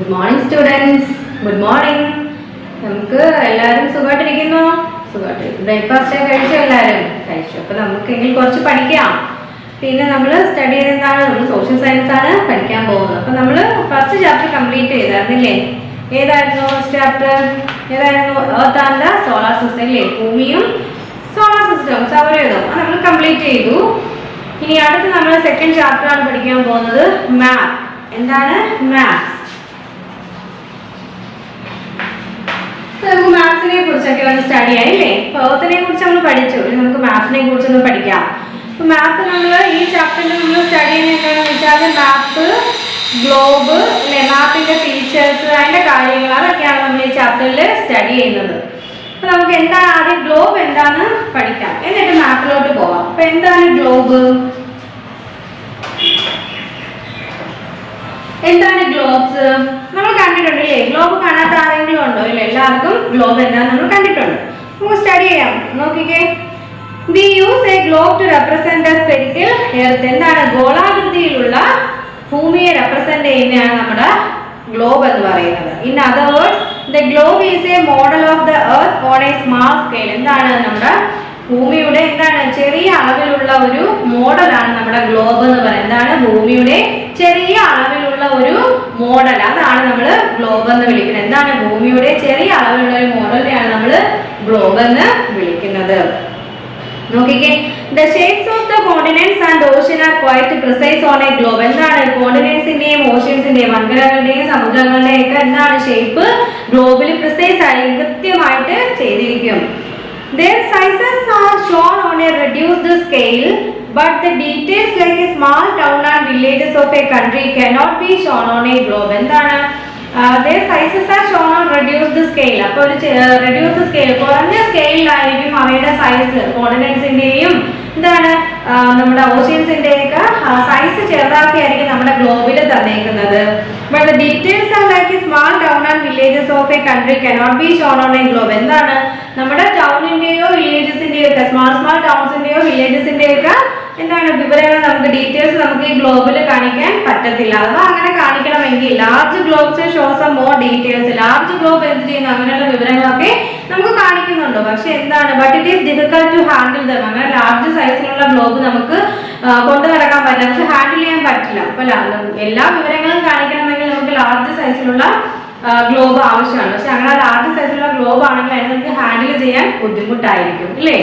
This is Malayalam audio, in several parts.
Good morning students. Good morning. നമുക്ക് എല്ലാവരും സുഖമായിട്ടിരിക്കുന്നു. ബ്രേക്ക്ഫാസ്റ്റ് കഴിച്ചു, എല്ലാവരും കഴിച്ചു. അപ്പോൾ നമുക്കെങ്കിൽ കുറച്ച് പഠിക്കാം. പിന്നെ നമ്മൾ സ്റ്റഡി ചെയ്തെന്താണ്, നമ്മൾ സോഷ്യൽ സയൻസ് ആണ് പഠിക്കാൻ പോകുന്നത്. അപ്പോൾ നമ്മൾ ഫസ്റ്റ് ചാപ്റ്റർ കംപ്ലീറ്റ് ചെയ്തായിരുന്നില്ലേ? ഏതായിരുന്നു ഫസ്റ്റ് ചാപ്റ്റർ? ഏതായിരുന്നു? Earth and the solar system അല്ലേ? ഭൂമിയും സോളാർ സിസ്റ്റവും സൗരയൂഥവും അത് നമ്മൾ കംപ്ലീറ്റ് ചെയ്തു. ഇനി അടുത്ത് നമ്മൾ സെക്കൻഡ് ചാപ്റ്റർ ആണ് പഠിക്കാൻ പോകുന്നത്, മാപ്പ്. എന്താണ് മാപ്സ്? നമുക്ക് മാപ്സിനെ കുറിച്ചൊക്കെ ഒന്ന് സ്റ്റഡി ആയില്ലേ? എർത്തിനെ കുറിച്ച് നമ്മൾ പഠിച്ചു. ഇനി നമുക്ക് മാപ്പിനെ കുറിച്ചൊന്ന് പഠിക്കാം. അപ്പൊ മാപ്പ് നമ്മൾ ഈ ചാപ്റ്ററിൽ നമ്മൾ സ്റ്റഡി ചെയ്യുന്നത് എന്താണെന്ന് വെച്ചാൽ മാപ്പ്, ഗ്ലോബ് അല്ലെ, മാപ്പിന്റെ ഫീച്ചേഴ്സ്, അതിന്റെ കാര്യങ്ങൾ, അതൊക്കെയാണ് നമ്മൾ ഈ ചാപ്റ്ററിൽ സ്റ്റഡി ചെയ്യുന്നത്. അപ്പൊ നമുക്ക് എന്താണ് ആദ്യം ഗ്ലോബ് എന്താന്ന് പഠിക്കാം, എന്നിട്ട് മാപ്പിലോട്ട് പോവാം. അപ്പൊ എന്താണ് ഗ്ലോബ്? എന്താണ് ഗ്ലോബ്സ്? നമ്മൾ കണ്ടിട്ടുണ്ടല്ലേ? ഗ്ലോബ് കാണാത്ത ആരെങ്കിലും ഉണ്ടോ? ഇല്ല, എല്ലാവർക്കും ഗ്ലോബ് എന്താന്ന് നമ്മൾ കണ്ടിട്ടുണ്ട്. നമുക്ക് സ്റ്റഡി ചെയ്യാം. നോക്കിക്കേ, we use a globe to represent a spherical earth. എന്താണ്? ഗോളാകൃതിയിലുള്ള ഭൂമിയെ റെപ്രസെന്റ് ചെയ്യുന്നതാണ് നമ്മുടെ ഗ്ലോബ് എന്ന് പറയുന്നത്. In other words, the globe is a model of the earth on a small scale. എന്താണ്? നമ്മുടെ ഭൂമിയുടെ എന്താണ് ചെറിയ അളവിലുള്ള ഒരു മോഡലാണ് നമ്മുടെ ഗ്ലോബ് എന്ന് പറയുന്നത്. എന്താണ്? ഭൂമിയുടെ ചെറിയ അളവിലുള്ള ഒരു മോഡൽ, അതാണ് നമ്മൾ ഗ്ലോബ് എന്ന് വിളിക്കുന്നത്. എന്താണ്? ഭൂമിയുടെ ചെറിയ അളവിലുള്ള ഒരു മോഡലിനെയാണ് നമ്മൾ ഗ്ലോബ് എന്ന് വിളിക്കുന്നത്. നോക്കിക്കേ, the shapes of the continents and ocean are quite precise on a globe. എന്താണ്? കോണ്ടിനെന്റ്സിന്റെയും ഓഷ്യൻസിന്റെയും വൻകരകളുടെയും സമുദ്രങ്ങളുടെയും ഒക്കെ എന്താണ് ഷേപ്പ് ഗ്ലോബിൽ പ്രിസൈസ് ആയി കൃത്യമായിട്ട് ചെയ്തിരിക്കും. Their sizes are shown on a reduced scale, but the details like a small town and villages of a country cannot be shown on a globe. എന്താണ്? their sizes are shown on reduced scale. അപ്പോൾ reduced scale, കുറഞ്ഞ സ്കെയിലായിരിക്കും അവയുടെ സൈസ്. കോണ്ടിനെന്റ്സിന്റെയും എന്താണ് നമ്മുടെ ഓഷ്യൻസിന്റെയൊക്കെ സൈസ് ചെറുതാക്കിയായിരിക്കും നമ്മുടെ ഗ്ലോബിൽ തന്നേക്കുന്നത്. But the details are like a small town and villages of a country cannot be shown on a globe. എന്താണ്? നമ്മുടെ ടൗണിന്റെയോ വില്ലേജസിന്റെയോ ഒക്കെ, സ്മാൾ ടൗൺസിന്റെയോ വില്ലേജസിന്റെയോ ഒക്കെ എന്താണ് വിവരങ്ങൾ, നമുക്ക് ഡീറ്റെയിൽസ് നമുക്ക് ഈ ഗ്ലോബിൽ കാണിക്കാൻ പറ്റത്തില്ല. അഥവാ അങ്ങനെ കാണിക്കണമെങ്കിൽ large globes shows more details. Large globe എന്ത് ചെയ്യുന്നു? അങ്ങനെയുള്ള വിവരങ്ങളൊക്കെ നമുക്ക് കാണിക്കുന്നുണ്ട്. പക്ഷെ എന്താണ്? But it is difficult to handle them. അങ്ങനെ ലാർജ് സൈസിലുള്ള ഗ്ലോബ് നമുക്ക് കൊണ്ടു നടക്കാൻ പറ്റില്ല, നമുക്ക് ഹാൻഡിൽ ചെയ്യാൻ പറ്റില്ല. അപ്പൊ എല്ലാ വിവരങ്ങളും കാണിക്കണമെങ്കിൽ നമുക്ക് ലാർജ് സൈസിലുള്ള ഗ്ലോബ് ആവശ്യമാണ്. പക്ഷെ അങ്ങനെ ലാർജ് സൈസിലുള്ള ഗ്ലോബ് ആണെങ്കിൽ അതിനെ നമുക്ക് ഹാൻഡിൽ ചെയ്യാൻ ബുദ്ധിമുട്ടായിരിക്കും, ഇല്ലേ?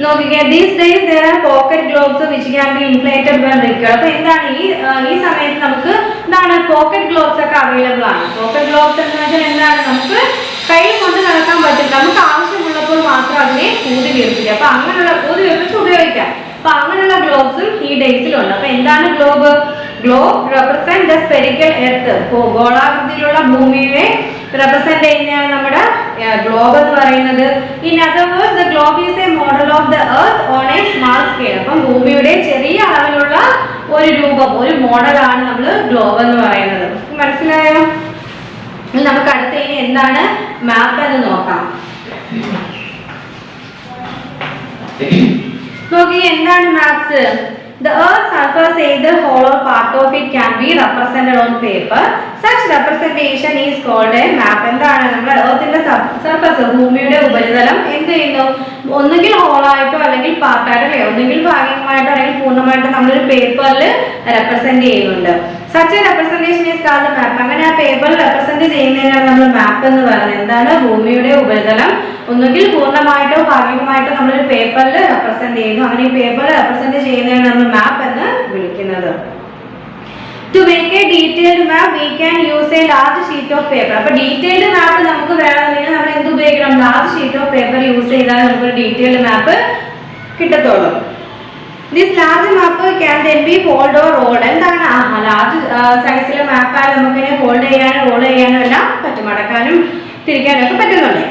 നോക്കിക്കേ, these days there are pocket globes which can be inflated when required. അപ്പോൾ എന്താണ് ഈ സമയത്ത് നമുക്ക് എന്താണ് പോക്കറ്റ് ഗ്ലോബ്സ് ഒക്കെ അവൈലബിൾ ആണ്. പോക്കറ്റ് ഗ്ലോബ്സ് എന്ന് വെച്ചാൽ എന്താണ്? നമുക്ക് കയ്യിൽ കൊണ്ട് നടക്കാൻ പറ്റില്ല, നമുക്ക് ആവശ്യമുള്ളപ്പോൾ മാത്രം അതിനെ ഊതി വീർപ്പിക്കുക. അപ്പൊ അങ്ങനെയുള്ള ഊതി വീർപ്പിച്ച് ഉപയോഗിക്കാം. അപ്പൊ അങ്ങനെയുള്ള ഗ്ലോബ്സും ഈ ഡേയ്സിലുണ്ട്. അപ്പൊ എന്താണ് globe? Globe represent the spherical earth. ഗോളാകൃതിയിലുള്ള ഭൂമിയെ റെപ്രസെന്റ് ചെയ്യുന്നതാണ് നമ്മുടെ ഗ്ലോബ് എന്ന് പറയുന്നത്. In other words, the globe is A model of the earth on A small scale. അപ്പം ഭൂമിയുടെ ചെറിയ അളവിലുള്ള ഒരു രൂപം, ഒരു മോഡലാണ് നമ്മൾ ഗ്ലോബ് എന്ന് പറയുന്നത്. മനസ്സിലായോ? നമുക്ക് അടുത്ത ഇനി എന്താണ് മാപ്പ് എന്ന് നോക്കാം. നോക്കി, എന്താണ് maps? The earth's surface, either whole or part of it, can be represented on paper. Such representation is called a map. എന്താണ്? നമ്മുടെ എർത്തിന്റെ സർഫസ്, ഭൂമിയുടെ ഉപരിതലം എന്ത് ചെയ്യുന്നു? ഒന്നുകിൽ ഹോളായിട്ടോ അല്ലെങ്കിൽ പാർട്ടായിട്ടോ, അല്ലെ ഒന്നുകിൽ ഭാഗികമായിട്ടോ അല്ലെങ്കിൽ പൂർണ്ണമായിട്ടോ നമ്മളൊരു പേപ്പറിൽ റെപ്രസെന്റ് ചെയ്യുന്നുണ്ട്. Such a representation is called a map. അങ്ങനെ ആ പേപ്പറിൽ റെപ്രസെന്റ് ചെയ്യുന്നതിനാണ് നമ്മൾ മാപ്പ് എന്ന് പറയുന്നത്. എന്താണ്? ഭൂമിയുടെ ഉപരിതലം ഒന്നുകിൽ പൂർണ്ണമായിട്ടോ ഭാഗികമായിട്ടോ നമ്മളൊരു പേപ്പറിൽ റെപ്രസെന്റ് ചെയ്യുന്നു. അങ്ങനെ ഈ പേപ്പറിൽ റെപ്രസെന്റ് ചെയ്യുന്നതിനാണ് നമ്മൾ മാപ്പ് എന്ന് വിളിക്കുന്നത്. To make a detailed map, we can use a large sheet of paper. അപ്പോൾ ഡീറ്റെയിൽഡ് മാപ്പ് നമുക്ക് വേണമെങ്കിൽ നമ്മൾ എന്ത് ഉപയോഗിക്കണം? Large sheet of paper use ചെയ്താൽ നമുക്ക് ഡീറ്റെയിൽഡ് മാപ്പ് കിട്ടത്തുള്ളൂ. This large map can then be fold or rolled. എന്താണ്? ലാർജ് സൈസിലെ മാപ്പാൽ നമുക്കിനെ ഫോൾഡ് ചെയ്യാനും റോൾ ചെയ്യാനും എല്ലാം പറ്റും, മടക്കാനും തിരിക്കാനും ഒക്കെ പറ്റുന്നുണ്ട്.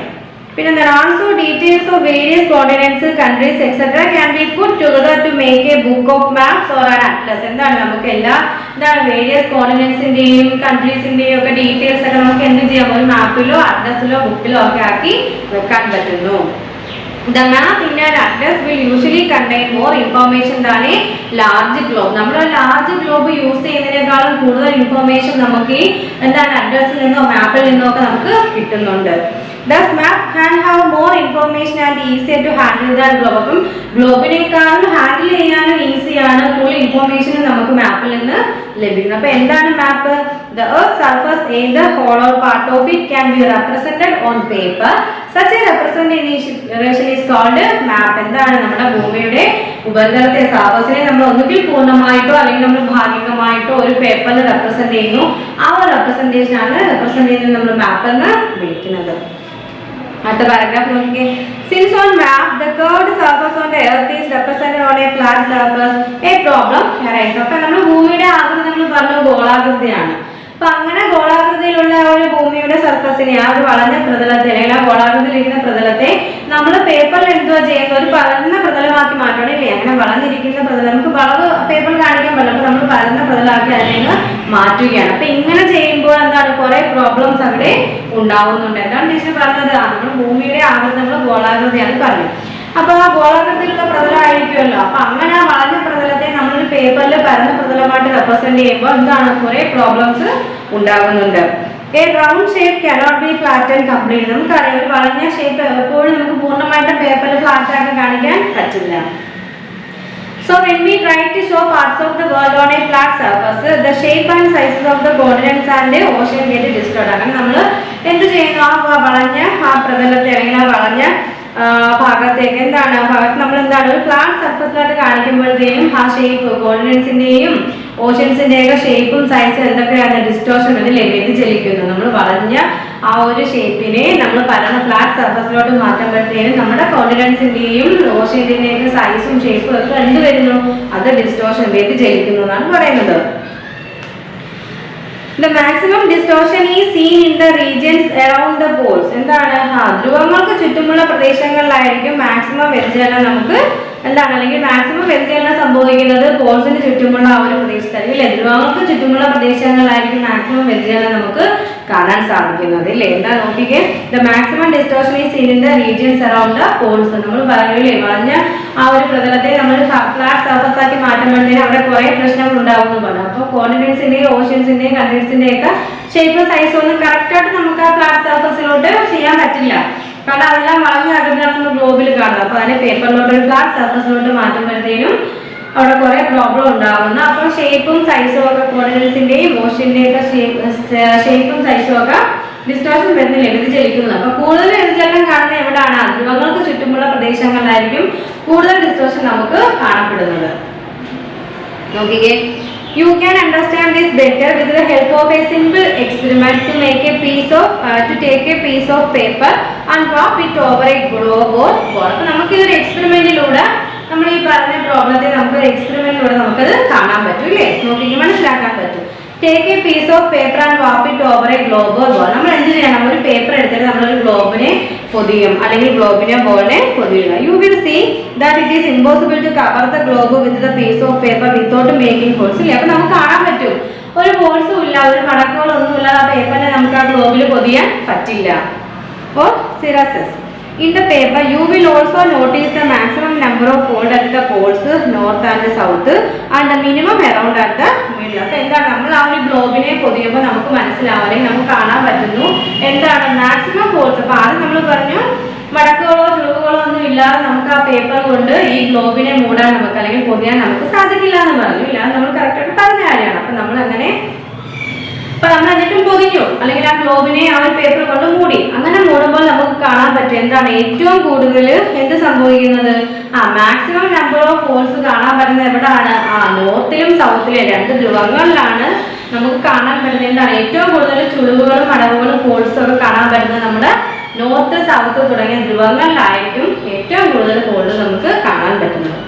പിന്നെ also details of various continents, countries, etc. can be put together to make a book of maps or an atlas. എന്താണ്? നമുക്ക് എല്ലാ എന്താണ് വേരിയസ് കോണ്ടിനെന്റ്സിന്റെയും കൺട്രീസിന്റെയും ഒക്കെ ഡീറ്റെയിൽസ് ഒക്കെ നമുക്ക് എന്ത് ചെയ്യാം? ഒരു മാപ്പിലോ അറ്റ്ലസിലോ ബുക്കിലോ ഒക്കെ ആക്കി വെക്കാൻ പറ്റുന്നു. The map in an atlas will usually contain more information than a large globe. നമ്മൾ large globe യൂസ് ചെയ്യുന്നതിനേക്കാളും കൂടുതൽ ഇൻഫർമേഷൻ നമുക്ക് എന്താണ് അഡ്രസ്സിൽ നിന്നോ മാപ്പിൽ നിന്നോ ഒക്കെ നമുക്ക് കിട്ടുന്നുണ്ട്. Thus map can have more information and easier to handle than globe. അപ്പം ഗ്ലോബിനേക്കാളും ഹാൻഡിൽ ചെയ്യാനും ഈസിയാണ്, കൂടുതൽ ഇൻഫർമേഷൻ നമുക്ക് മാപ്പിൽ നിന്ന് ലഭിക്കുന്നത്. അപ്പോൾ എന്താണ് മാപ്പ്? The earth's surface and the hollow part of it can be represented on paper. Such a representation is called map. എന്താണ്? നമ്മുടെ ഭൂമിയുടെ ഉപരിതലത്തെ സർഫസിനെ നമ്മൾ ഒന്നുകിൽ പൂർണ്ണമായിട്ടോ അല്ലെങ്കിൽ നമ്മൾ ഭാഗികമായിട്ടോ ഒരു പേപ്പറിൽ റെപ്രസെന്റ് ചെയ്യുന്നു. ആ ഒരു റെപ്രസെന്റേഷൻ ആണ് റെപ്രസെന്റ് ചെയ്യുന്നത് നമ്മൾ മാപ്പ് എന്ന് വിളിക്കുന്നത്. അടുത്ത പാരഗ്രാഫ് നോക്കിക്കേ. Since on map the curved surface on the earth is represented on a flat surface, a problem arises. അപ്പോൾ നമ്മൾ ഭൂമിയുടെ ആകൃതി നമ്മൾ പറഞ്ഞു ഗോളാകൃതിയാണ്. അപ്പൊ അങ്ങനെ ഗോളാകൃതിയിലുള്ള ഒരു ഭൂമിയുടെ സർഫസിനെ, ആ ഒരു വളഞ്ഞ പ്രതലത്തെ അല്ലെങ്കിൽ ആ ഗോളാകൃതിയിലിരിക്കുന്ന പ്രതലത്തെ നമ്മൾ പേപ്പറിൽ എന്തുവാ ചെയ്യുന്നത്? ഒരു പരന്ന പ്രതലമാക്കി മാറ്റണം ഇല്ലേ? അങ്ങനെ വളഞ്ഞിരിക്കുന്ന പ്രതലം നമുക്ക് വളവ് പേപ്പറിൽ കാണിക്കാൻ പറ്റില്ല. അപ്പൊ നമ്മൾ പരന്ന പ്രതലമാക്കി അതിനെ മാറ്റുകയാണ്. അപ്പൊ ഇങ്ങനെ ചെയ്യുമ്പോൾ എന്താണ് കുറെ പ്രോബ്ലംസ് അവിടെ ഉണ്ടാവുന്നുണ്ട്. എന്താണ് ടീച്ചർ പറഞ്ഞത്? നമ്മൾ ഭൂമിയുടെ ആകൃതി നമ്മൾ ഗോളാകൃതിയാണ് പറഞ്ഞത്. അപ്പൊ ആ ഗോളാകൃതിയിലുള്ള പ്രതലമായിരിക്കുമല്ലോ. അപ്പൊ അങ്ങനെ ആ വളഞ്ഞ പ്രതലത്തെ നമ്മളൊരു പേപ്പറിൽ പരന്ന പ്രതലമായിട്ട് റെപ്രസെന്റ് ചെയ്യുമ്പോൾ എന്താണ് കുറെ പ്രോബ്ലംസ് ഉണ്ടാകുന്നുണ്ട്. A round shape cannot be flattened completely. നമുക്കറിയാം ഒരു വളഞ്ഞ ഷേപ്പ് എപ്പോഴും നമുക്ക് പൂർണ്ണമായിട്ടും പേപ്പറിൽ ഫ്ലാറ്റ് ആക്കി കാണിക്കാൻ പറ്റില്ല. So when we try to show parts of the world on a flat surface, the shape and sizes of the continents and the ocean get distorted. അങ്ങനെ നമ്മൾ എന്ത് ചെയ്യുന്നു? ആ വളഞ്ഞ ആ പ്രതലത്തെ അല്ലെങ്കിൽ ആ വളഞ്ഞ ഭാഗത്തേക്ക് എന്താണ് ഭാഗത്ത് നമ്മൾ എന്താണ് ഒരു ഫ്ലാറ്റ് സർഫസിലായിട്ട് കാണിക്കുമ്പോഴത്തേക്കും ആ ഷേപ്പ് കോണ്ടിനെന്റ്സിന്റെയും ഓഷ്യൻസിന്റെയൊക്കെ ഷേപ്പും സൈസും എന്തൊക്കെയാണ് ഡിസ്റ്റോർഷൻ അല്ലേ വ്യതിചലിക്കുന്നു. നമ്മൾ വളഞ്ഞ ആ ഒരു ഷേപ്പിനെ നമ്മൾ പരന്ന ഫ്ലാറ്റ് സർഫസിലോട്ട് മാറ്റുമ്പോഴത്തേനും നമ്മുടെ കോണ്ടിനെന്റ്സിന്റെയും ഓഷ്യന്റെയും സൈസും ഷേപ്പും ഒക്കെ എന്ത് വരുന്നു? അത് ഡിസ്റ്റോർഷൻ വ്യതിചലിക്കുന്നു എന്നാണ് പറയുന്നത്. The maximum distortion is seen in the regions around the poles. എന്താണ്? ധ്രുവങ്ങൾക്ക് ചുറ്റുമുള്ള പ്രദേശങ്ങളിലായിരിക്കും മാക്സിമം വ്യതിചലനം നമുക്ക് എന്താണ് അല്ലെങ്കിൽ മാക്സിമം വ്യതിചലനം സംഭവിക്കുന്നത് പോൾസിന് ചുറ്റുമുള്ള ആ ഒരു പ്രദേശത്തായിരിക്കും അല്ലെ? ധ്രുവങ്ങൾക്ക് ചുറ്റുമുള്ള പ്രദേശങ്ങളിലായിരിക്കും മാക്സിമം വ്യതിചലനം നമുക്ക് കാണാൻ സാധിക്കുന്നത് ഇല്ലേ? എന്താ നോക്കിക്കേ. The maximum distortion is seen in the regions around the poles. നമ്മൾ പറഞ്ഞില്ലേ വളഞ്ഞ ആ ഒരു പ്രതലത്തെ നമ്മൾ ഫ്ലാറ്റ് സർഫസ് ആക്കി മാറ്റുമ്പോഴത്തേക്കും അവിടെ കുറെ പ്രശ്നങ്ങൾ ഉണ്ടാകുന്നു പറഞ്ഞു. അപ്പോൾ കോണ്ടിനെന്റ്സിന്റെയും ഓഷ്യൻസിന്റെയും കൺട്രീസിന്റെയും ഒക്കെ ഷേപ്പ് സൈസ് ഒന്നും കറക്റ്റ് ആയിട്ട് നമുക്ക് ആ ഫ്ലാറ്റ് സർഫസിലോട്ട് ചെയ്യാൻ പറ്റില്ല. കാരണം അതെല്ലാം വളഞ്ഞ ആകൃതിയാണ് നമ്മൾ ഗ്ലോബിൽ കാണുന്നത്. അപ്പൊ അതിനെ പേപ്പറിലോട്ട് ഒരു ഫ്ലാറ്റ് സർഫസിലോട്ട് മാറ്റുമ്പോഴത്തേനും അവിടെ കുറെ പ്രോബ്ലം ഉണ്ടാകുന്നു. അപ്പോൾ ഷേപ്പും സൈസും ഒക്കെ കോണ്ടിനെന്റ്സിന്റെയും ഓഷ്യന്റെയും ഒക്കെ ഷേപ്പും സൈസും ഒക്കെ ഡിസ്റ്റോർഷൻ വരുന്നില്ല, വ്യതിചലിക്കുന്നത്. അപ്പൊ കൂടുതൽ വ്യതിചലനം കാണുന്നത് എവിടെയാണ്? ധ്രുവങ്ങൾക്ക് ചുറ്റുമുള്ള പ്രദേശങ്ങളിലായിരിക്കും കൂടുതൽ ഡിസ്റ്റോർഷൻ നമുക്ക് കാണപ്പെടുന്നത്. നോക്കിക്കേ. You can understand this better with the help of a simple experiment to take a piece of paper and wrap it over a globe or ball. അപ്പോൾ നമുക്ക് ഈ ഒരു എക്സ്പെരിമെന്റിലൂടെ നമ്മൾ ഈ പറഞ്ഞ പ്രോബ്ലത്തെ നമുക്ക് ഒരു എക്സ്പെരിമെന്റിലൂടെ നമുക്കത് കാണാൻ പറ്റും ഇല്ലേ? നോക്കി മനസ്സിലാക്കാൻ പറ്റും. Take a piece of paper and wrap it over a globe or ball. നമ്മൾ എന്ത് ചെയ്യണം? ഒരു പേപ്പർ എടുത്തിട്ട് നമ്മളൊരു ഗ്ലോബിനെ പൊതിയും അല്ലെങ്കിൽ ഗ്ലോബിനെ ബോളിനെ പൊതിയുക. You will see that it is impossible to cover the globe with the piece of paper without making holes. ഇല്ലേ? അപ്പോൾ നമുക്ക് കാണാൻ പറ്റും ഒരു ഹോൾസും ഇല്ല, ഒരു മടക്കുകളൊന്നുമില്ല ആ പേപ്പറിനെ നമുക്ക് ആ ഗ്ലോബിൽ പൊതിയാൻ പറ്റില്ല. അപ്പോൾ സിറസസ്. In the paper, you will also notice the maximum number of folds at the poles, north and south, and the minimum around at the middle. അപ്പോൾ എന്താണ് നമ്മൾ ആ ഒരു ഗ്ലോബിനെ പൊതിയുമ്പോൾ നമുക്ക് മനസ്സിലാവും നമുക്ക് കാണാൻ പറ്റുന്നു എന്താണ് മാക്സിമം ഫോൾസ്. അപ്പോൾ ആദ്യം നമ്മൾ പറഞ്ഞു മടക്കുകളോ ചുളിവുകളോ ഒന്നും ഇല്ലാതെ നമുക്ക് ആ പേപ്പർ കൊണ്ട് ഈ ഗ്ലോബിനെ മൂടാൻ നമുക്ക് അല്ലെങ്കിൽ പൊതിയാൻ നമുക്ക് സാധിക്കില്ല എന്ന് പറഞ്ഞു. ഇല്ലാതെ നമ്മൾ കറക്റ്റായിട്ട് പറഞ്ഞ കാര്യമാണ്. അപ്പം നമ്മൾ അങ്ങനെ അപ്പൊ നമ്മൾ എന്നിട്ടും പൊതിഞ്ഞു അല്ലെങ്കിൽ ആ ഗ്ലോബിനെ ആ ഒരു പേപ്പർ കൊണ്ട് മൂടി. അങ്ങനെ മൂടുമ്പോൾ നമുക്ക് കാണാൻ പറ്റും എന്താണ് ഏറ്റവും കൂടുതൽ എന്ത് സംഭവിക്കുന്നത്? മാക്സിമം നമ്പർ ഓഫ് ഹോൾസ് കാണാൻ പറ്റുന്നത് എവിടെയാണ്? നോർത്തിലും സൗത്തിലും രണ്ട് ധ്രുവങ്ങളിലാണ് നമുക്ക് കാണാൻ പറ്റുന്നത്. എന്താണ് ഏറ്റവും കൂടുതൽ ചുളിവുകളും അടവുകളും ഹോൾസും ഒക്കെ കാണാൻ പറ്റുന്നത് നമ്മുടെ നോർത്ത് സൗത്ത് തുടങ്ങിയ ധ്രുവങ്ങളിലായിരിക്കും ഏറ്റവും കൂടുതൽ ഹോൾസ് നമുക്ക് കാണാൻ പറ്റുന്നത്.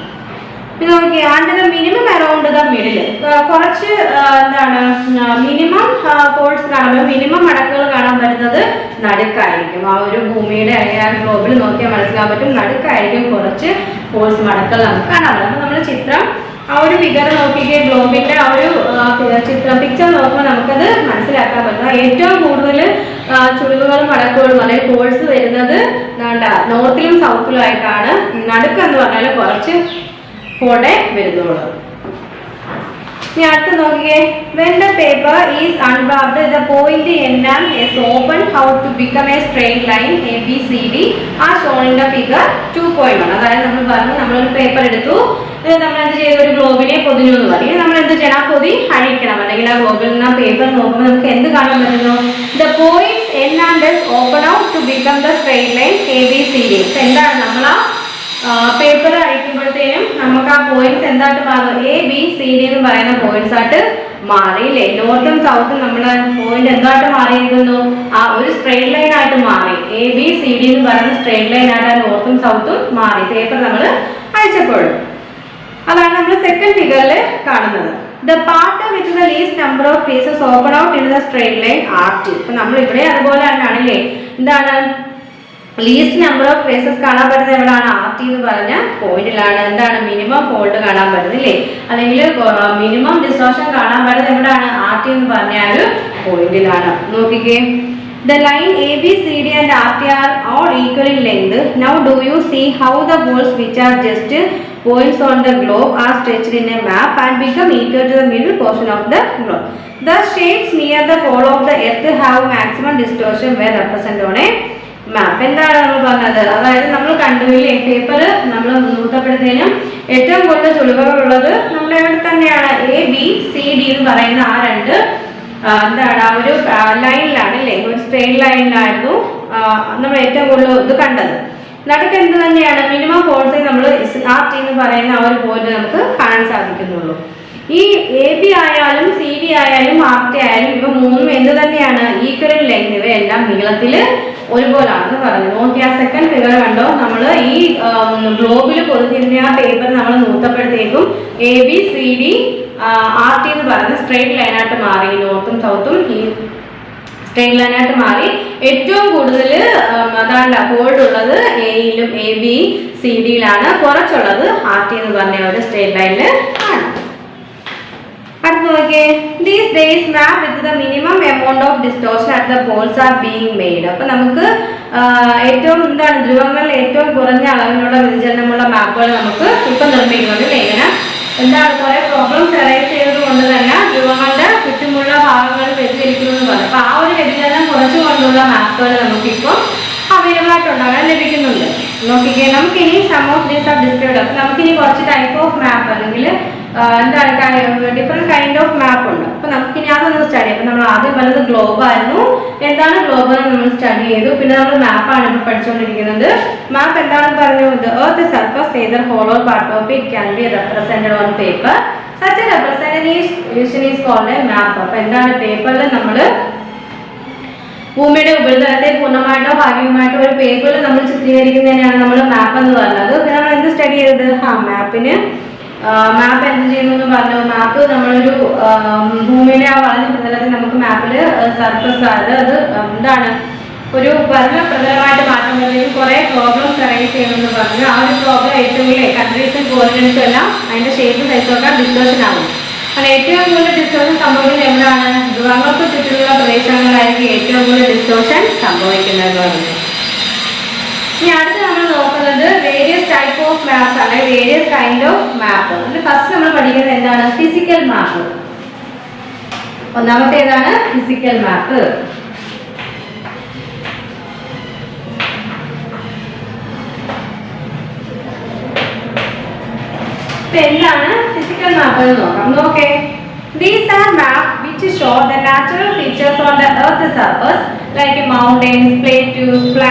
നോക്കി and the minimum around the middle കുറച്ച് എന്താണ് മിനിമം ഹോൾസ് കാണുമ്പോൾ മിനിമം മടക്കുകൾ കാണാൻ പറ്റുന്നത് നടുക്കായിരിക്കും. ആ ഒരു ഭൂമിയുടെ അല്ലെങ്കിൽ ഗ്ലോബിൽ നോക്കിയാൽ മനസ്സിലാക്കാൻ പറ്റും നടുക്കായിരിക്കും കുറച്ച് ഹോൾസ് മടക്കുകൾ നമുക്ക് കാണാൻ പറ്റും. അപ്പോൾ നമ്മൾ ചിത്രം ആ ഒരു ഫിഗർ നോക്കിക്കേ ഗ്ലോബിന്റെ ആ ഒരു ചിത്രം പിക്ചർ നോക്കുമ്പോൾ നമുക്കത് മനസ്സിലാക്കാൻ പറ്റും. ഏറ്റവും കൂടുതൽ ചുളിവുകളും അടക്കുകളും അല്ലെങ്കിൽ ഹോൾസ് വരുന്നത് നോർത്തിലും സൗത്തിലും ആയിട്ടാണ്. നടുക്ക് എന്ന് പറഞ്ഞാൽ കുറച്ച് ഹോളേ വരുന്നുള്ളൂ. ഇനി അടുത്ത് നോക്കിയേ, when the paper is unwrapped the point end is open. How to become a straight line ABCD are shown in the figure 2.1. അതായത് നമ്മൾ പറഞ്ഞു, നമ്മളൊരു പേപ്പർ എടുത്തു, നമ്മൾ എന്ത് ചെയ്തു, ഒരു ഗ്ലോബിനെ പൊതിഞ്ഞു എന്ന് പറയും. നമ്മൾ എന്ത് ചെയ്യണം, ആ പൊതി അഴിക്കണം, അല്ലെങ്കിൽ ആ ഗ്ലോബിൽ നിന്ന് ആ പേപ്പർ നോക്കുമ്പോൾ നമുക്ക് എന്ത് കാണാൻ പറ്റുന്നു, the points end and is open out to become the straight line ABCD. എന്താണ്, നമ്മൾ ആ പേപ്പർ അഴിക്കുമ്പോഴത്തേനും നമുക്ക് ആ പോയിന്റ്സ് എന്തായിട്ട് മാറും, ABCD എന്ന് പറയുന്ന പോയിന്റ്സ് ആയിട്ട് മാറിയില്ലേ. നോർത്തും സൗത്തും നമ്മളെ പോയിന്റ് എന്തായിട്ട് മാറിയിരിക്കുന്നു, ആ ഒരു സ്ട്രെയിറ്റ് ലൈൻ ആയിട്ട് മാറി. ABCD എന്ന് പറയുന്ന സ്ട്രെയിറ്റ് ലൈൻ ആയിട്ട് നോർത്തും സൗത്തും മാറി പേപ്പർ നമ്മൾ അഴിച്ചപ്പോഴും. അതാണ് നമ്മൾ സെക്കൻഡ് ഫിഗറിൽ കാണുന്നത്. The part with the least number of pieces open out in the straight line RT. ഇപ്പൊ നമ്മൾ ഇവിടെ അതുപോലെ തന്നെയാണല്ലേ, എന്താണ് ലീസ്റ്റ് നമ്പർ ഓഫ് ഫേസസ് കാണാൻ പറ്റുന്നത് എവിടെയാണ്, RT എന്ന് പറഞ്ഞ പോയിന്റിലാണ്. എന്താണ്, മിനിമം ഫോൾഡ് കാണാൻ പറ്റുന്നില്ലേ, അല്ലെങ്കിൽ മിനിമം ഡിസ്റ്റോർഷൻ കാണാൻ പറ്റുന്നത് എവിടെയാണ്, RT എന്ന് പറഞ്ഞ ഒരു പോയിന്റിലാണ്. നോക്കിക്കേ, the line ABCD and RT are all equal in length. Now do you see how the balls which are just points on the globe are stretched in a map and become equal to the middle portion of the globe. The shapes near the pole of the earth have maximum distortion where represented on a മാപ്പ്. എന്താണ് നമ്മൾ പറഞ്ഞത്, അതായത് നമ്മൾ കണ്ടുപിടില്ലേ, പേപ്പർ നമ്മൾ നൂത്തപ്പെടുന്നതിനും ഏറ്റവും കൂടുതൽ ചുളിവുകളുള്ളത് നമ്മുടെ ഇവിടെ തന്നെയാണ്. ABCD എന്ന് പറയുന്ന ആ രണ്ട് എന്താണ് ആ ഒരു ലൈനിലാണ് അല്ലേ, ഒരു സ്ട്രെയിറ്റ് ലൈനിലായിരുന്നു നമ്മൾ ഏറ്റവും കൂടുതൽ ഇത് കണ്ടത്. നടുക്ക് എന്ത് തന്നെയാണ്, മിനിമം ഫോഴ്സ് നമ്മൾ RT എന്ന് പറയുന്ന ആ ഒരു പോയിന്റ് നമുക്ക് കാണാൻ സാധിക്കുന്നുള്ളൂ. ഈ AB ആയാലും CD ആയാലും RT ആയാലും ഇവ മൂന്നും എന്ത് തന്നെയാണ്, ഈക്വൽ ലെങ്ത്, ഇവയെല്ലാം നീളത്തിൽ ഒരുപോലാണെന്ന് പറഞ്ഞു. നോക്കി ആ സെക്കൻഡ് ഫിഗർ കണ്ടോ, നമ്മൾ ഈ ഗ്ലോബിൽ പൊതിഞ്ഞിരുന്ന ആ പേപ്പർ നമ്മൾ നൂത്തപ്പെടുത്തേക്കും ABCD RT എന്ന് പറയുന്ന സ്ട്രെയിറ്റ് ലൈനായിട്ട് മാറി. നോർത്തും സൗത്തും ഈ സ്ട്രെയിറ്റ് ലൈനായിട്ട് മാറി. ഏറ്റവും കൂടുതൽ അതാണ്ട് ഹോൾഡ് ഉള്ളത് എയിലും ABCDയിലാണ്, കുറച്ചുള്ളത് RT എന്ന് പറഞ്ഞ ഒരു സ്ട്രെയിറ്റ് ലൈനിൽ ആണ്. അടുത്ത് നോക്കിയേ, these days map with the minimum amount of distortion at the poles are being made. അപ്പൊ നമുക്ക് ഏറ്റവും എന്താണ് ധ്രുവങ്ങളിൽ ഏറ്റവും കുറഞ്ഞ അളവിലുള്ള വ്യതിചലനമുള്ള മാപ്പുകൾ നമുക്ക് ഇപ്പൊ നിർമ്മിക്കുന്നുണ്ട് അല്ലേ. ഇങ്ങനെ എന്താണ് കുറെ പ്രോബ്ലംസ് അറൈസ് ചെയ്തത് കൊണ്ട് തന്നെ ധ്രുവങ്ങളുടെ ചുറ്റുമുള്ള ഭാഗങ്ങൾ വ്യതിചലിക്കുന്നു എന്ന് പറഞ്ഞു. അപ്പൊ ആ ഒരു വ്യതിചലനം കുറച്ചുകൊണ്ടുള്ള മാപ്പുകൾ നമുക്കിപ്പോൾ അവൈലബിൾ ആയിട്ടുണ്ടാകാൻ ലഭിക്കുന്നുണ്ട്. നോക്കിക്കേ, നമുക്ക് ഇനി some of these are described. അപ്പൊ നമുക്കിനി കുറച്ച് ടൈപ്പ് ഓഫ് മാപ്പ് അല്ലെങ്കിൽ എന്താണ് ഡിഫറെന്റ് കൈൻഡ് ഓഫ് മാപ്പ് ഉണ്ട്. അപ്പൊ നമുക്കിനി അതൊന്ന് സ്റ്റഡി ചെയ്യാം. അപ്പൊ നമ്മൾ ആദ്യം പറഞ്ഞത് ഗ്ലോബ് ആയിരുന്നു. എന്താണ് ഗ്ലോബ് എന്ന് നമ്മൾ സ്റ്റഡി ചെയ്തു. പിന്നെ നമ്മൾ മാപ്പാണ് ഇപ്പോൾ പഠിച്ചുകൊണ്ടിരിക്കുന്നത്. മാപ്പ് എന്താണെന്ന് പറഞ്ഞു, the earth surface either hollow part of it can be represented on paper. Such a representation is called a map. അപ്പൊ എന്താണ്, പേപ്പറിൽ നമ്മൾ ഭൂമിയുടെ ഉപരിതലത്തെ പൂർണ്ണമായിട്ടോ ഭാഗികമായിട്ടോ ഒരു പേപ്പറിൽ നമ്മൾ ചിത്രീകരിക്കുന്നതിനാണ് നമ്മൾ മാപ്പ് എന്ന് പറഞ്ഞത്. പിന്നെ നമ്മൾ എന്ത് സ്റ്റഡി ചെയ്തത്, മാപ്പ് എന്ത് ചെയ്യുന്നു എന്ന് പറഞ്ഞു. മാപ്പ് നമ്മളൊരു ഭൂമിയുടെ ആ വളഞ്ഞ പ്രതലത്തിൽ നമുക്ക് മാപ്പിൽ സർഫസ് അത് എന്താണ് ഒരു ഭരണ പ്രതലമായിട്ട് മാറ്റുമ്പോഴത്തേക്കും കുറെ പ്രോബ്ലംസ് അറൈസ് ചെയ്യണമെന്ന് പറഞ്ഞു. ആ ഒരു പ്രോബ്ലം ഏറ്റവും കൺട്രീസും കോർഡിനേറ്റ്സും എല്ലാം അതിന്റെ ഷേപ്പ് സൈസൊക്കെ ഡിസ്റ്റോർഷൻ ആകും. അങ്ങനെ ഏറ്റവും കൂടുതൽ ഡിസ്റ്റോർഷൻ സംഭവിക്കുന്നത് എവിടെയാണ്, ധ്രുവങ്ങൾക്ക് ചുറ്റിലുള്ള പ്രദേശങ്ങളിലായിരിക്കും ഏറ്റവും കൂടുതൽ ഡിസ്റ്റോർഷൻ സംഭവിക്കുന്നത് പറഞ്ഞു. ഇനി അടുത്ത് നമ്മൾ നോക്കുന്നത് വേരിയസ് ടൈപ്പ് ഓഫ് മാപ്സ് ആണ്, വേരിയസ് കൈൻഡ് ഓഫ് മാപ്പ്. അതിൽ ഫസ്റ്റ് നമ്മൾ പഠിക്കുന്നത് എന്താണ്, ഫിസിക്കൽ മാപ്പ്. ഒന്നാമത്തെ ഏതാണ്, ഫിസിക്കൽ മാപ്പ്. എന്താണ് ഫിസിക്കൽ മാപ്പ് എന്ന് നോക്കാം. നോക്കേ, these are maps which show the natural features on the earth's surface like mountains, plateaus,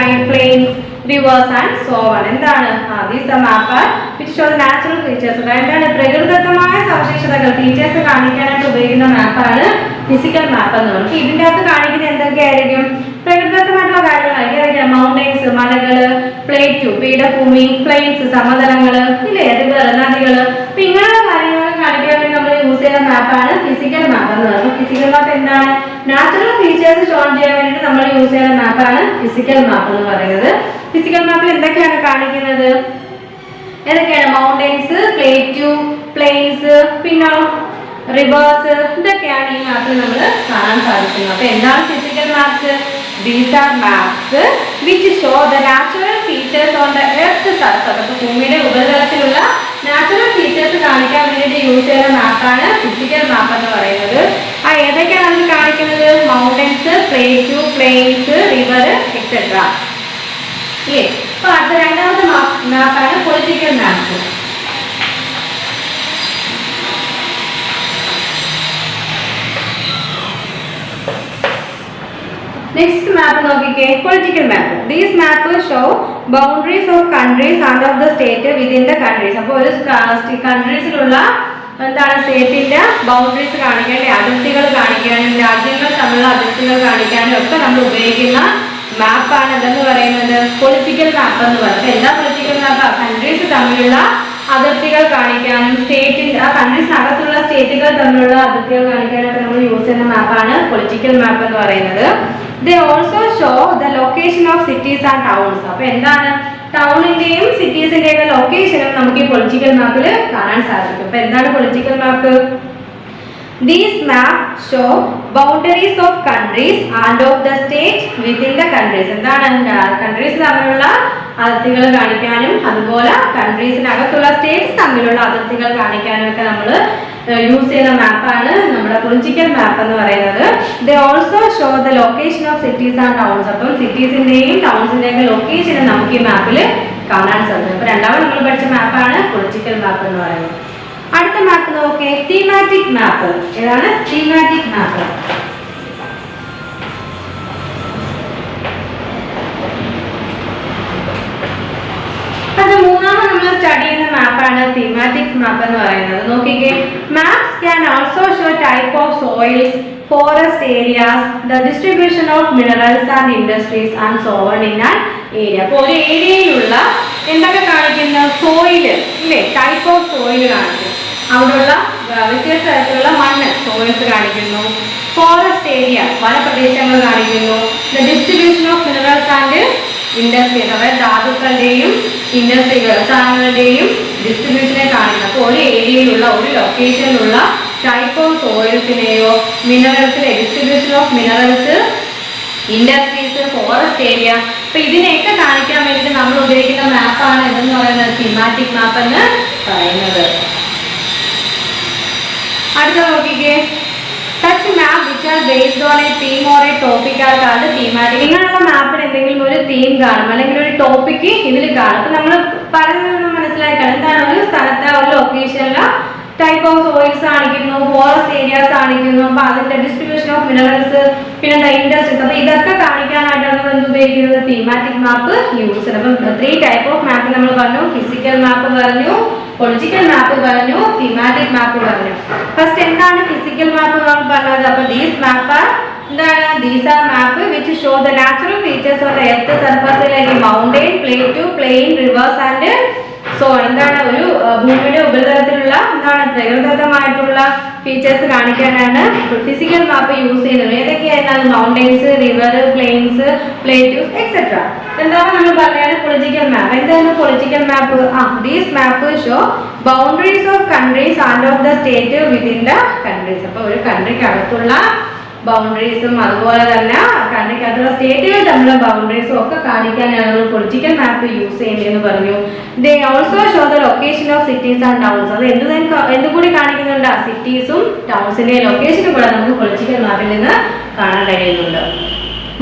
plains, rivers and so on. എന്താണ്, these are maps which show the natural features. എന്താണ്, പ്രകൃതിദത്തമായ സവിശേഷതകൾ ഫീച്ചേഴ്സ് കാണിക്കാനായിട്ട് ഉപയോഗിക്കുന്ന മാപ്പാണ് ഫിസിക്കൽ മാപ്പ് എന്ന് പറയുന്നത്. ഇതിൻ്റെ അകത്ത് കാണിക്കുന്നത് എന്തൊക്കെയായിരിക്കും, പ്രകൃതിദത്തമായിട്ടുള്ള കാര്യങ്ങളായിരിക്കും. മൗണ്ടൈൻസ് മലകള്, പ്ലേറ്റു പീഠഭൂമി, പ്ലെയിൻസ് സമതലങ്ങള്, ഇല്ലേ റിവർ നദികള്, അപ്പൊ ഇങ്ങനെയുള്ള കാര്യങ്ങളൊക്കെ കാണിക്കാൻ വേണ്ടി നമ്മൾ യൂസ് ചെയ്യുന്ന മാപ്പാണ് ഫിസിക്കൽ മാപ്പ് എന്ന് പറയുന്നത്. ഫിസിക്കൽ മാപ്പ് എന്താണ്, നാച്ചുറൽ ഫീച്ചേഴ്സ് ഷോൺ ചെയ്യാൻ വേണ്ടി നമ്മൾ യൂസ് ചെയ്യുന്ന മാപ്പാണ് ഫിസിക്കൽ മാപ്പ് എന്ന് പറയുന്നത്. ഫിസിക്കൽ മാപ്പിൽ എന്തൊക്കെയാണ് കാണിക്കുന്നത്, ഏതൊക്കെയാണ്, മൗണ്ടൈൻസ്, പ്ലേറ്റു, പ്ലെയിൻസ്, പിന്നെ റിവേഴ്സ്, ഇതൊക്കെയാണ് ഈ മാപ്പിൽ നമ്മൾ കാണാൻ സാധിക്കുന്നത്. അപ്പൊ എന്താണ് physical maps, These are maps which show the natural features on the earth surface. അപ്പോൾ ഭൂമിയുടെ ഉപരിതലത്തിലുള്ള നാച്ചുറൽ ഫീച്ചേഴ്സ് കാണിക്കാൻ വേണ്ടിയിട്ട് യൂസ് ചെയ്യുന്ന മാപ്പാണ് ഫിസിക്കൽ മാപ്പ് എന്ന് പറയുന്നത്. ആ ഏതൊക്കെയാണ് നമുക്ക് കാണിക്കുന്നത്? Mountains, plateau, plains, river etcetera. അപ്പോൾ അടുത്ത രണ്ടാമത്തെ മാപ്പാണ് പൊളിറ്റിക്കൽ മാപ്പ്. Next map നോക്കിക്കേ, political map. These maps show boundaries of countries and of the state within the countries. അപ്പോൾ ഒരു കൺട്രീസിലുള്ള എന്താണ് സ്റ്റേറ്റിന്റെ ബൗണ്ടറീസ് കാണിക്കാനും അതിർത്തികൾ കാണിക്കാനും രാജ്യങ്ങൾ തമ്മിലുള്ള അതിർത്തികൾ കാണിക്കാനും ഒക്കെ നമ്മൾ ഉപയോഗിക്കുന്ന മാപ്പാണ് എന്തെന്ന് പറയുന്നത് പൊളിറ്റിക്കൽ മാപ്പ് എന്ന് പറയുന്നത്. എന്താ പൊളിറ്റിക്കൽ മാപ്പ്? കൺട്രീസ് തമ്മിലുള്ള അതിർത്തികൾ കാണിക്കാനും സ്റ്റേറ്റിന്റെ ആ കൺട്രീസിനകത്തുള്ള സ്റ്റേറ്റുകൾ തമ്മിലുള്ള അതിർത്തികൾ കാണിക്കാനൊക്കെ നമ്മൾ യൂസ് ചെയ്യുന്ന മാപ്പാണ് പൊളിറ്റിക്കൽ മാപ്പ് എന്ന് പറയുന്നത്. They also show the location of cities and towns. അപ്പോൾ എന്താണ് ടൗണിന്റെയും സിറ്റീസിന്റെയും ലൊക്കേഷനും നമുക്ക് ഈ പൊളിറ്റിക്കൽ മാപ്പിൽ കാണാൻ സാധിക്കും. അപ്പോൾ എന്താണ് political map? These maps show boundaries of countries and of the state within the countries. എന്താണ് കൺട്രീസ് തമ്മിലുള്ള അതിർത്തികൾ കാണിക്കാനും അതുപോലെ കൺട്രീസിനകത്തുള്ള സ്റ്റേറ്റ്സ് തമ്മിലുള്ള അതിർത്തികൾ കാണിക്കാനും ഒക്കെ നമ്മൾ യൂസ് ചെയ്യുന്ന മാപ്പാണ് നമ്മുടെ പൊളിറ്റിക്കൽ മാപ്പ് എന്ന് പറയുന്നത്. They also show the location of cities and towns. അപ്പം സിറ്റീസിന്റെയും ടൗൺസിന്റെയും ലൊക്കേഷൻ നമുക്ക് ഈ മാപ്പിൽ കാണാൻ സാധിക്കും. അപ്പോൾ രണ്ടാമത് നമ്മൾ പഠിച്ച മാപ്പാണ് പൊളിറ്റിക്കൽ മാപ്പ് എന്ന് പറയുന്നത്. അടുത്ത മാപ്പ് നോക്കേ, തീമാറ്റിക് മാപ്പ്. ഏതാണ് തീമാറ്റിക് മാപ്പ്? അത് മൂന്നാമത് നമ്മൾ സ്റ്റഡി ചെയ്യുന്ന മാപ്പാണ് തീമാറ്റിക് മാപ്പ് എന്ന് പറയുന്നത്. നോക്കിക്കേ, maps can also show type of soils, forest areas, the distribution of minerals and industries and so on in an area. അപ്പോൾ ഒരു ഏരിയയിലുള്ള എന്തൊക്കെ കാണിക്കുന്ന സോയില് ഇല്ലേ, ടൈപ്പ് ഓഫ് സോയിൽ കാണിക്കും. അവിടെയുള്ള വ്യത്യസ്ത തരത്തിലുള്ള മണ്ണ് സോയിൽസ് കാണിക്കുന്നു. ഫോറസ്റ്റ് ഏരിയ വനപ്രദേശങ്ങൾ കാണിക്കുന്നു. The distribution of minerals and industries അതായത് ധാതുക്കളുടെയും ഇൻഡസ്ട്രികൾ സാധനങ്ങളുടെയും ഡിസ്ട്രിബ്യൂഷനെ കാണിക്കുന്നു. അപ്പോൾ ഒരു ഏരിയയിലുള്ള ഒരു ലൊക്കേഷനിലുള്ള ടൈപ്പ് ഓഫ് സോയിൽസിനെയോ മിനറൽസിലെ distribution of minerals, industries, forest area, അപ്പൊ ഇതിനെയൊക്കെ കാണിക്കാൻ വേണ്ടിയിട്ട് നമ്മൾ ഉപയോഗിക്കുന്ന മാപ്പാണ് എന്ന് പറയുന്നത് തീമാറ്റിക് മാപ്പ് എന്ന് പറയുന്നത്. അടുത്ത നോക്കിക്കേ, such map which are based on a theme or a topic are called thematic. ഇങ്ങനെയുള്ള മാപ്പിന് എന്തെങ്കിലും ഒരു തീം കാണും അല്ലെങ്കിൽ ഒരു ടോപ്പിക്ക് ഇതിൽ കാണും. അപ്പൊ നമ്മൾ പറയുന്നത് മനസ്സിലാക്കണം, എന്താണ് ഒരു സ്ഥലത്തെ ഒരു ലൊക്കേഷനിലെ ടൈപ്പ് ഓഫ് സോയിൽസ് കാണിക്കുന്നു, ഫോറസ്റ്റ് ഏരിയാസ് കാണിക്കുന്നു, അപ്പൊ അതിന്റെ ഡിസ്ട്രിബ്യൂഷൻ ഓഫ് മിനറൽസ്, പിന്നെ ഇൻഡസ്ട്രീസ്. അപ്പൊ ഇതൊക്കെ കാണിക്കാനായിട്ടാണ് നമ്മൾ എന്ത് ഉപയോഗിക്കുന്നത്? തീമാറ്റിക് മാപ്പ് യൂസ് ചെയ്യുന്നത്. അപ്പം 3 ടൈപ്പ് ഓഫ് മാപ്പ് നമ്മൾ പറഞ്ഞു. ഫിസിക്കൽ മാപ്പ് പറഞ്ഞു, പൊളിറ്റിക്കൽ മാപ്പ് പറഞ്ഞു, തീമാറ്റിക് മാപ്പ് പറഞ്ഞു. ഫസ്റ്റ് എന്താണ് ഫിസിക്കൽ മാപ്പ് നമ്മൾ പറഞ്ഞത്? അപ്പൊ ദീസ് മാപ്പ് എന്താണ്? These are map which show the natural features of the earth surface like mountain, plateau, plain, rivers and so. എന്താണ് ഒരു ഭൂമിയുടെ ഉപരിതലത്തിലുള്ള എന്താണ് പ്രകൃതിദത്തമായിട്ടുള്ള ഫീച്ചേഴ്സ് കാണിക്കാനാണ് ഫിസിക്കൽ മാപ്പ് യൂസ് ചെയ്യുന്നത്. ഏതൊക്കെയായിരുന്നാണ്? Mountains, river, plains, plateaus etcetera. എന്താണ് നമ്മൾ പറയുന്നത്? Political map. എന്താണ് political map? These map show boundaries of countries and of the state within the countries. അപ്പോൾ ഒരു കൺട്രിക്ക് അകത്തുള്ള ബൗണ്ടറീസും അതുപോലെ തന്നെ കൺട്രിക്കകത്തുള്ള സ്റ്റേറ്റുകൾ തമ്മിലുള്ള ബൗണ്ടറീസും ഒക്കെ കാണിക്കാനാണ് പൊളിറ്റിക്കൽ മാപ്പ് യൂസ് ചെയ്യുന്നതെന്ന് പറഞ്ഞു. They also show the location of cities and towns. അത് എന്തുകൂടി കാണിക്കുന്നുണ്ട്? സിറ്റീസും ടൗൺസിന്റെ ലൊക്കേഷനും കൂടെ നമുക്ക് പൊളിറ്റിക്കൽ മാപ്പിൽ നിന്ന് കാണാൻ കഴിയുന്നുണ്ട്.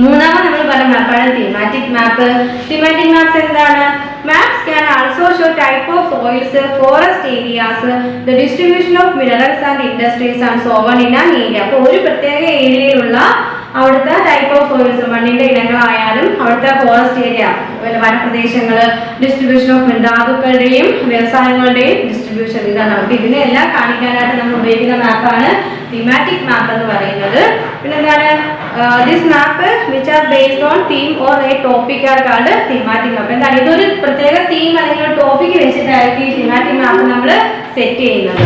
മൂന്നാമത് നമ്മൾ പറഞ്ഞ മാപ്പാണ് തീമാറ്റിക് മാപ്പ്. തീമാറ്റിക് മാപ്സ് എന്താണ്? Maps can also show type of soils, forest areas, the distribution of minerals and industries and so on in an area. അപ്പോൾ ഒരു പ്രത്യേക ഏരിയയിലുള്ള അവിടുത്തെ ടൈപ്പ് ഓഫ് സോയിൽസ്, മണ്ണിന്റെ ഇനങ്ങളായാലും അവിടുത്തെ ഫോറസ്റ്റ് ഏരിയ വനപ്രദേശങ്ങൾ, ഡിസ്ട്രിബ്യൂഷൻ ഓഫ് ധാതുക്കളുടെയും വ്യവസായങ്ങളുടെയും ഡിസ്ട്രിബ്യൂഷൻ, ഇതാണ്. നമുക്ക് ഇതിനെല്ലാം കാണിക്കാനായിട്ട് നമ്മൾ ഉപയോഗിക്കുന്ന മാപ്പാണ് തീമാറ്റിക് മാപ്പ് എന്ന് പറയുന്നത്. പിന്നെ എന്താണ്? This map which are based on theme or a topic are called thematic map. എന്താണ്? ഇതൊരു പ്രത്യേക തീം അല്ലെങ്കിൽ ഒരു ടോപ്പിക് വെച്ചിട്ടായിരിക്കും ഈ തീമാറ്റിക് മാപ്പ് നമ്മൾ സെറ്റ് ചെയ്യുന്നത്.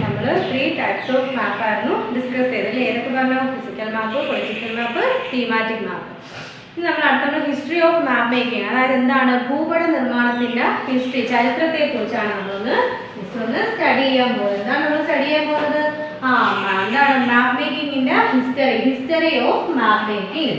നമ്മൾ 3 ടൈപ്സ് ഓഫ് മാപ്പ് ആയിരുന്നു ഡിസ്കസ് ചെയ്തത്. ഏതൊക്കെ പറഞ്ഞു? Physical map, political map, thematic map. ഇനി നമ്മൾ അടുത്ത ഹിസ്റ്ററി ഓഫ് മാപ്പ് മേക്കിംഗ്, അതായത് എന്താണ് ഭൂപട നിർമ്മാണത്തിന്റെ ഹിസ്റ്ററി, ചരിത്രത്തെ കുറിച്ചാണ് നമ്മളൊന്ന് സ്റ്റഡി ചെയ്യാൻ പോകുന്നത്. എന്താണ് നമ്മൾ സ്റ്റഡി ചെയ്യാൻ പോകുന്നത്? എന്താണ് മാപ്പ് മേക്കിങ്ങിന്റെ history of map making.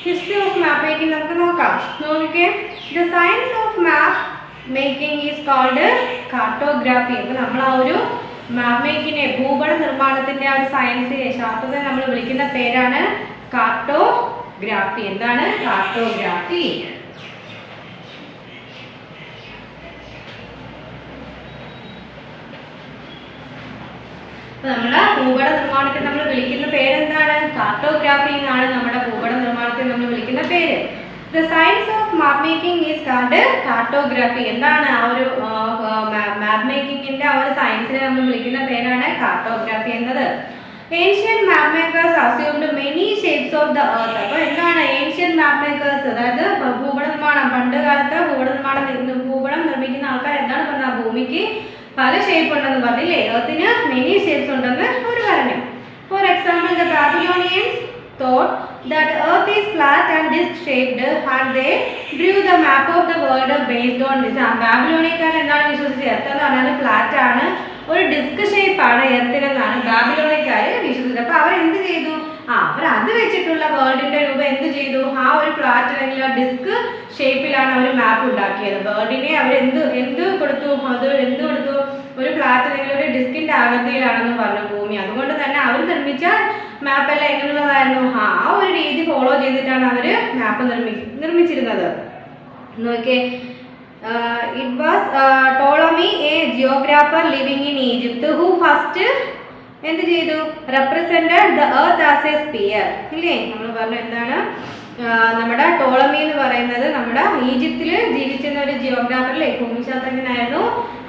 History of map making നമുക്ക് നോക്കാം. നോക്കിക്കേ, the science of map making is called cartography. അപ്പോൾ നമ്മൾ ആ ഒരു മാപ്പ് മേക്കിങ്ങിനെ, ഭൂപട നിർമ്മാണത്തിന്റെ ആ ഒരു സയൻസിനെ, ശാസ്ത്രത്തെ നമ്മൾ വിളിക്കുന്ന പേരാണ് കാർട്ടോഗ്രാഫി. എന്താണ് കാർട്ടോഗ്രാഫി? നമ്മുടെ ഭൂപട നിർമ്മാണത്തെ നമ്മൾ വിളിക്കുന്ന പേരെന്താണ്? കാർട്ടോഗ്രാഫി എന്നാണ് നമ്മുടെ ഭൂപട നിർമ്മാണത്തെ നമ്മൾ വിളിക്കുന്ന പേര്. The science of map making is called cartography. എന്താണ് ആ ഒരു മാപ്പ് മേക്കിങ്ങിന്റെ ആ ഒരു സയൻസിനെ നമ്മൾ വിളിക്കുന്ന പേരാണ് കാർട്ടോഗ്രാഫി എന്നത്. Ancient map makers assumed many shapes of the earth. അപ്പോൾ എന്താണ് ഏൻഷ്യന്റ് മാപ്പ് മേക്കേഴ്സ്? അതായത് ഭൂപട നിർമ്മാണം, പണ്ട് കാലത്ത് ഭൂപടം നിർമ്മിക്കുന്ന ആൾക്കാർ എന്താണ് പറഞ്ഞത്? ഭൂമിക്ക് പല ഷേപ്പ് ഉണ്ടെന്ന് പറഞ്ഞില്ലേ? എർത്തിന് മെനി ഷേപ്സ് ഉണ്ടെന്ന് അവർ പറഞ്ഞു. For example, the Babylonians thought that earth is flat and disc shaped and they drew the map of the world based on this. ബാബിലോണിയക്കാർ എന്താണ് വിശ്വസിച്ചത്? എർത്ത് എന്ന് പറഞ്ഞാൽ ഫ്ലാറ്റ് ആണ്, ഒരു ഡിസ്ക് ഷേപ്പ് ആണ് എർത്തിനെന്നാണ് ബാബിലോണിയക്കാർ വിശ്വസിച്ചത്. അപ്പോൾ അവർ എന്ത് ചെയ്തു? അവർ അത് വെച്ചിട്ടുള്ള വേൾഡിന്റെ രൂപം എന്ത് ചെയ്തു? ആ ഒരു ഫ്ലാറ്റ് അല്ലെങ്കിൽ ആ ഡിസ്ക് ഷേപ്പിലാണ് അവർ മാപ്പ് ഉണ്ടാക്കിയത്. വേൾഡിനെ അവർ എന്ത് കൊടുത്തു? ഒരു ഫ്ലാറ്റ് അല്ലെങ്കിൽ ഒരു ഡിസ്കിന്റെ ആകൃതിയിലാണെന്ന് പറഞ്ഞു ഭൂമി. അതുകൊണ്ട് തന്നെ അവർ നിർമ്മിച്ച മാപ്പെല്ലാം എങ്ങനെയുള്ളതായിരുന്നു? ആ ഒരു രീതി ഫോളോ ചെയ്തിട്ടാണ് അവര് മാപ്പ് നിർമ്മിച്ചിരുന്നത്. നോക്കിയേ, it was Ptolemy, a geographer living in Egypt, who first എന്ത് ചെയ്തു? represented the earth as a sphere. ഇല്ലേ, നമ്മൾ പറഞ്ഞു എന്താണ് നമ്മുടെ ടോളമി എന്ന് പറയുന്നത് നമ്മുടെ ഈജിപ്തിൽ ജീവിച്ചിരുന്ന ഒരു ജിയോഗ്രാഫറിലെ ഭൂമിശാസ്ത്രജ്ഞനായിരുന്നു.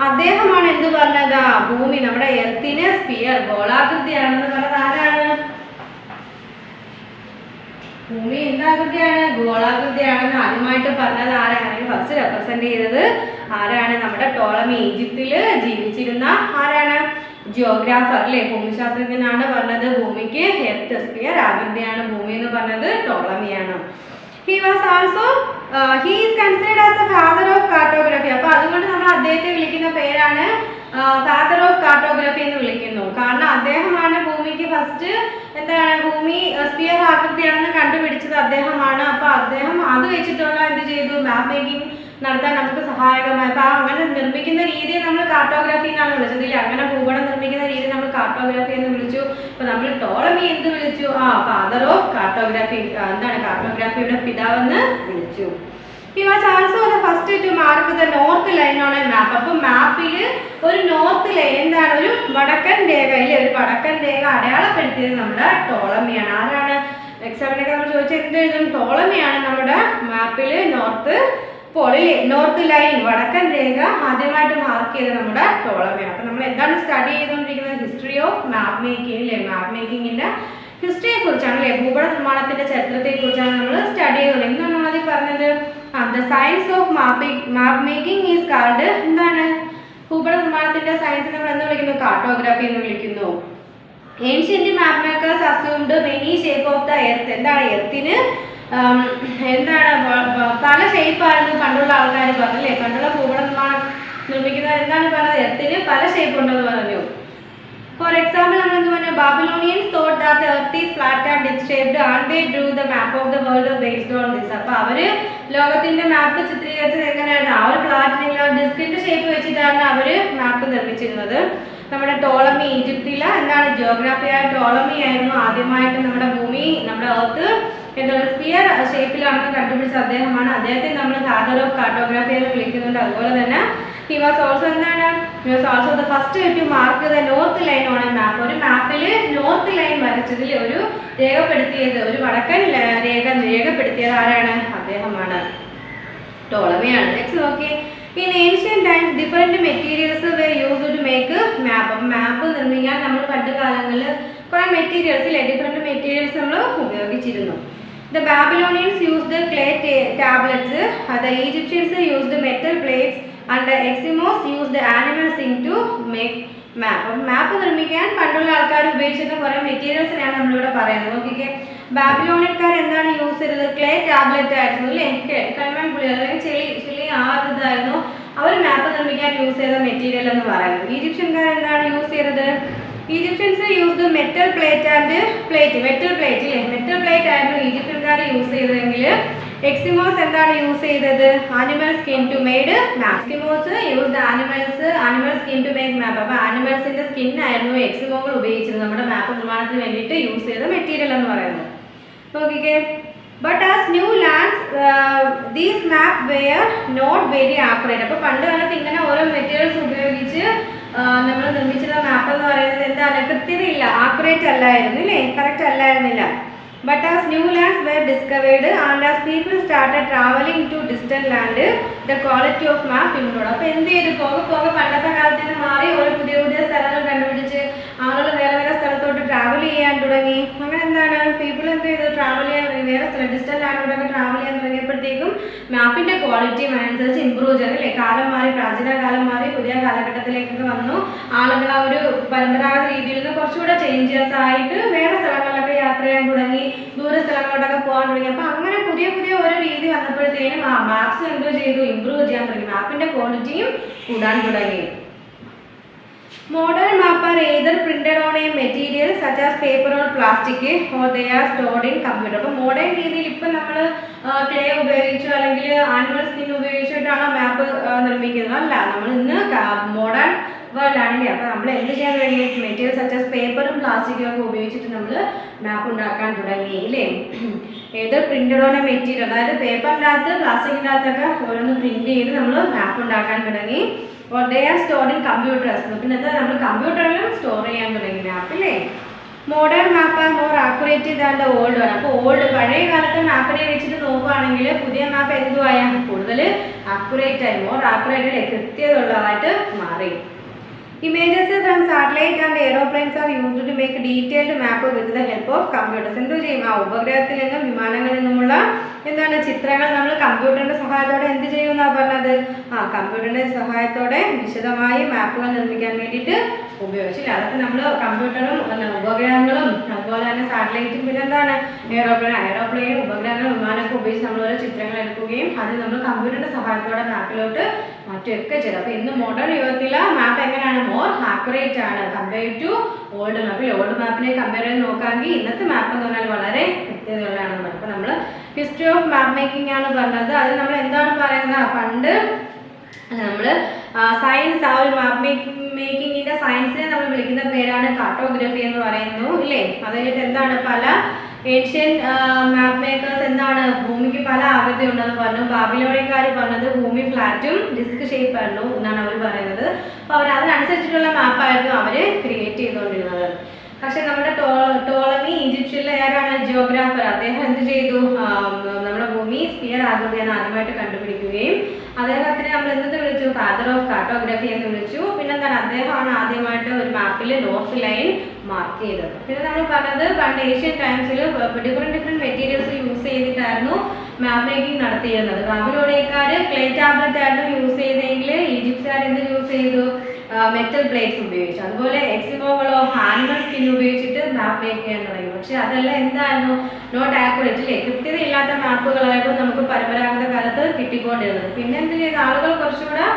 അദ്ദേഹമാണ് എന്ത് പറഞ്ഞത്? ഭൂമി നമ്മുടെ എർത്തിന് സ്പിയർ, ഗോളാകൃതിയാണെന്ന് പറഞ്ഞത് ആരാണ്? ഭൂമി എന്താകൃതിയാണ്? ഗോളാകൃതിയാണെന്ന് ആദ്യമായിട്ട് പറഞ്ഞത് ആരാണ്? ഫസ്റ്റ് റെപ്രസെന്റ് ചെയ്തത് ആരാണ്? നമ്മുടെ ടോളമി. ഈജിപ്തിൽ ജീവിച്ചിരുന്ന ആരാണ്? ജിയോഗ്രാഫർ അല്ലേ, ഭൂമിശാസ്ത്രജ്ഞനാണ് പറഞ്ഞത് ഭൂമിക്ക് എർത്ത് സ്പിയർ ആകൃതിയാണ് ഭൂമി എന്ന് പറഞ്ഞത് ടോളമിയാണ്. he is considered as the father of cartography. അപ്പോൾ അതുകൊണ്ട് നമ്മൾ അദ്ദേഹത്തെ വിളിക്കുന്ന പേരാണ് ഫാദർ ഓഫ് കാർട്ടോഗ്രാഫി എന്ന് വിളിക്കുന്നു. കാരണം അദ്ദേഹമാണ് ഭൂമിക്ക് ഫസ്റ്റ് എന്താണ് ഭൂമി സ്പിയർ ആകൃതിയാണെന്ന് കണ്ടുപിടിച്ചത് അദ്ദേഹമാണ്. അപ്പോൾ അദ്ദേഹം അത് വെച്ചിട്ടുള്ള എന്ത് ചെയ്തു? മാപ്പ് മേക്കിംഗ് നടത്താൻ നമുക്ക് സഹായകമായി. അപ്പോൾ അങ്ങനെ നിർമ്മിക്കുന്ന രീതിയെ നമ്മൾ കാർട്ടോഗ്രാഫി എന്നാണ് വിളിച്ചത്. ഇല്ല, അങ്ങനെ ഭൂപടം നിർമ്മിക്കുന്ന രീതി നമ്മൾ കാർട്ടോഗ്രാഫി എന്ന് വിളിച്ചു. അപ്പോൾ നമ്മൾ ടോളമി എന്ത് വിളിച്ചു? ഫാദർ ഓഫ് കാർട്ടോഗ്രാഫി, എന്താണ് കാർട്ടോഗ്രാഫിയുടെ പിതാവെന്ന് വിളിച്ചു. He was also the first to mark the north line on a map. അപ്പോൾ മാപ്പിൽ ഒരു നോർത്ത് ലൈൻ, എന്താണ് ഒരു വടക്കൻ രേഖ, ഇല്ലേ, ഒരു വടക്കൻ രേഖ അടയാളപ്പെടുത്തിയത് നമ്മുടെ ടോളമിയാണ്. ആരാണ്? എക്സാമിനൊക്കെ നമ്മൾ ചോദിച്ചാൽ എന്ത് എഴുതും? ടോളമിയാണ് നമ്മുടെ മാപ്പിൽ നോർത്ത് പോളിലെ നോർത്ത് ലൈൻ, വടക്കൻ രേഖ ആദ്യമായിട്ട് മാർക്ക് ചെയ്ത് നമ്മുടെ ടോളമിയാണ്. അപ്പോൾ നമ്മൾ എന്താണ് സ്റ്റഡി ചെയ്തുകൊണ്ടിരിക്കുന്നത്? ഹിസ്റ്ററി ഓഫ് മാപ്പ് മേക്കിംഗ്, അല്ലേ, മാപ്പ് മേക്കിങ്ങിന്റെ ഹിസ്റ്ററിയെ കുറിച്ചാണ്, അല്ലേ, ഭൂപട നിർമ്മാണത്തിന്റെ ചരിത്രത്തെ കുറിച്ചാണ് നമ്മൾ സ്റ്റഡി ചെയ്തത്. എന്താണ് നമ്മളത് പറഞ്ഞത്? The science of map making is called, എന്താണ് ഭൂപട നിർമ്മാണത്തിന്റെ സയൻസ് നമ്മൾ എന്ന് വിളിക്കുന്നു? കാർട്ടോഗ്രാഫി എന്ന് വിളിക്കുന്നു. Ancient map makers assumed many shape of the earth. എന്താണ് എർത്തിന് എന്താണ് പല ഷേപ്പായിരുന്നു പണ്ടുള്ള ആൾക്കാർ പറഞ്ഞല്ലേ? പണ്ടുള്ള ഭൂപട നിർമ്മാണം നിർമ്മിക്കുന്നത് എന്താണ് പറഞ്ഞത്? എർത്തിന് പല ഷേപ്പ് ഉണ്ടെന്ന് പറഞ്ഞു. ഫോർ എക്സാമ്പിൾ നമ്മൾ എന്ത് പറഞ്ഞു? Babylonians thought that earth is flat and disk shaped and they Drew the map of the world based on this. അപ്പോൾ അവര് ലോകത്തിന്റെ മാപ്പ് ചിത്രീകരിച്ചത് എങ്ങനെയായിരുന്നു? ആ ഒരു ഫ്ലാറ്റിനെങ്കിലും ഡിസ്കിന്റെ ഷേപ്പ് വെച്ചിട്ടാണ് അവര് മാപ്പ് നിർമ്മിച്ചിരുന്നത്. നമ്മുടെ ടോളമി ഈജിപ്തിലെ എന്താണ് ജിയോഗ്രാഫിയായ ടോളമി ആയിരുന്നു ആദ്യമായിട്ട് നമ്മുടെ ഭൂമി, നമ്മുടെ എർത്ത് എന്താണ് സ്പിയർ ഷേപ്പിലാണെന്ന് കണ്ടുപിടിച്ച അദ്ദേഹമാണ്. അദ്ദേഹത്തെ നമ്മൾ ഫാദർ ഓഫ് കാർട്ടോഗ്രാഫി എന്ന് വിളിക്കുന്നുണ്ട്. അതുപോലെ തന്നെ he was also the first to mark the north line on a map. ഒരു മാപ്പിൽ നോർത്ത് ലൈൻ വരച്ചതിൽ ഒരു രേഖപ്പെടുത്തിയത്, ഒരു വടക്കൻ രേഖപ്പെടുത്തിയത് ആരാണ്? അദ്ദേഹമാണ്, ടോളമിയാണ്. നെക്സ്റ്റ് നോക്കിയേ, in ancient times different materials were used to make map. മാപ്പ് നിർമ്മിക്കാൻ നമ്മൾ പണ്ട് കാലങ്ങളിൽ കുറേ മെറ്റീരിയൽസ്, ഡിഫറെന്റ് മെറ്റീരിയൽസ് നമ്മൾ ഉപയോഗിച്ചിരുന്നു. The Babylonians used clay tablets, the Egyptians used metal plates, and the Eskimos used animal skin to make map. മാപ്പ് നിർമ്മിക്കാൻ പണ്ടുള്ള ആൾക്കാർ ഉപയോഗിച്ചിരുന്ന കുറേ മെറ്റീരിയൽസിനെയാണ് നമ്മളിവിടെ പറയുന്നത്. നോക്കിക്കേ, ബാബിലോണിയക്കാർ എന്താണ് യൂസ് ചെയ്തത്? ക്ലേ ടാബ്ലറ്റ് ആയിരുന്നു, അല്ലേ, കളിമൺപുളി അല്ലെങ്കിൽ ചെളി ആ ഇതായിരുന്നു അവർ മാപ്പ് നിർമ്മിക്കാൻ യൂസ് ചെയ്ത മെറ്റീരിയൽ എന്ന് പറയുന്നത്. ഈജിപ്ഷ്യൻകാർ എന്താണ് യൂസ് ചെയ്തത്? ഈജിപ്ഷ്യൻസ് യൂസ്ഡ് മെറ്റൽ പ്ലേറ്റ് ആയിരുന്നു ഈജിപ്ഷ്യൻകാർ യൂസ് ചെയ്തതെങ്കിൽ എക്സിമോസ് എന്താണ് യൂസ് ചെയ്തത്? Animal skin to made map. Eskimos used animal skin to make map. അപ്പോൾ ആനിമൽസിന്റെ സ്കിൻ ആയിരുന്നു എക്സിമോകൾ ഉപയോഗിച്ചത് നമ്മുടെ മാപ്പ് നിർമ്മാണത്തിന് വേണ്ടിയിട്ട് യൂസ് ചെയ്ത മെറ്റീരിയൽ എന്ന് പറയുന്നത്. നോക്കിക്കേ, but as new lands these map were not very accurate. അപ്പോൾ പണ്ട് കാലത്ത് ഇങ്ങനെ ഓരോ മെറ്റീരിയൽസ് ഉപയോഗിച്ച് നമ്മൾ നിർമ്മിച്ചിരുന്ന മാപ്പ് എന്ന് പറയുന്നത് എന്താണ്? കൃത്യതയില്ല, ആക്യുറേറ്റ് അല്ലായിരുന്നു അല്ലേ, correct അല്ലായിരുന്നില്ല. But as new lands were discovered and as people started traveling to distant land, the quality of map improved. അപ്പോൾ എന്ത് ചെയ്തു? പോകെ പണ്ടത്തെ കാലത്ത് നിന്ന് മാറി ഓരോ പുതിയ സ്ഥലങ്ങൾ കണ്ടുപിടിച്ച് ആളുകൾ വേറെ സ്ഥലത്തോട്ട് ട്രാവൽ ചെയ്യാൻ തുടങ്ങി. അങ്ങനെ എന്താണ് പീപ്പിൾ എന്ത് ചെയ്തു? ട്രാവൽ ചെയ്യാൻ വേറെ ഡിസ്റ്റന്റ് ലാൻഡിലൂടെ ട്രാവൽ ചെയ്യാൻ തുടങ്ങിയപ്പോഴത്തേക്കും മാപ്പിന്റെ ക്വാളിറ്റി അനുസരിച്ച് ഇമ്പ്രൂവ് ചെയ്തു അല്ലേ. കാലം മാറി, പ്രാചീന കാലം മാറി, പുതിയ കാലഘട്ടത്തിലേക്കൊക്കെ വന്നു. ആളുകൾ ആ ഒരു പരമ്പരാഗത രീതിയിൽ നിന്ന് കുറച്ചുകൂടെ ചേഞ്ചസ് ആയിട്ട് വേറെ സ്ഥലങ്ങളിലൊക്കെ യാത്ര ചെയ്യാൻ തുടങ്ങി, ദൂര സ്ഥലങ്ങളിലൊക്കെ പോകാൻ തുടങ്ങി. അപ്പോൾ അങ്ങനെ പുതിയ ഓരോ രീതി വന്നപ്പോഴത്തേനും ആ മാപ്സ് എന്തോ ചെയ്തു? ഇമ്പ്രൂവ് ചെയ്യാൻ തുടങ്ങി, മാപ്പിന്റെ ക്വാളിറ്റിയും കൂടാൻ തുടങ്ങി. Modern map are either printed on a material such as paper or plastic or they are stored in computer. അപ്പോൾ മോഡേൺ രീതിയിൽ ഇപ്പം നമ്മൾ ക്ലേ ഉപയോഗിച്ചോ അല്ലെങ്കിൽ ആനിമൽ സ്കിൻ ഉപയോഗിച്ചിട്ടാണ് മാപ്പ് നിർമ്മിക്കുന്നത്. അല്ല, നമ്മൾ ഇന്ന് മോഡേൺ വേൾഡാണെങ്കിൽ അപ്പോൾ നമ്മൾ എന്ത് ചെയ്യാൻ തുടങ്ങി? മെറ്റീരിയൽ സച്ച് ആസ് പേപ്പറും പ്ലാസ്റ്റിക്കും ഒക്കെ ഉപയോഗിച്ചിട്ട് നമ്മൾ മാപ്പ് ഉണ്ടാക്കാൻ തുടങ്ങി അല്ലേ. ഏത് പ്രിന്റഡ് ഓൺ എ മെറ്റീരിയൽ, അതായത് പേപ്പറിൻ്റെ അകത്ത് പ്ലാസ്റ്റിക്കിൻ്റെ അകത്തൊക്കെ ഓരോന്ന് പ്രിന്റ് ചെയ്ത് നമ്മൾ മാപ്പ് ഉണ്ടാക്കാൻ തുടങ്ങി. or they are stored in computers. പിന്നെ എന്താ നമ്മൾ കമ്പ്യൂട്ടറിലും സ്റ്റോർ ചെയ്യാൻ തുടങ്ങി മാപ്പ് അല്ലേ. Modern map are more accurate than the old one. അപ്പോൾ പഴയ കാലത്തെ മാപ്പിനെ വെച്ചിട്ട് നോക്കുകയാണെങ്കിൽ പുതിയ മാപ്പ് എന്തുവായ കൂടുതൽ ആക്യുറേറ്റ് ആയി, മോർ ആക്യുറേറ്റ് അല്ലേ, കൃത്യത ഉള്ളതായിട്ട് മാറി. Images from satellite and aeroplanes are used to make detailed map with the help of computers. എന്തു ചെയ്യും? ആ ഉപഗ്രഹത്തിൽ നിന്നും വിമാനങ്ങളിൽ നിന്നുമുള്ള എന്താണ് ചിത്രങ്ങൾ നമ്മൾ കമ്പ്യൂട്ടറിന്റെ സഹായത്തോടെ എന്ത് ചെയ്യുമെന്നാണ് പറഞ്ഞത്? കമ്പ്യൂട്ടറിന്റെ സഹായത്തോടെ വിശദമായി മാപ്പുകൾ നിർമ്മിക്കാൻ വേണ്ടിയിട്ട് ഉപയോഗിച്ചില്ല. അതൊക്കെ നമ്മൾ കമ്പ്യൂട്ടറും ഉപഗ്രഹങ്ങളും അതുപോലെ തന്നെ സാറ്റലൈറ്റും പിന്നെ എന്താണ് എയറോപ്ലെയിൻ ഉപഗ്രഹങ്ങളും വിമാനമൊക്കെ ഉപയോഗിച്ച് നമ്മൾ ഓരോ ചിത്രങ്ങൾ എടുക്കുകയും അത് നമ്മൾ കമ്പ്യൂട്ടറിന്റെ സഹായത്തോടെ മാപ്പിലോട്ട് മാറ്റുകയൊക്കെ ചെയ്തു. അപ്പോൾ ഇന്ന് മോഡേൺ യുഗത്തിൽ മാപ്പ് എങ്ങനെയാണ്? മോർ ആക്യുറേറ്റ് ആണ് compare to old map. Old മാപ്പിനെ കമ്പയർ ചെയ്ത് നോക്കുകയാണെങ്കിൽ ഇന്നത്തെ മാപ്പ് എന്ന് പറഞ്ഞാൽ വളരെ കൃത്യതയുള്ളതാണ്. അപ്പോൾ നമ്മൾ ഹിസ്റ്ററി ഓഫ് മാപ്പ് മേക്കിംഗ് ആണ് പറഞ്ഞത്. അതിൽ നമ്മൾ എന്താണ് പറയുന്നത്? പണ്ട് നമ്മൾ സയൻസ്, ആ ഒരു മാപ്പ് മേക്കിങ്ങിന്റെ സയൻസിനെ നമ്മൾ വിളിക്കുന്ന പേരാണ് കാർട്ടോഗ്രഫി എന്ന് പറയുന്നു ഇല്ലേ. അതായത് എന്താണ് പല ഏഷ്യൻ മാപ്പ് മേക്കേഴ്സ് എന്താണ് ഭൂമിക്ക് പല ആകൃതി ഉണ്ടെന്ന് പറഞ്ഞു. ബാബിലോണിയക്കാർ പറഞ്ഞത് ഭൂമി ഫ്ലാറ്റും ഡിസ്ക് ഷേപ്പ് ആയിരുന്നു എന്നാണ് അവർ പറയുന്നത്. അപ്പോൾ അവർ അതിനനുസരിച്ചിട്ടുള്ള മാപ്പായിരുന്നു അവർ ക്രിയേറ്റ് ചെയ്തുകൊണ്ടിരുന്നത്. പക്ഷെ നമ്മുടെ ടോളമി ഈജിപ്ഷ്യയിലെ ആരാണ്? ജിയോഗ്രാഫർ. അദ്ദേഹം എന്ത് ചെയ്തു? നമ്മുടെ ഭൂമി സ്പിയർ ആകൃതിയാണ് ആദ്യമായിട്ട് കണ്ടുപിടിക്കുകയും അദ്ദേഹത്തിനെ നമ്മൾ എന്ത് വിളിച്ചു? ഫാദർ ഓഫ് കാർട്ടോഗ്രഫി എന്ന് വിളിച്ചു. പിന്നെ എന്താണ്? അദ്ദേഹമാണ് ആദ്യമായിട്ട് ഒരു മാപ്പിൽ നോർത്ത് ലൈൻ മാർക്ക് ചെയ്തത്. പിന്നെ നമ്മൾ പറഞ്ഞത് പണ്ട് ഏഷ്യൻ ടൈംസിൽ ഡിഫറെൻറ്റ് മെറ്റീരിയൽസ് യൂസ് ചെയ്തിട്ടായിരുന്നു മാപ്പ് മേക്കിംഗ് നടത്തിയിരുന്നത്. ബാബിലോണിയക്കാർ ക്ലേ ടാബ്ലറ്റ് ആയിരുന്നു യൂസ് ചെയ്തെങ്കിൽ ഈജിപ്തുകാർ എന്ത് യൂസ് ചെയ്തു? മെറ്റൽ പ്ലേറ്റ്സ് ഉപയോഗിച്ചു. അതുപോലെ എക്സിമോകളോ ആനിമൽ സ്കിൻ ഉപയോഗിച്ചിട്ട് മാപ്പ് മേക്ക് ചെയ്യാൻ തുടങ്ങി. പക്ഷെ അതെല്ലാം എന്തായിരുന്നു? നോട്ട് ആക്യുറേറ്റ് അല്ലേ, കൃത്യതയില്ലാത്ത മാപ്പുകളായിരുന്നു നമുക്ക് പരമ്പരാഗത കാലത്ത് കിട്ടിക്കൊണ്ടിരുന്നത്. പിന്നെ എന്ത് ചെയ്തു? ആളുകൾ കുറച്ചുകൂടെ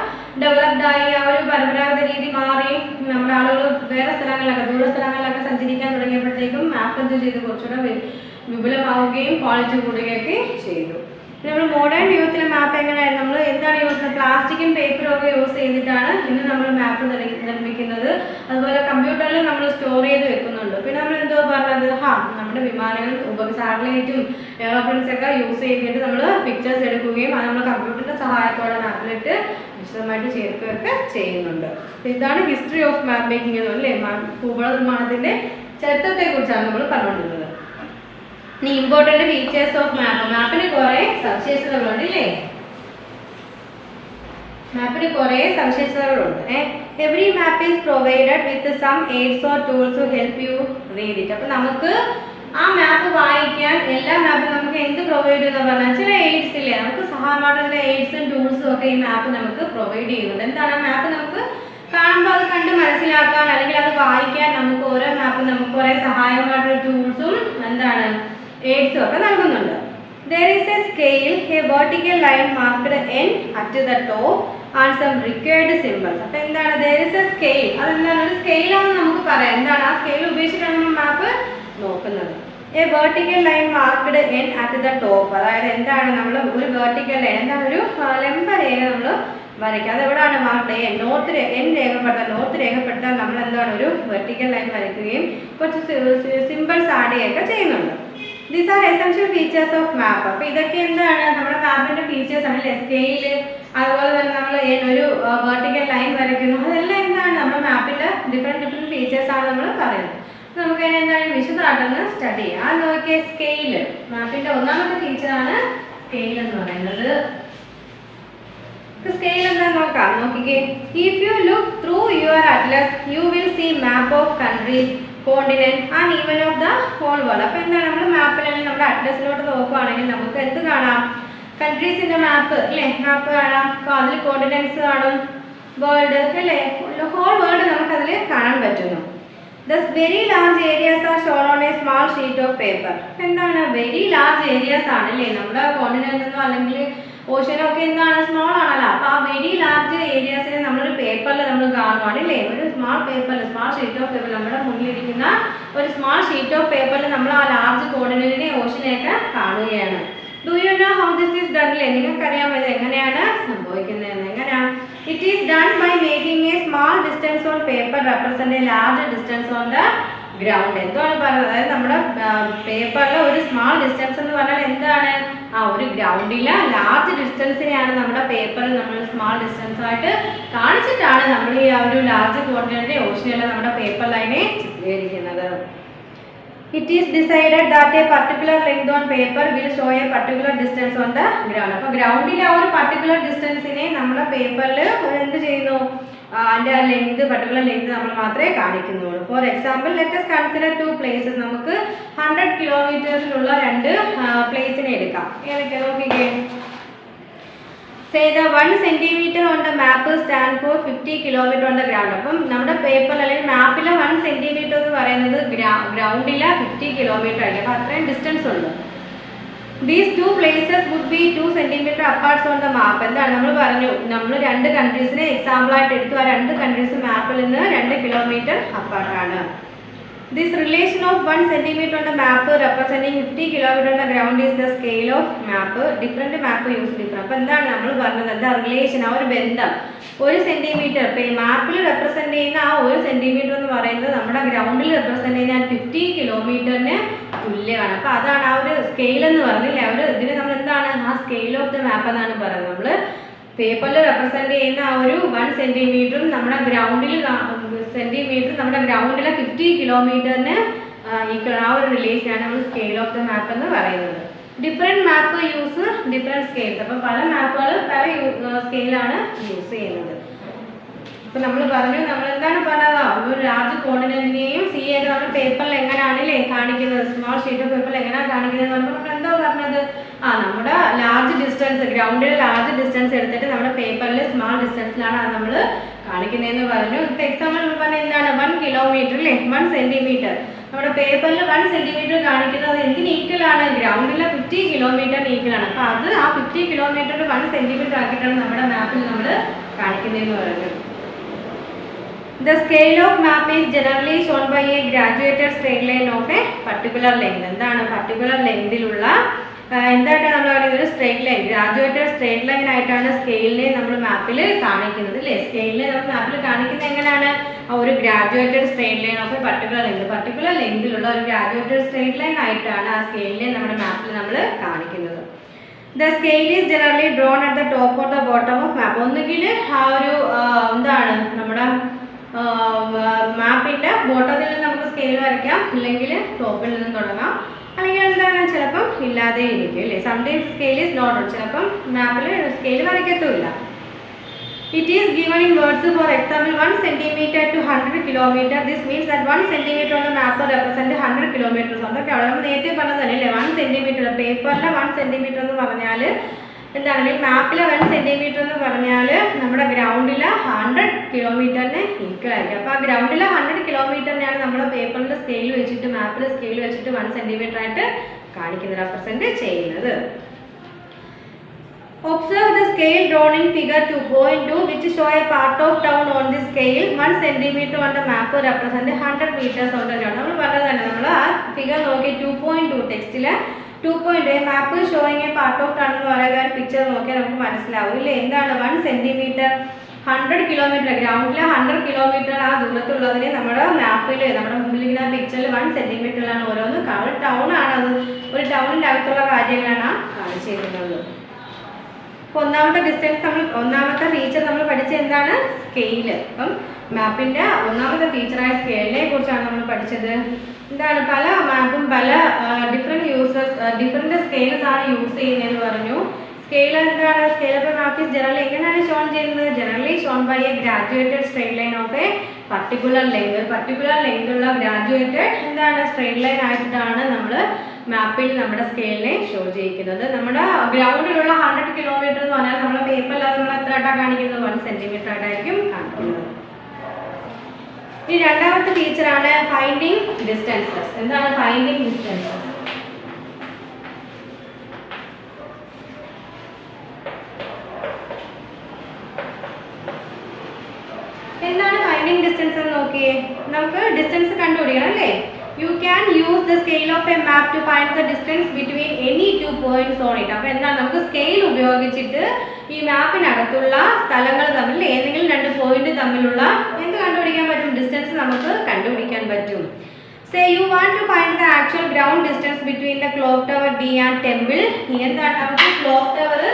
ഡെവലപ്ഡ് ആയി, ആ ഒരു പരമ്പരാഗത രീതി മാറി. നമ്മുടെ ആളുകൾ വേറെ സ്ഥലങ്ങളിലൊക്കെ ദൂര സ്ഥലങ്ങളിലൊക്കെ സഞ്ചരിക്കാൻ തുടങ്ങിയപ്പോഴത്തേക്കും മാപ്പ് എന്ത് ചെയ്തു? കുറച്ചുകൂടെ വിപുലമാവുകയും ക്വാളിറ്റി കൂടുകയൊക്കെ ചെയ്തു. നമ്മൾ മോഡേൺ യുഗത്തിലെ മാപ്പ് എങ്ങനെയായിരുന്നു? നമ്മൾ എന്താണ് യൂസ് ചെയ്യുന്നത്? പ്ലാസ്റ്റിക്കും പേപ്പറും ഒക്കെ യൂസ് ചെയ്തിട്ടാണ് ഇന്ന് നമ്മൾ മാപ്പ് നിർമ്മിക്കുന്നത്. അതുപോലെ കമ്പ്യൂട്ടറിൽ നമ്മൾ സ്റ്റോർ ചെയ്ത് വെക്കുന്നുണ്ട്. പിന്നെ നമ്മൾ എന്തോ പറഞ്ഞത്? നമ്മുടെ വിമാനങ്ങൾ സാറ്റലൈറ്റും എയറോപ്ലെയിൻസ് ഒക്കെ യൂസ് ചെയ്തിട്ട് നമ്മൾ പിക്ചേഴ്സ് എടുക്കുകയും അത് നമ്മൾ കമ്പ്യൂട്ടറിന്റെ സഹായത്തോടെ മാപ്പിലിട്ട് വിശദമായിട്ട് ചേർക്കുകയൊക്കെ ചെയ്യുന്നുണ്ട്. ഇതാണ് ഹിസ്റ്ററി ഓഫ് മാപ്പ് മേക്കിംഗ് എന്ന് അല്ലേ. ഭൂപട നിർമ്മാണത്തിന്റെ ചരിത്രത്തെ കുറിച്ചാണ് നമ്മൾ പറഞ്ഞുകൊണ്ടിരുന്നത്. ഇനി ഇമ്പോർട്ടന്റ് ഫീച്ചേഴ്സ് ഓഫ് മാപ്പ്. മാപ്പിന് കുറെ സവിശേഷതകളുണ്ട് ഇല്ലേ. മാപ്പിന് കുറെ സവിശേഷതകളുണ്ട്. Every map is provided with some aids or tools to help you read it. അപ്പോൾ നമുക്ക് ആ മാപ്പ് വായിക്കാൻ എല്ലാ മാപ്പും നമുക്ക് എന്ത് പ്രൊവൈഡ് ചെയ്യുന്ന പറഞ്ഞാൽ ചില എയ്ഡ്സ് ഇല്ലേ, നമുക്ക് സഹായമായിട്ടുള്ള എയ്ഡ്സും ടൂൾസും ഒക്കെ ഈ മാപ്പ് നമുക്ക് പ്രൊവൈഡ് ചെയ്യുന്നുണ്ട്. എന്താണ്? ആ മാപ്പ് നമുക്ക് കാണുമ്പോൾ അത് കണ്ട് മനസ്സിലാക്കാൻ അല്ലെങ്കിൽ അത് വായിക്കാൻ നമുക്ക് ഓരോ മാപ്പും നമുക്ക് കുറെ സഹായമായിട്ടുള്ള ടൂൾസും എന്താണ് എയ്ഡ്സും ഒക്കെ നൽകുന്നുണ്ട്. There is a scale, a vertical line marked N at the top and some required symbols. അപ്പോൾ എന്താണ്, there is a scale. അതെന്താണ്, ഒരു സ്കെയിലാണെന്ന് നമുക്ക് പറയാം. എന്താണ്, ആ സ്കെയിൽ ഉപയോഗിച്ചിട്ടാണ് നമ്മൾ മാപ്പ് നോക്കുന്നത്. A vertical line marked n at the top. അതായത് എന്താണ്, നമ്മൾ ഒരു വെർട്ടിക്കൽ ലൈൻ, എന്താണ്, ഒരു ലംബ രേഖ നമ്മൾ വരയ്ക്കുക. അത് എവിടെയാണ് മാർക്ക് എൻ രേഖപ്പെടുത്താൻ നമ്മൾ എന്താണ് ഒരു വെർട്ടിക്കൽ ലൈൻ വരയ്ക്കുകയും കുറച്ച് സിമ്പിൾസ് ആഡ് ചെയ്യുകയൊക്കെ ചെയ്യുന്നുണ്ട്. These are essential features of map. അപ്പോൾ ഇതൊക്കെ എന്താണ് നമ്മുടെ മാപ്പിൻ്റെ ഫീച്ചേഴ്സ് ആണ്. സ്കെയിൽ, അതുപോലെ തന്നെ നമ്മൾ ഒരു വെർട്ടിക്കൽ ലൈൻ വരയ്ക്കുന്നു, അതെല്ലാം എന്താണ് നമ്മുടെ മാപ്പിൻ്റെ ഡിഫറെൻറ്റ് ഫീച്ചേഴ്സ് ആണ് നമ്മൾ പറയുന്നത്. നമുക്ക് അതിനെ എന്താണ് വിശദമായിട്ടൊന്ന് സ്റ്റഡി ചെയ്യാം. അത് നോക്കിയ സ്കെയിൽ, മാപ്പിൻ്റെ ഒന്നാമത്തെ ഫീച്ചറാണ് സ്കെയിൽ എന്ന് പറയുന്നത്. സ്കെയിൽ എന്താണെന്ന് നോക്കാം. നോക്കിക്കേ, if you look through your atlas you will see map of countries, continent and even of the whole world. അപ്പോൾ എന്താണ്, നമ്മൾ മാപ്പിൽ അല്ലെങ്കിൽ നമ്മുടെ അറ്റ്ലസിലോട്ട് നോക്കുകയാണെങ്കിൽ നമുക്ക് എന്ത് കാണാം, കൺട്രീസിൻ്റെ മാപ്പ് അല്ലേ, മാപ്പ് കാണാം. അപ്പോൾ അതിൽ കോണ്ടിനെന്റ്സ് കാണും, വേൾഡ് അല്ലേ, ഹോൾ വേൾഡ് നമുക്കതിൽ കാണാൻ പറ്റുന്നു. Thus very large areas are shown on a small sheet of paper. എന്താണ്, വെരി ലാർജ് ഏരിയാസ് ആണ് അല്ലേ, നമ്മുടെ കോണ്ടിനെന്റോ അല്ലെങ്കിൽ ഓഷ്യനോ ഒക്കെ എന്താണ് സ്മോൾ ആണല്ലോ. അപ്പോൾ ആ വെരി ലാർജ് ഏരിയാസിനെ നമ്മളൊരു പേപ്പറിൽ നമ്മൾ കാണുവാണല്ലേ, ഒരു സ്മാൾ പേപ്പറിൽ, സ്മാൾ ഷീറ്റ് ഓഫ് പേപ്പർ, നമ്മുടെ മുന്നിലിരിക്കുന്ന ഒരു സ്മാൾ ഷീറ്റ് ഓഫ് പേപ്പറിൽ നമ്മൾ ആ ലാർജ് കോണ്ടിനെന്റിനെ ഓഷ്യനെയൊക്കെ കാണുകയാണ്. Do you know how this is done അല്ലേ, നിങ്ങൾക്കറിയാമോ ഇത് എങ്ങനെയാണ് സംഭവിക്കുന്നതെന്ന്. എങ്ങനെയാണ്, it is done by making a small distance on paper represent a large distance on the ground. എന്താണ് പറയുന്നത്, അതായത് നമ്മുടെ പേപ്പറിൽ ഒരു സ്മാൾ ഡിസ്റ്റൻസ് എന്ന് പറഞ്ഞാൽ എന്താണ്, ആ ഒരു ഗ്രൗണ്ടിലെ ലാർജ് ഡിസ്റ്റൻസിനെയാണ് നമ്മുടെ പേപ്പറിൽ നമ്മൾ സ്മാൾ ഡിസ്റ്റൻസ് ആയിട്ട് കാണിച്ചിട്ടാണ് നമ്മൾ ഈ ആ ഒരു ലാർജ് കോണ്ടിനെന്റ് ഓഷ്യനെല്ലാം നമ്മുടെ പേപ്പറിൽ അതിനെ ചിത്രീകരിക്കുന്നത്. It is decided that a particular length on paper will show a particular distance on the ground. അപ്പോൾ ഗ്രൗണ്ടിലെ ആ ഒരു പർട്ടിക്കുലർ ഡിസ്റ്റൻസിനെ നമ്മുടെ പേപ്പറിൽ എന്ത് ചെയ്യുന്നു, അതിൻ്റെ ലെങ്ത്, പർട്ടിക്കുലർ ലെങ്ത് നമ്മൾ മാത്രമേ കാണിക്കുന്നുള്ളൂ. For example let us consider two places. നമുക്ക് 100 കിലോമീറ്റേഴ്സിലുള്ള രണ്ട് പ്ലേസിനെ എടുക്കാം. ഏതൊക്കെ നോക്കിക്കേ. Say the 1 centimeter on the map stand for 50 kilometer on the ground. അപ്പം നമ്മുടെ പേപ്പറിൽ അല്ലെങ്കിൽ മാപ്പിലെ 1 സെൻറ്റിമീറ്റർ എന്ന് പറയുന്നത് ഗ്രൗണ്ടിലെ 50 കിലോമീറ്റർ ആയിരിക്കും. അപ്പോൾ അത്രയും ഡിസ്റ്റൻസ് ഉണ്ട്. These two places would be 2 centimeter apart on the map. എന്താണ് നമ്മൾ പറഞ്ഞു, നമ്മൾ രണ്ട് കൺട്രീസിനെ എക്സാമ്പിൾ ആയിട്ട് എടുത്തു. ആ രണ്ട് കൺട്രീസ് മാപ്പിൽ നിന്ന് 2 kilometre അപ്പാർട്ടാണ്. This relation of 1 centimeter on the map representing 50 kilometer on the ground is the scale of map. Different map use different. അപ്പോൾ എന്താണ് നമ്മൾ പറഞ്ഞത്, എന്താ റിലേഷൻ, ആ ഒരു ബന്ധം. 1 സെൻറ്റിമീറ്റർ മാപ്പിൽ റെപ്രസെൻറ്റ് ചെയ്യുന്ന ആ 1 സെൻറ്റിമീറ്റർ എന്ന് പറയുന്നത് നമ്മുടെ ഗ്രൗണ്ടിൽ റെപ്രസെൻറ്റ് ചെയ്യുന്ന 50 കിലോമീറ്ററിന് തുല്യമാണ്. അപ്പോൾ അതാണ് ആ ഒരു സ്കെയിൽ എന്ന് പറഞ്ഞില്ലേ, ആ ഒരു ഇതിന് നമ്മൾ എന്താണ് ആ സ്കെയിൽ ഓഫ് ദ മാപ്പ് എന്നാണ് പറയുന്നത്. നമ്മൾ പേപ്പറിൽ റെപ്രസെൻറ്റ് ചെയ്യുന്ന ആ ഒരു 1 സെൻറ്റിമീറ്ററും നമ്മുടെ ഗ്രൗണ്ടിൽ നമ്മുടെ ഗ്രൗണ്ടിലെ 50 കിലോമീറ്ററിന് ഈക്വൽ, ആ ഒരു റിലേഷനാണ് നമ്മൾ സ്കെയിൽ ഓഫ് ദ മാപ്പ് എന്ന് പറയുന്നത്. Different map use different scales. അപ്പം പല മാപ്പുകൾ പല സ്കെയിലാണ് യൂസ് ചെയ്യുന്നത്. അപ്പോൾ നമ്മൾ പറഞ്ഞു, നമ്മൾ എന്താണ് പറഞ്ഞത്, ഒരു ലാർജ് കോണ്ടിനെന്റിനെയും സീ ആയിട്ട് നമ്മൾ പേപ്പറിൽ എങ്ങനെയാണല്ലേ കാണിക്കുന്നത്, സ്മോൾ ഷീറ്റ് ഓഫ് പേപ്പറിൽ എങ്ങനെയാണ് കാണിക്കുന്നത് എന്ന് പറഞ്ഞപ്പോൾ നമ്മൾ എന്താ പറഞ്ഞത്, നമ്മുടെ ലാർജ് ഡിസ്റ്റൻസ്, ഗ്രൗണ്ടിൽ ലാർജ് ഡിസ്റ്റൻസ് എടുത്തിട്ട് നമ്മുടെ പേപ്പറിൽ സ്മോൾ ഡിസ്റ്റൻസിലാണ് അത് നമ്മൾ കാണിക്കുന്നതെന്ന് പറഞ്ഞു. ഇപ്പോൾ എക്സാമ്പിൾ നമ്മൾ പറഞ്ഞാൽ എന്താണ് 1 കിലോമീറ്റർ അല്ലേ, 1 സെൻറ്റിമീറ്റർ. നമ്മുടെ പേപ്പറിൽ 1 സെൻറ്റിമീറ്റർ കാണിക്കുന്നത് എന്തിന് ഈക്വലാണ്, ഗ്രൗണ്ടിലെ 50 കിലോമീറ്ററിന് ഈക്വലാണ്. അപ്പോൾ അത് ആ 50 കിലോമീറ്റർ 1 സെൻറ്റിമീറ്റർ ആക്കിയിട്ടാണ് നമ്മുടെ മാപ്പിൽ നമ്മൾ കാണിക്കുന്നതെന്ന് പറയുന്നത്. The scale of map is generally shown by a graduated straight line of a particular length. എന്താണ് പർട്ടിക്കുലർ ലെങ്തിലുള്ള എന്തായിട്ടാണ് നമ്മൾ പറയുന്നത്, ഒരു straight line, graduated straight line ആയിട്ടാണ് സ്കെയിലിനെ നമ്മൾ മാപ്പിൽ കാണിക്കുന്നത് അല്ലേ. സ്കെയിലിനെ നമ്മൾ മാപ്പിൽ കാണിക്കുന്നത് എങ്ങനെയാണ്, ഒരു graduated straight line of a particular ലെങ്തിലുള്ള ഒരു ഗ്രാജുവേറ്റഡ് സ്ട്രേറ്റ് ലൈൻ ആയിട്ടാണ് ആ സ്കെയിലിനെ നമ്മുടെ മാപ്പിൽ നമ്മൾ കാണിക്കുന്നത്. The scale is generally drawn at the top or the bottom of map. ഒന്നുകിൽ ആ ഒരു എന്താണ് നമ്മുടെ മാപ്പിൻ്റെ ബോട്ടത്തിൽ നിന്ന് നമുക്ക് സ്കെയിൽ വരയ്ക്കാം, ഇല്ലെങ്കിൽ ടോപ്പിൽ നിന്ന് തുടങ്ങാം, അല്ലെങ്കിൽ എന്താണ് ചിലപ്പം ഇല്ലാതെ ഇരിക്കും അല്ലേ. സംടൈംസ് സ്കെയിൽ ഈസ് നോട്ട്, ചിലപ്പം മാപ്പിൽ scale വരയ്ക്കത്തുമില്ല. It is given in words. For example, 1 centimeter to 100 kilometer. This means that 1 centimeter on the map represents 100 kilometers. അതൊക്കെ അവിടെ നമ്മൾ നേരത്തെ പറഞ്ഞതല്ലേ, 1 centimeter പേപ്പറിലെ 1 centimeter എന്ന് പറഞ്ഞാൽ എന്താണ്, മാപ്പിലെ 1 സെൻറ്റിമീറ്റർ എന്ന് പറഞ്ഞാൽ നമ്മുടെ ഗ്രൗണ്ടിലെ 100 കിലോമീറ്ററിന് ഈക്വൽ ആയിരിക്കും. അപ്പോൾ ആ ഗ്രൗണ്ടിലെ 100 കിലോമീറ്ററിനെയാണ് നമ്മുടെ പേപ്പറിൽ സ്കെയിൽ വെച്ചിട്ട്, മാപ്പിൽ സ്കെയിൽ വെച്ചിട്ട് 1 സെൻറ്റിമീറ്റർ ആയിട്ട് കാണിക്കുന്നത്, റെപ്രസെൻറ്റ് ചെയ്യുന്നത്. Observe the scale drawn in figure 2.2 which show a part of town on the scale 1 centimeter on the map represent 100 meters on the ground. നമ്മൾ പറഞ്ഞതാണ് നമ്മൾ ആ ഫിഗർ നോക്കി 2.2 ടെക്സ്റ്റിൽ 2.2 map showing a part of town എന്ന് പറയുന്ന പിക്ചർ നോക്കിയാൽ നമുക്ക് മനസ്സിലാവും ഇല്ലേ എന്താണ് 1 സെന്റിമീറ്റർ 100 കിലോമീറ്റർ ഗ്രൗണ്ടിൽ 100 കിലോമീറ്റർ ആ ദൂരത്തുള്ളതിനെ നമ്മുടെ മാപ്പിൽ നമ്മുടെ മുമ്പിലിരിക്കുന്ന പിക്ചറിൽ 1 സെന്റിമീറ്ററിലാണ് ഓരോന്ന് കാണുന്നത് ടൗൺ ആണ് അത് ഒരു ടൗണിൻ്റെ അകത്തുള്ള കാര്യങ്ങളാണ് കാണിച്ചിരിക്കുന്നത്. ഒന്നാമത്തെ ഡിസ്റ്റൻസ് ഒന്നാമത്തെ ഫീച്ചർ നമ്മൾ പഠിച്ചത് എന്താണ് സ്കെയില്. അപ്പം മാപ്പിൻ്റെ ഒന്നാമത്തെ ഫീച്ചറായ സ്കെയിലിനെ കുറിച്ചാണ് നമ്മൾ പഠിച്ചത്. എന്താണ് പല മാപ്പും പല ഡിഫറെൻറ്റ് സ്കെയിൽസ് ആണ് യൂസ് ചെയ്യുന്നതെന്ന് പറഞ്ഞു. സ്കെയിൽ എന്താണ് scale of a map is generally എങ്ങനെയാണ് ഷോൺ ചെയ്യുന്നത് generally shown by a graduated straight line of a particular length ഉള്ള ഗ്രാജുവേറ്റഡ് എന്താണ് സ്ട്രെയിറ്റ് ലൈൻ ആയിട്ടാണ് നമ്മൾ മാപ്പിൽ നമ്മുടെ സ്കെയിലിനെ ഷോ ചെയ്യിക്കുന്നത്. നമ്മുടെ ഗ്രൗണ്ടിലുള്ള 100 കിലോമീറ്റർ എന്ന് പറഞ്ഞാൽ നമ്മുടെ പേപ്പറിൽ നമ്മൾ എത്ര ആയിട്ടാണ് കാണിക്കുന്നത് 1 സെന്റിമീറ്റർ ആയിട്ടായിരിക്കും കാണിക്കുന്നത്. ഇനി രണ്ടാമത്തെ ഫീച്ചറാണ് ഫൈൻഡിങ് ഡിസ്റ്റൻസസ്. എന്താണ് ഫൈൻഡിങ് ഡിസ്റ്റൻസസ്? എന്താണ് ഫൈൻഡിങ് ഡിസ്റ്റൻസ് എന്ന് നോക്കിയേ നമുക്ക് ഡിസ്റ്റൻസ് കണ്ടുപിടിക്കണം അല്ലേ. You can use the scale of a map to find the distance between any 2 points on it. അപ്പോൾ എന്താണ് നമുക്ക് സ്കെയിൽ ഉപയോഗിച്ചിട്ട് ഈ മാപ്പിനകത്തുള്ള സ്ഥലങ്ങൾ തമ്മിൽ ഏതെങ്കിലും 2 പോയിന്റ് തമ്മിലുള്ള എന്ത് കണ്ടുപിടിക്കാൻ പറ്റും ഡിസ്റ്റൻസ് നമുക്ക് കണ്ടുപിടിക്കാൻ പറ്റും. Say you want to find the actual ground distance between the clock tower D and temple. എന്താണ് നമുക്ക് clock tower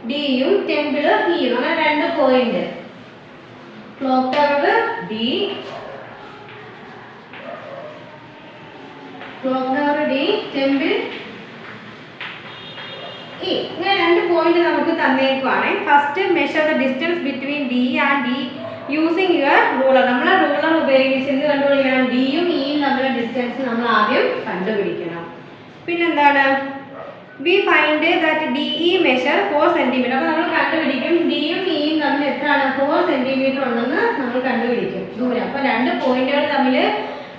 D യും temple E യും അങ്ങനെ 2 point clock tower D clock tower D temple E ഇങ്ങനെ 2 പോയിന്റ് നമുക്ക് തന്നേക്കുവാണ്. First measure the distance between D and D using your ruler. നമ്മൾ റൂളർ ഉപയോഗിച്ച് എന്ത് കണ്ടുപിടിക്കണം D യും E യും തമ്മിലുള്ള ഡിസ്റ്റൻസ് നമ്മൾ ആദ്യം കണ്ടുപിടിക്കണം. പിന്നെന്താണ് we find that DE measure 4 cm. അപ്പോൾ നമ്മൾ കണ്ടുപിടിക്കും D യും E യും തമ്മിൽ എത്രയാണ് 4 cm ഉണ്ടെന്ന് നമ്മൾ കണ്ടുപിടിക്കും ദൂരം. അപ്പോൾ 2 പോയിന്റുകൾ തമ്മിൽ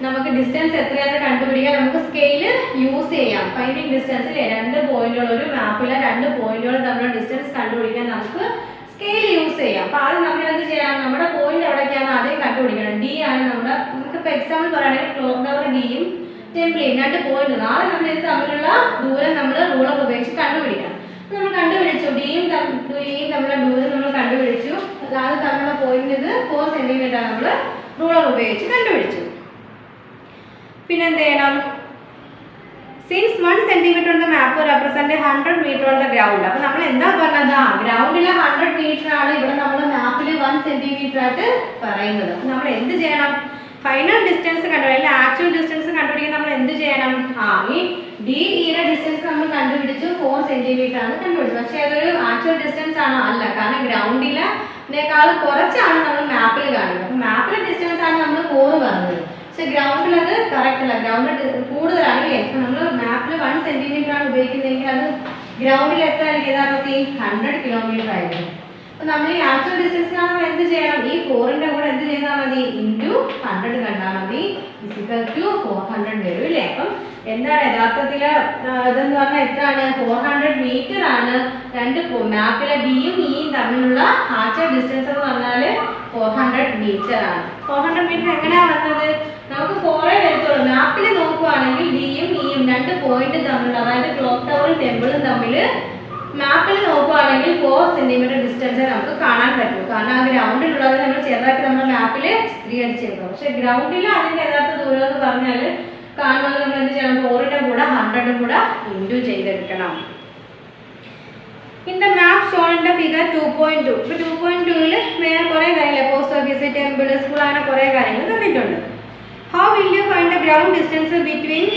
നമുക്ക് ഡിസ്റ്റൻസ് എത്രയാണെന്ന് കണ്ടുപിടിക്കാൻ നമുക്ക് സ്കെയിൽ യൂസ് ചെയ്യാം. ഫൈൻഡിങ് ഡിസ്റ്റൻസിൽ 2 പോയിന്റുകൾ ഒരു മാപ്പിലെ 2 പോയിന്റുകൾ തമ്മിലുള്ള ഡിസ്റ്റൻസ് കണ്ടുപിടിക്കാൻ നമുക്ക് സ്കെയിൽ യൂസ് ചെയ്യാം. അപ്പോൾ ആദ്യം നമ്മൾ എന്ത് ചെയ്യണം നമ്മുടെ പോയിന്റ് എവിടേക്കാണ് ആദ്യം കണ്ടുപിടിക്കണം. D ആണ് നമ്മുടെ നമുക്കിപ്പോൾ എക്സാമ്പിൾ പറയുകയാണെങ്കിൽ ക്ലോക്ക് ടവർ D യും ടെംപ്ലിയും 2 പോയിന്റ് ആദ്യം നമ്മൾ ഇത് തമ്മിലുള്ള ദൂരം നമ്മൾ റൂളർ ഉപയോഗിച്ച് കണ്ടുപിടിക്കണം. നമ്മൾ കണ്ടുപിടിച്ചു D യും തമ്മിലുള്ള ദൂരം നമ്മൾ കണ്ടുപിടിച്ചു. അതായത് തമ്മിലുള്ള പോയിന്റ് ഇത് 4 സെന്റിമീറ്റർ നമ്മൾ റൂളർ ഉപയോഗിച്ച് കണ്ടുപിടിച്ചു. പിന്നെ എന്ത് ചെയ്യണം since 1 centimetre on the map represent 100 metre on the ground. അപ്പോൾ നമ്മൾ എന്താ പറഞ്ഞത് ഗ്രൗണ്ടിലെ 100 മീറ്റർ ആണ് ഇവിടെ നമ്മൾ മാപ്പിൽ 1 സെന്റിമീറ്റർ ആയിട്ട് പറയുന്നത്. അപ്പോൾ നമ്മൾ എന്ത് ചെയ്യണം ഫൈനൽ ഡിസ്റ്റൻസ് കണ്ടുപിടിക്കാൻ ആക്ച്വൽ ഡിസ്റ്റൻസ് കണ്ടുപിടിക്കാൻ നമ്മൾ എന്ത് ചെയ്യണം ഈ ഡി ഇയുടെ ഡിസ്റ്റൻസ് നമ്മൾ കണ്ടുപിടിച്ചു 4 സെന്റിമീറ്റർ ആണ് കണ്ടുപിടിച്ചത്. പക്ഷേ അതൊരു ആക്ച്വൽ ഡിസ്റ്റൻസ് ആണോ അല്ല, കാരണം ഗ്രൗണ്ടിലേക്കാൾ കുറച്ചാണ് നമ്മൾ മാപ്പിൽ കാണുന്നത്. അപ്പോൾ മാപ്പിലെ ഡിസ്റ്റൻസ് ആണ് നമ്മൾ 4 പറഞ്ഞത്, പക്ഷെ ഗ്രൗണ്ടിൽ അത് കറക്റ്റ് അല്ല, ഗ്രൗണ്ടിൽ കൂടുതലാണ് അല്ലേ. അപ്പോൾ നമ്മൾ മാപ്പിൽ 1 സെന്റിമീറ്റർ ആണ് ഉപയോഗിക്കുന്നതെങ്കിൽ അത് ഗ്രൗണ്ടിൽ എത്ര ആയിരിക്കും യഥാർത്ഥത്തിൽ 100 കിലോമീറ്റർ ആയിരിക്കും. അപ്പോൾ നമ്മൾ ഈ ആക്ച്വൽ ഡിസ്റ്റൻസ് നമ്മൾ എന്ത് ചെയ്യണം ഈ 4ന്റെ കൂടെ എന്ത് ചെയ്താൽ മതി ഇൻറ്റു 100 കണ്ടാൽ മതി ഇസിക്കൽ ടു 400 വരും ഇല്ലേ. അപ്പം എന്താണ് യഥാർത്ഥത്തിൽ ഇതെന്ന് പറഞ്ഞാൽ എത്രയാണ് 400 മീറ്റർ ആണ് മാപ്പിലെ ഡിയും ഇയും തമ്മിലുള്ള ആക്ച്വൽ ഡിസ്റ്റൻസ് എന്ന് പറഞ്ഞാൽ 400 മീറ്റർ ആണ്. 400 മീറ്റർ എങ്ങനെയാണ് വന്നത് നമുക്ക് 4 വരത്തുള്ളൂ. മാപ്പിൽ നോക്കുവാണെങ്കിൽ ഡിയും ഇയും 2 പോയിന്റ് തമ്മിലുള്ള അതായത് ക്ലോക്ക് ടവറും ടെമ്പിളും തമ്മിൽ മാപ്പിൽ നോക്കുവാണെങ്കിൽ 4 സെന്റിമീറ്റർ ഡിസ്റ്റൻസ് നമുക്ക് കാണാൻ പറ്റും. കാരണം ആ ഗ്രൗണ്ടിലുള്ളത് നമ്മൾ ചെറുതായിട്ട് നമ്മുടെ മാപ്പിൽ ചിത്രീകരിച്ചിരുന്നു. പക്ഷെ ഗ്രൗണ്ടിൽ അതിൻ്റെ യഥാർത്ഥ ദൂരം എന്ന് പറഞ്ഞാൽ കാണുന്നത് നമ്മൾ എന്ത് ചെയ്യണം 4ന്റെ കൂടെ 100 കൂടെ ഇൻറ്റു ചെയ്തെടുക്കണം. In the map shown in the figure 2.2. ഇപ്പോൾ 2.2ൽ വേറെ കുറേ കാര്യങ്ങൾ പോസ്റ്റ് ഓഫീസ് ടെമ്പിൾ സ്കൂൾ അങ്ങനെ കുറേ കാര്യങ്ങൾ തന്നിട്ടുണ്ട്. How will you find the ground distance between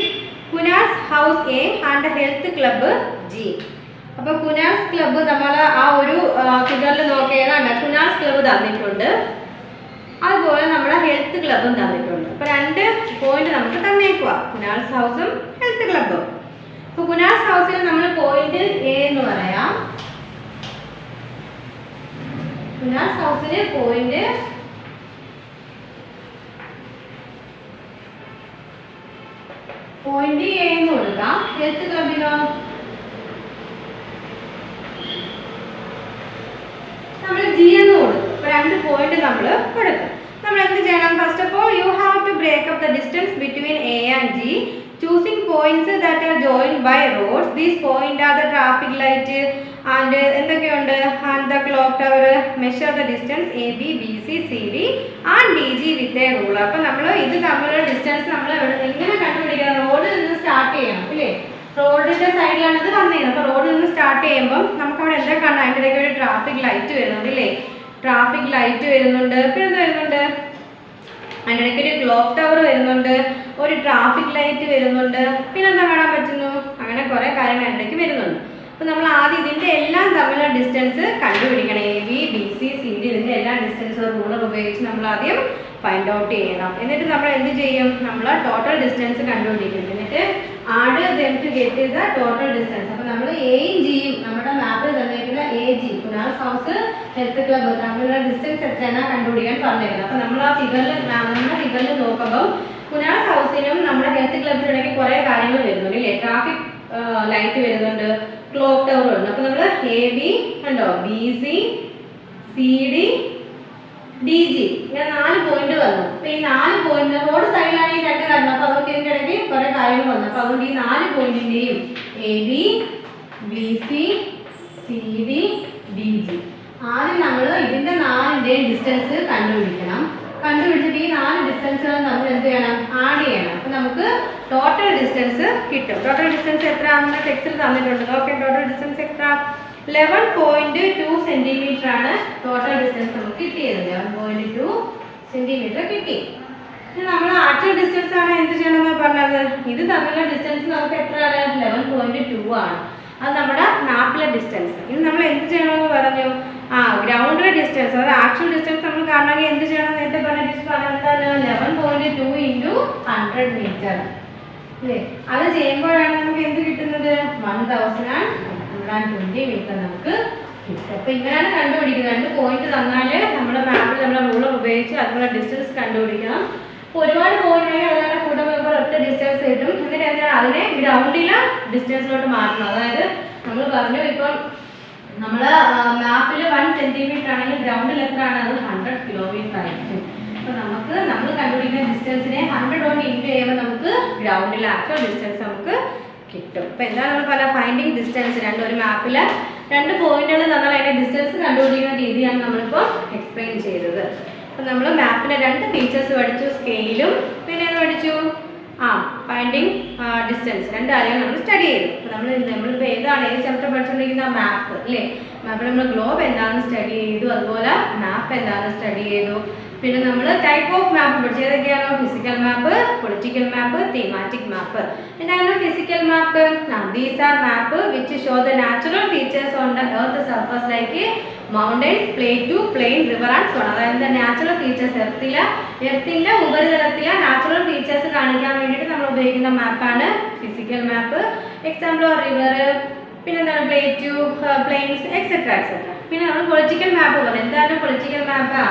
Kuna's house A and health club G. അപ്പോൾ കുനാസ് ക്ലബ്ബ് നമ്മൾ ആ ഒരു ഫിഗറിൽ നോക്കിയതാണ്. കുനാസ് ക്ലബ്ബ് തന്നിട്ടുണ്ട്, അതുപോലെ നമ്മുടെ ഹെൽത്ത് ക്ലബ്ബും തന്നിട്ടുണ്ട്. അപ്പോൾ 2 പോയിന്റ് നമുക്ക് തന്നേക്കുക കുനാസ് ഹൗസും ഹെൽത്ത് ക്ലബ്ബും. അപ്പോൾ കുനാസ് ഹൗസിൽ നമ്മൾ പോയിന്റ് എ എന്ന് പറയാം. കുനാസ് ഹൗസിൽ പോയിന്റ് എ എന്ന് കൊടുക്കാം. ഹെൽത്ത് ക്ലബിനോ പോയിന്റ് നമ്മൾ കൊടുക്കും. നമ്മൾ എന്ത് ചെയ്യണം? First of all you have to break up the distance between A and G, choosing points that are joined by roads. These points are the traffic light and എന്തൊക്കെയുണ്ട് and the clock tower. Measure the distance AB, BC, CD and DG with a ruler. അപ്പോൾ നമ്മൾ ഇത് തമ്മിലുള്ള ഡിസ്റ്റൻസ് നമ്മൾ എങ്ങനെ കണ്ടുപിടിക്കണം? റോഡിൽ നിന്ന് സ്റ്റാർട്ട് ചെയ്യണം അല്ലേ? റോഡിന്റെ സൈഡിലാണ് ഇത് വന്നിരുന്നത്. അപ്പോൾ റോഡിൽ നിന്ന് സ്റ്റാർട്ട് ചെയ്യുമ്പോൾ നമുക്ക് അവിടെ എന്താ കാണാം? അതിൻ്റെ ഇടയ്ക്ക് ഒരു ട്രാഫിക് ലൈറ്റ് വരുന്നുണ്ട് അല്ലേ? ട്രാഫിക് ലൈറ്റ് വരുന്നുണ്ട്. പിന്നെ എന്ത് വരുന്നുണ്ട്? അതിൻ്റെ ഇടയ്ക്ക് ഒരു ക്ലോക്ക് ടവർ വരുന്നുണ്ട്, ഒരു ട്രാഫിക് ലൈറ്റ് വരുന്നുണ്ട്, പിന്നെ എന്താ കാണാൻ പറ്റുന്നു? അങ്ങനെ കുറേ കാര്യങ്ങൾ ഇടയ്ക്ക് വരുന്നുണ്ട്. അപ്പോൾ നമ്മൾ ആദ്യം ഇതിൻ്റെ എല്ലാം തമ്മിലുള്ള ഡിസ്റ്റൻസ് കണ്ടുപിടിക്കണം. A B B C C D ഇതിൻ്റെ എല്ലാ ഡിസ്റ്റൻസും റൂളർ ഉപയോഗിച്ച് നമ്മൾ ആദ്യം ഫൈൻഡ് ഔട്ട് ചെയ്യണം. എന്നിട്ട് നമ്മൾ എന്ത് ചെയ്യും? നമ്മൾ ടോട്ടൽ ഡിസ്റ്റൻസ് കണ്ടുപിടിക്കും. എന്നിട്ട് add them to get the total distance. അപ്പോൾ നമ്മൾ എയും ജിയും നമ്മുടെ മാപ്പിൽ തന്നിരിക്കുന്ന A G Kuna's house health club തമ്മിലുള്ള ഡിസ്റ്റൻസ് എത്രയാണ് കണ്ടുപിടിക്കാൻ പറഞ്ഞിരുന്നത്. അപ്പോൾ നമ്മൾ ആ ഫിഗറിൽ നോക്കുമ്പോൾ കുനാസ് ഹൗസിനും നമ്മുടെ ഹെൽത്ത് ക്ലബ്ബിനിടയ്ക്ക് കുറേ കാര്യങ്ങൾ വരുന്നുണ്ട് അല്ലേ? ട്രാഫിക് ലൈറ്റ് വരുന്നുണ്ട്, ക്ലോക്ക് ടവർ ഉണ്ട്. അപ്പോൾ നമ്മൾ എ ബി ഉണ്ടോ, B C C D D G ഇങ്ങനെ 4 പോയിന്റ് വന്നു. അപ്പോൾ ഈ 4 പോയിന്റ് റോഡ് സൈഡിലാണ് ഈ 2 കാരണം. അപ്പോൾ അതുകൊണ്ട് ഇതിൻ്റെ ഇടയ്ക്ക് കുറേ കാര്യങ്ങൾ വന്നു. അപ്പോൾ അതുകൊണ്ട് ഈ 4 പോയിന്റിൻ്റെയും A B B C C D D G ആദ്യം നമ്മൾ ഇതിൻ്റെ 4ൻ്റെയും ഡിസ്റ്റൻസ് കണ്ടുപിടിക്കണം. കണ്ടുപിടിച്ചിട്ട് ഈ 4 ഡിസ്റ്റൻസുകൾ നമ്മൾ എന്ത് ചെയ്യണം? ആഡ് ചെയ്യണം. അപ്പോൾ നമുക്ക് ടോട്ടൽ ഡിസ്റ്റൻസ് കിട്ടും. ടോട്ടൽ ഡിസ്റ്റൻസ് എത്ര ആണെന്ന് ടെക്സ്റ്റിൽ തന്നിട്ടുണ്ട്. ഓക്കെ, ടോട്ടൽ ഡിസ്റ്റൻസ് എത്ര? 11.2 സെന്റിമീറ്റർ ആണ് ടോട്ടൽ ഡിസ്റ്റൻസ് നമുക്ക് കിട്ടിയത്. 11.2 സെന്റിമീറ്റർ കിട്ടി. ഇനി നമ്മൾ ആക്ച്വൽ ഡിസ്റ്റൻസ് ആണ് എന്ത് ചെയ്യണമെന്ന് പറഞ്ഞത്? ഇത് തമ്മിലുള്ള ഡിസ്റ്റൻസ് നമുക്ക് എത്രയാണ്? 11.2 ആണ്. അത് നമ്മുടെ മാപ്പിലെ ഡിസ്റ്റൻസ്. ഇനി നമ്മൾ എന്ത് ചെയ്യണമെന്ന് പറഞ്ഞു? ഗ്രൗണ്ടിലെ ഡിസ്റ്റൻസ്, അതായത് ആക്ച്വൽ ഡിസ്റ്റൻസ് നമ്മൾ കാണണമെങ്കിൽ എന്ത് ചെയ്യണം? നേരത്തെ പറഞ്ഞ എന്താണ്? 11.2 × 100 മീറ്റർ അല്ലേ? അത് ചെയ്യുമ്പോഴാണ് നമുക്ക് എന്ത് കിട്ടുന്നത്? 1020 മീറ്റർ നമുക്ക് കിട്ടും. അപ്പോൾ ഇങ്ങനെയാണ് കണ്ടുപിടിക്കുന്നത്. 2 പോയിന്റ് തന്നാൽ നമ്മുടെ മാപ്പിൽ നമ്മുടെ റൂളർ ഉപയോഗിച്ച് അതിനുള്ള ഡിസ്റ്റൻസ് കണ്ടുപിടിക്കണം. അപ്പോൾ ഒരുപാട് പോയിന്റ് ഉണ്ടെങ്കിൽ അതിനെ കൂട്ടുമ്പോൾ ഒറ്റ ഡിസ്റ്റൻസ് കിട്ടും. എന്നിട്ട് എന്താണ് അതിനെ ഗ്രൗണ്ടിലെ ഡിസ്റ്റൻസിലോട്ട് മാറ്റണം. അതായത് നമ്മൾ പറഞ്ഞു ഇപ്പം നമ്മൾ മാപ്പിൽ 1 സെന്റിമീറ്റർ ആണെങ്കിൽ ഗ്രൗണ്ടിൽ എത്രയാണ്? അത് 100 കിലോമീറ്റർ ആയിരിക്കും. അപ്പോൾ നമ്മൾ കണ്ടുപിടിക്കുന്ന ഡിസ്റ്റൻസിനെ 100 കൊണ്ട് ഇൻറ്റു ചെയ്യുമ്പോൾ നമുക്ക് ഗ്രൗണ്ടിലെ ആക്ച്വൽ ഡിസ്റ്റൻസ് നമുക്ക് കിട്ടും. അപ്പോൾ എന്താണ് നമ്മൾ പല ഫൈൻഡിങ് ഡിസ്റ്റൻസ്? ഒരു മാപ്പിൽ 2 പോയിന്റുകൾ തന്നാൽ അതിൻ്റെ ഡിസ്റ്റൻസ് കണ്ടുപിടിക്കുന്ന രീതിയാണ് നമ്മളിപ്പോൾ എക്സ്പ്ലെയിൻ ചെയ്തത്. അപ്പോൾ നമ്മൾ മാപ്പിൻ്റെ 2 ഫീച്ചേഴ്സ് പഠിച്ചു, സ്കെയിലും പിന്നെ എന്ത് പഠിച്ചു? Finding distance. 2 കാര്യങ്ങൾ നമ്മൾ സ്റ്റഡി ചെയ്തു. അപ്പോൾ നമ്മളിപ്പോൾ ഏത് ചാപ്റ്റർ പഠിച്ചുകൊണ്ടിരിക്കുന്ന മാപ്പ് അല്ലേ? മാപ്പിൽ നമ്മൾ ഗ്ലോബ് എന്താണെന്ന് സ്റ്റഡി ചെയ്തു, അതുപോലെ മാപ്പ് എന്താണെന്ന് സ്റ്റഡി ചെയ്തു. പിന്നെ നമ്മൾ ടൈപ്പ് ഓഫ് മാപ്പ് പഠിച്ചു. ഏതൊക്കെയാണ്? Physical map, political map, thematic map. എന്താണ് physical map? These are map which show the natural features on the earth surface like mountains, plateau, plain, river and so on. അതായത് നാച്ചുറൽ ഫീച്ചേഴ്സ് എർത്തിൻ്റെ ഉപരിതലത്തിലെ നാച്ചുറൽ ഫീച്ചേഴ്സ് കാണിക്കാൻ വേണ്ടിയിട്ട് നമ്മൾ ഉപയോഗിക്കുന്ന മാപ്പാണ് ഫിസിക്കൽ മാപ്പ്. എക്സാമ്പിൾ റിവർ, പിന്നെന്താണ് പ്ലേറ്റു, പ്ലെയിൻസ്, എക്സെട്ര എക്സെട്ര. പിന്നെ നമ്മൾ പൊളിറ്റിക്കൽ മാപ്പ് പറയും. എന്താണ് പൊളിറ്റിക്കൽ മാപ്പ്?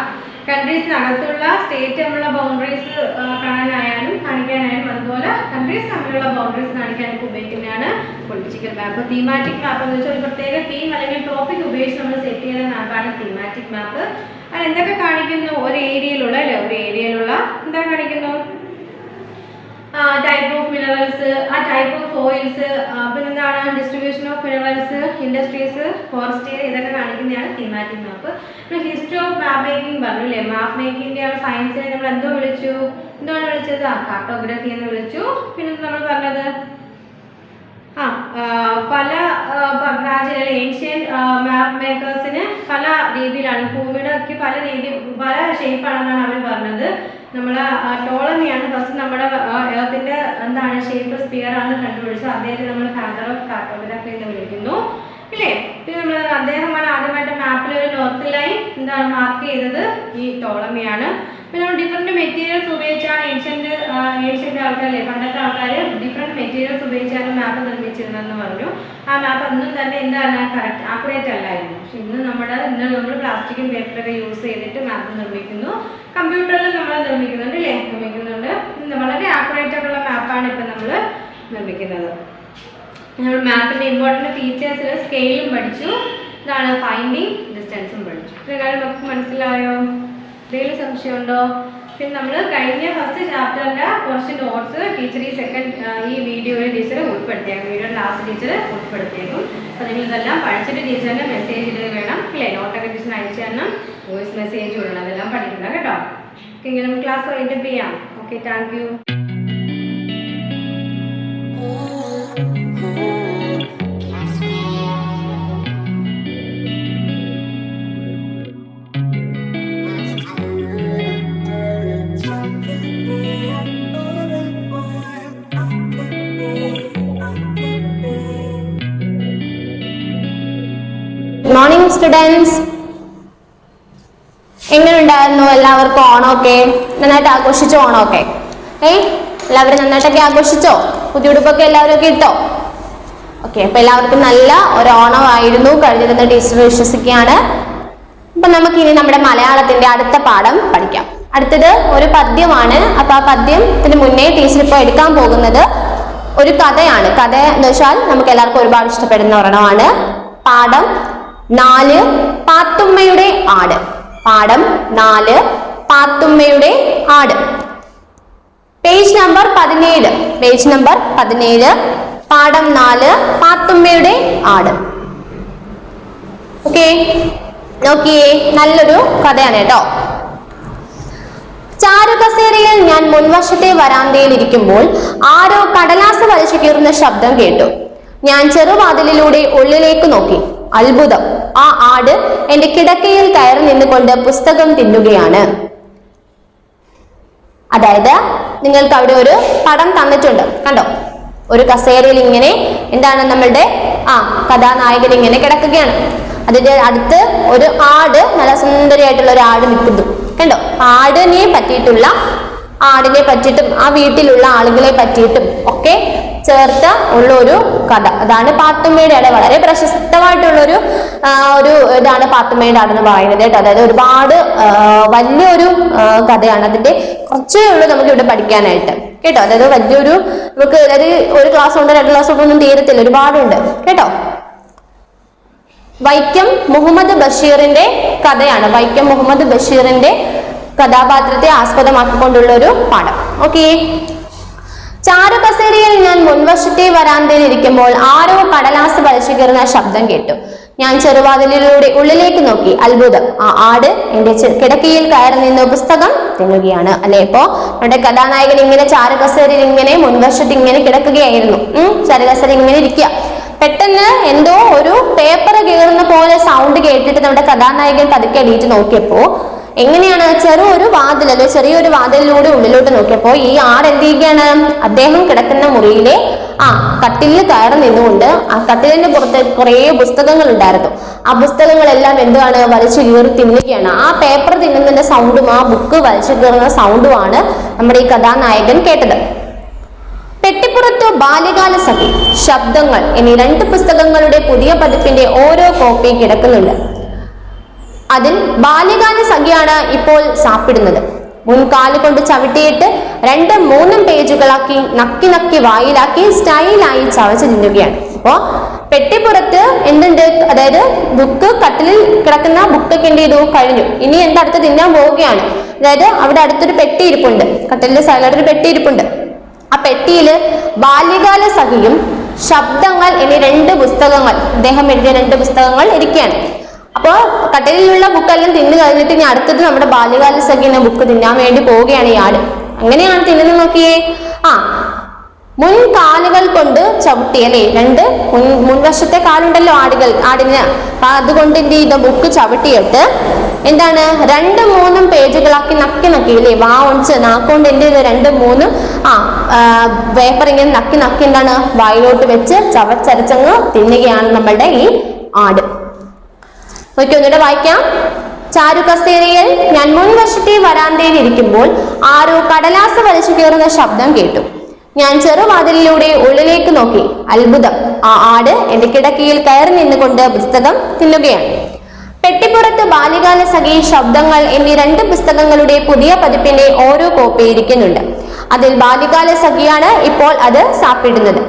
കൺട്രീസിനകത്തുള്ള സ്റ്റേറ്റ് തമ്മിലുള്ള ബൗണ്ടറീസ് കാണിക്കാനായാലും അതുപോലെ കൺട്രീസ് തമ്മിലുള്ള ബൗണ്ടറീസ് കാണിക്കാനൊക്കെ ഉപയോഗിക്കുന്നതാണ് പൊളിറ്റിക്കൽ മാപ്പ്. തീമാറ്റിക് മാപ്പ് എന്ന് വെച്ചാൽ ഒരു പ്രത്യേക തീം അല്ലെങ്കിൽ ടോപ്പിക് ഉപയോഗിച്ച് നമ്മൾ സെറ്റ് ചെയ്യുന്ന മാപ്പാണ് തീമാറ്റിക് മാപ്പ്. അത് എന്തൊക്കെ കാണിക്കുന്നു? ഒരു ഏരിയയിലുള്ള എന്താ കാണിക്കുന്നു? ടൈപ്പ് ഓഫ് മിനറൽസ്, ആ ടൈപ്പ് ഓഫ് സോയിൽസ്, പിന്നെന്താണ് distribution of minerals, industries, forest area, ഇതൊക്കെ കാണിക്കുന്നതാണ് തീമാറ്റിക് മാപ്പ്. പിന്നെ ഹിസ്റ്ററി ഓഫ് മാപ്പ് മേക്കിംഗ് പറഞ്ഞു അല്ലേ? മാപ്പ് മേക്കിങ്ങിൻ്റെ ആ സയൻസിനെ നമ്മൾ എന്താണ് വിളിച്ചത്? കാർട്ടോഗ്രഫി എന്ന് വിളിച്ചു. പിന്നെ നമ്മൾ പറഞ്ഞത് പല പ്രാചീന ഏൻഷ്യൻ മാപ്പ് മേക്കേഴ്സിന് പല രീതിയിലാണ് ഭൂമിയുടെ പല ഷേപ്പാണെന്നാണ് അവർ പറഞ്ഞത്. നമ്മൾ ടോളമിയാണ് ഫസ്റ്റ് നമ്മുടെ എർത്തിൻ്റെ എന്താണ് ഷേപ്പ് സ്പിയർ ആണ് കണ്ടുപിടിച്ചത്. അദ്ദേഹത്തെ നമ്മൾ ഫാദർ ഓഫ് കാർട്ടോഗ്രാഫി എന്ന് വിളിക്കുന്നു അല്ലേ? പിന്നെ അദ്ദേഹമാണ് ആദ്യമായിട്ട് മാപ്പിൽ ഒരു നോർത്ത് ലൈൻ മാർക്ക് ചെയ്തത് ഈ ടോളമിയാണ്. പിന്നെ നമ്മൾ ഡിഫറെൻറ്റ് മെറ്റീരിയൽസ് ഉപയോഗിച്ചാണ് ഏഷ്യൻ്റെ ആൾക്കാരല്ലേ, പണ്ടത്തെ ആൾക്കാർ ഡിഫറെൻറ്റ് മെറ്റീരിയൽസ് ഉപയോഗിച്ചാണ് മാപ്പ് നിർമ്മിച്ചിരുന്നതെന്ന് പറഞ്ഞു. ആ മാപ്പ് അന്നും തന്നെ കറക്റ്റ് ആക്യുറേറ്റ് അല്ലായിരുന്നു. പക്ഷെ ഇന്ന് നമ്മൾ പ്ലാസ്റ്റിക്കും പേപ്പറൊക്കെ യൂസ് ചെയ്തിട്ട് മാപ്പ് നിർമ്മിക്കുന്നു. കമ്പ്യൂട്ടറിൽ നമ്മൾ നിർമ്മിക്കുന്നുണ്ട്. വളരെ ആക്യുറേറ്റ് ആയിട്ടുള്ള മാപ്പാണ് ഇപ്പം നമ്മൾ നിർമ്മിക്കുന്നത്. നമ്മൾ മാപ്പിൻ്റെ ഇമ്പോർട്ടൻറ്റ് ഫീച്ചേഴ്സിൽ സ്കെയിലും പഠിച്ചു, ഫൈൻഡിങ് ഡിസ്റ്റൻസും പഠിച്ചു. ഇത്ര കാര്യം നമുക്ക് മനസ്സിലായോ? എന്തെങ്കിലും സംശയമുണ്ടോ? പിന്നെ നമ്മൾ കഴിഞ്ഞ ഫസ്റ്റ് ചാപ്റ്ററിൻ്റെ കുറച്ച് നോട്ട്സ് ടീച്ചർ ഈ വീഡിയോയിൽ ടീച്ചർ ഉൾപ്പെടുത്തിയേക്കും, വീഡിയോയുടെ ലാസ്റ്റ് ടീച്ചർ ഉൾപ്പെടുത്തിയേക്കും. അപ്പോൾ നിങ്ങൾ ഇതെല്ലാം പഠിച്ചിട്ട് ടീച്ചറിന് മെസ്സേജ് ഇട്ട് വേണം അല്ലേ, നോട്ടൊക്കെ ടീച്ചറിന് അയച്ചു തരണം, വോയിസ് മെസ്സേജ് വിടണം, അതെല്ലാം പഠിക്കണം കേട്ടോ. ഓക്കെ, നമുക്ക് ക്ലാസ് വൈൻഡപ്പ് ചെയ്യാം. Okay, thank you. Morning students, എങ്ങനെയുണ്ടായിരുന്നു എല്ലാവർക്കും ഓണമൊക്കെ? നന്നായിട്ട് ആഘോഷിച്ചോ ഓണമൊക്കെ? എല്ലാവരും നന്നായിട്ടൊക്കെ ആഘോഷിച്ചോ? പുതിയ ഉടുപ്പൊക്കെ എല്ലാവരും ഒക്കെ ഇട്ടോ? ഓക്കെ, അപ്പൊ എല്ലാവർക്കും നല്ല ഒരു ഓണമായിരുന്നു കഴിഞ്ഞതെന്ന് ടീച്ചർ വിശ്വസിക്കുകയാണ്. അപ്പൊ നമുക്കിനി നമ്മുടെ മലയാളത്തിന്റെ അടുത്ത പാഠം പഠിക്കാം. അടുത്തത് ഒരു പദ്യമാണ്. അപ്പൊ ആ പദ്യത്തിന് മുന്നേ ടീച്ചർ ഇപ്പോൾ എടുക്കാൻ പോകുന്നത് ഒരു കഥയാണ്. കഥ എന്ന് വെച്ചാൽ നമുക്ക് എല്ലാവർക്കും ഒരുപാട് ഇഷ്ടപ്പെടുന്ന ഒരെണ്ണമാണ്. പാഠം 4 പാത്തുമ്മയുടെ ആട്. പാഠം 4 പാത്തുമ്മയുടെ ആട്. Page number 17. Page number 17. പാഠം 4 പാത്തുമ്മയുടെ ആട്. ഓക്കെ, നോക്കിയേ, നല്ലൊരു കഥയാണ് കേട്ടോ. ചാരുകസേരയിൽ ഞാൻ മുൻവശത്തെ വരാന്തയിൽ ഇരിക്കുമ്പോൾ ആരോ കടലാസ് വലിച്ചു കീറുന്ന ശബ്ദം കേട്ടു. ഞാൻ ചെറുവാതിലിലൂടെ ഉള്ളിലേക്ക് നോക്കി. അത്ഭുതം! ആ ആട് എന്റെ കിടക്കയിൽ കയറി നിന്നുകൊണ്ട് പുസ്തകം തിന്നുകയാണ്. അതായത് നിങ്ങൾക്ക് അവിടെ ഒരു പടം തന്നിട്ടുണ്ട്, കണ്ടോ? ഒരു കസേരയിൽ ഇങ്ങനെ എന്താണ് നമ്മളുടെ കഥാനായകൻ ഇങ്ങനെ കിടക്കുകയാണ്. അതിന്റെ അടുത്ത് ഒരു ആട്, നല്ല സുന്ദരിയായിട്ടുള്ള ഒരു ആട് നിൽക്കുന്നു, കണ്ടോ? ആടിനെ പറ്റിയിട്ടുള്ള, ആടിനെ പറ്റിയിട്ടും ആ വീട്ടിലുള്ള ആളുകളെ പറ്റിയിട്ടും ഒക്കെ ചേർത്ത് ഉള്ള ഒരു കഥ. അതാണ് പാത്തുമ്മയുടെ ആട്. വളരെ പ്രശസ്തമായിട്ടുള്ളൊരു ഇതാണ് പാത്തുമ്മയുടെ ആട് എന്ന് പറയുന്നത് കേട്ടോ. അതായത് ഒരുപാട് വലിയൊരു കഥയാണ്. അതിന്റെ കുറച്ചേ ഉള്ളൂ നമുക്ക് ഇവിടെ പഠിക്കാനായിട്ട് കേട്ടോ. അതായത് വലിയൊരു നമുക്ക് അതായത് ഒരു ക്ലാസ് കൊണ്ട് 2 ക്ലാസ് കൊണ്ടൊന്നും തീരത്തില്ല, ഒരുപാടുണ്ട് കേട്ടോ. വൈക്കം മുഹമ്മദ് ബഷീറിന്റെ കഥയാണ്. വൈക്കം മുഹമ്മദ് ബഷീറിന്റെ കഥാപാത്രത്തെ ആസ്പദമാക്കിക്കൊണ്ടുള്ള ഒരു പാഠം. ഓക്കെ, ചാരുകസേരയിൽ ഞാൻ മുൻവശത്തെ വരാന്തയിൽ ഇരിക്കുമ്പോൾ ആരോ കടലാസ് വലിച്ചു കീറുന്ന ശബ്ദം കേട്ടു. ഞാൻ ചെറുവാതിലിലൂടെ ഉള്ളിലേക്ക് നോക്കി. അത്ഭുതം! ആ ആട് എന്റെ കിടക്കയിൽ കയറി നിന്ന് പുസ്തകം തിന്നുകയാണ്. അല്ലെ, ഇപ്പോ നമ്മുടെ കഥാനായകൻ ഇങ്ങനെ ചാരുകസേരയിൽ ഇങ്ങനെ മുൻവശത്ത് ഇങ്ങനെ കിടക്കുകയായിരുന്നു. ചാരുകസേര ഇങ്ങനെ ഇരിക്കുക. പെട്ടെന്ന് എന്തോ ഒരു പേപ്പർ കീറുന്ന പോലെ സൗണ്ട് കേട്ടിട്ട് നമ്മുടെ കഥാനായകൻ പതുക്കെ എണീറ്റ് നോക്കിയപ്പോ എങ്ങനെയാണ്, ചെറിയൊരു വാതിലിലൂടെ ഉള്ളിലോട്ട് നോക്കിയപ്പോ ഈ ആട് എന്ത് ചെയ്യുകയാണ്? അദ്ദേഹം കിടക്കുന്ന മുറിയിലെ കട്ടിലിൽ കയറി നിന്നുകൊണ്ട് ആ കട്ടിലിന്റെ പുറത്ത് കുറെ പുസ്തകങ്ങൾ ഉണ്ടായിരുന്നു. ആ പുസ്തകങ്ങളെല്ലാം എന്താണ് വലിച്ചു കീറി തിന്നുകയാണ്. ആ പേപ്പർ തിന്നുന്നതിന്റെ സൗണ്ടും ആ ബുക്ക് വലിച്ചു കീറുന്ന സൗണ്ടുമാണ് നമ്മുടെ ഈ കഥാനായകൻ കേട്ടത്. പെട്ടിപ്പുറത്തു ബാല്യകാല സഖി, ശബ്ദങ്ങൾ എന്നീ 2 പുസ്തകങ്ങളുടെ പുതിയ പതിപ്പിന്റെ ഓരോ കോപ്പി കിടക്കുന്നുണ്ട്. അതിൽ ബാല്യകാല സഖിയാണ് ഇപ്പോൾ സാപ്പിടുന്നത്. മുൻകാല് കൊണ്ട് ചവിട്ടിയിട്ട് 2-3 പേജുകളാക്കി നക്കി നക്കി വായിലാക്കി സ്റ്റൈലായി ചവച്ച് തിന്നുകയാണ്. അപ്പോ പെട്ടിപ്പുറത്ത് എന്തുണ്ട്? അതായത് ബുക്ക്, കട്ടിലിൽ കിടക്കുന്ന ബുക്കൊക്കെ എന്ത് ചെയ്തു? കഴിഞ്ഞു. ഇനി എന്താ അടുത്ത് തിന്നാൻ പോവുകയാണ്. അതായത് അവിടെ അടുത്തൊരു പെട്ടി ഇരിപ്പുണ്ട്, കട്ടിലിന്റെ സൈഡിലൊരു പെട്ടി ഇരിപ്പുണ്ട്. ആ പെട്ടിയില് ബാല്യകാല സഖിയും ശബ്ദങ്ങൾ എന്നീ 2 പുസ്തകങ്ങൾ, അദ്ദേഹം എഴുതിയ 2 പുസ്തകങ്ങൾ ഇരിക്കുകയാണ്. അപ്പോൾ കട്ടിലുള്ള ബുക്കെല്ലാം തിന്നു കഴിഞ്ഞിട്ട് ഇനി അടുത്തത് നമ്മുടെ ബാല്യകാല സഖി എന്ന ബുക്ക് തിന്നാൻ വേണ്ടി പോവുകയാണ് ഈ ആട്. അങ്ങനെയാണ് തിന്നുന്നത്. നോക്കിയേ, മുൻകാലുകൾ കൊണ്ട് ചവിട്ടി, അല്ലെ, 2 മുൻവശത്തെ കാലുണ്ടല്ലോ ആടിന്, അതുകൊണ്ട് എന്ത് ചെയ്ത ബുക്ക് ചവിട്ടിയിട്ട് എന്താണ് 2-3 പേജുകളാക്കി നക്കി നക്കി, അല്ലേ, നാക്കൊണ്ട് എന്ത് ചെയ്ത് 2-3 പേപ്പർ ഇങ്ങനെ നക്കി നക്കി എന്താണ് വായിലോട്ട് വെച്ച് ചവച്ചരച്ചങ്ങ് തിന്നുകയാണ് നമ്മളുടെ ഈ ആട്. ഓക്കെ, ഒന്നുകൂടെ വായിക്കാം. ചാരുകസേരയിൽ ഞാൻ മുൻവശത്തെ വരാന്തയിൽ ഇരിക്കുമ്പോൾ ആരോ കടലാസ് വലിച്ചു കീറുന്ന ശബ്ദം കേട്ടു. ഞാൻ ചെറുവാതിലിലൂടെ ഉള്ളിലേക്ക് നോക്കി. അത്ഭുതം! ആ ആട് എന്റെ കിടക്കയിൽ കയറി നിന്നുകൊണ്ട് പുസ്തകം തിന്നുകയാണ്. പെട്ടിപ്പുറത്ത് ബാല്യകാല സഖി, ശബ്ദങ്ങൾ എന്നീ 2 പുസ്തകങ്ങളുടെ പുതിയ പതിപ്പിന്റെ ഓരോ കോപ്പി ഇരിക്കുന്നുണ്ട്. അതിൽ ബാല്യകാല സഖിയാണ് ഇപ്പോൾ അത് സാപ്പിടുന്നത്.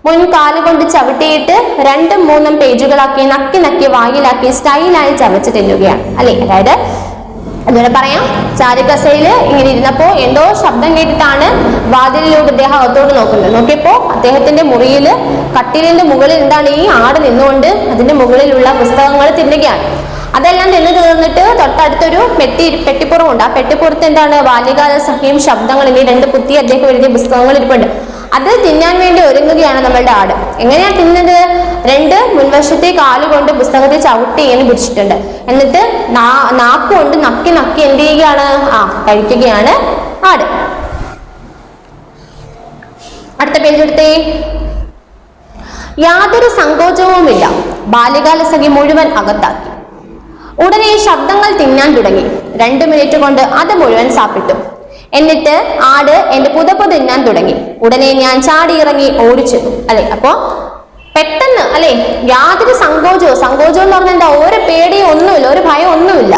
മുൻകാല് കൊണ്ട് ചവിട്ടിയിട്ട് 2-3 പേജുകളാക്കി നക്കി നക്കി വായിലാക്കി സ്റ്റൈലായി ചവച്ച് തിന്നുകയാണ്. അല്ലെ, അതായത് അതുപോലെ പറയാം, ചാരുകസയിൽ ഇങ്ങനെ ഇരുന്നപ്പോ എന്തോ ശബ്ദം കേട്ടിട്ടാണ് വാതിലിലൂടെ അദ്ദേഹം അകത്തോട്ട് നോക്കുന്നത്. നോക്കിയപ്പോ അദ്ദേഹത്തിന്റെ മുറിയിൽ കട്ടിലിന്റെ മുകളിൽ എന്താണ് ഈ ആട് നിന്നുകൊണ്ട് അതിന്റെ മുകളിലുള്ള പുസ്തകങ്ങൾ തിന്നുകയാണ്. അതെല്ലാം തിന്നു തീർന്നിട്ട് തൊട്ടടുത്തൊരു പെട്ടിപ്പുറമുണ്ട്. ആ പെട്ടിപ്പുറത്ത് എന്താണ് ബാല്യകാല സഖിയും ശബ്ദങ്ങൾ എന്നീ 2 പുതിയ അദ്ദേഹം എഴുതിയ പുസ്തകങ്ങൾ ഇരിപ്പുണ്ട്. അത് തിന്നാൻ വേണ്ടി ഒരുങ്ങുകയാണ് നമ്മളുടെ ആട്. എങ്ങനെയാ തിന്നത്? 2 മുൻവശത്തെ കാലുകൊണ്ട് പുസ്തകത്തെ ചവിട്ടി ഇങ്ങനെ പിടിച്ചിട്ടുണ്ട്. എന്നിട്ട് നാക്കുകൊണ്ട് നക്കി നക്കി എന്ത് ചെയ്യുകയാണ്? കഴിക്കുകയാണ് ആട്. അടുത്ത പേജ് എടുത്തേ. യാതൊരു സങ്കോചവുമില്ല, ബാല്യകാല സഖി മുഴുവൻ അകത്താക്കി. ഉടനെ ശബ്ദങ്ങൾ തിന്നാൻ തുടങ്ങി. 2 മിനിറ്റ് കൊണ്ട് അത് മുഴുവൻ സാപ്പിട്ടു. എന്നിട്ട് ആട് എന്റെ പുതപ്പ് തിന്നാൻ തുടങ്ങി. ഉടനെ ഞാൻ ചാടി ഇറങ്ങി ഓടിച്ചു. അല്ലെ, അപ്പോ പെട്ടെന്ന് അല്ലെ, യാതൊരു സങ്കോചം എന്ന് പറഞ്ഞാൽ എന്താ? ഒരു പേടിയോ ഒന്നുമില്ല, ഒരു ഭയം ഒന്നുമില്ല.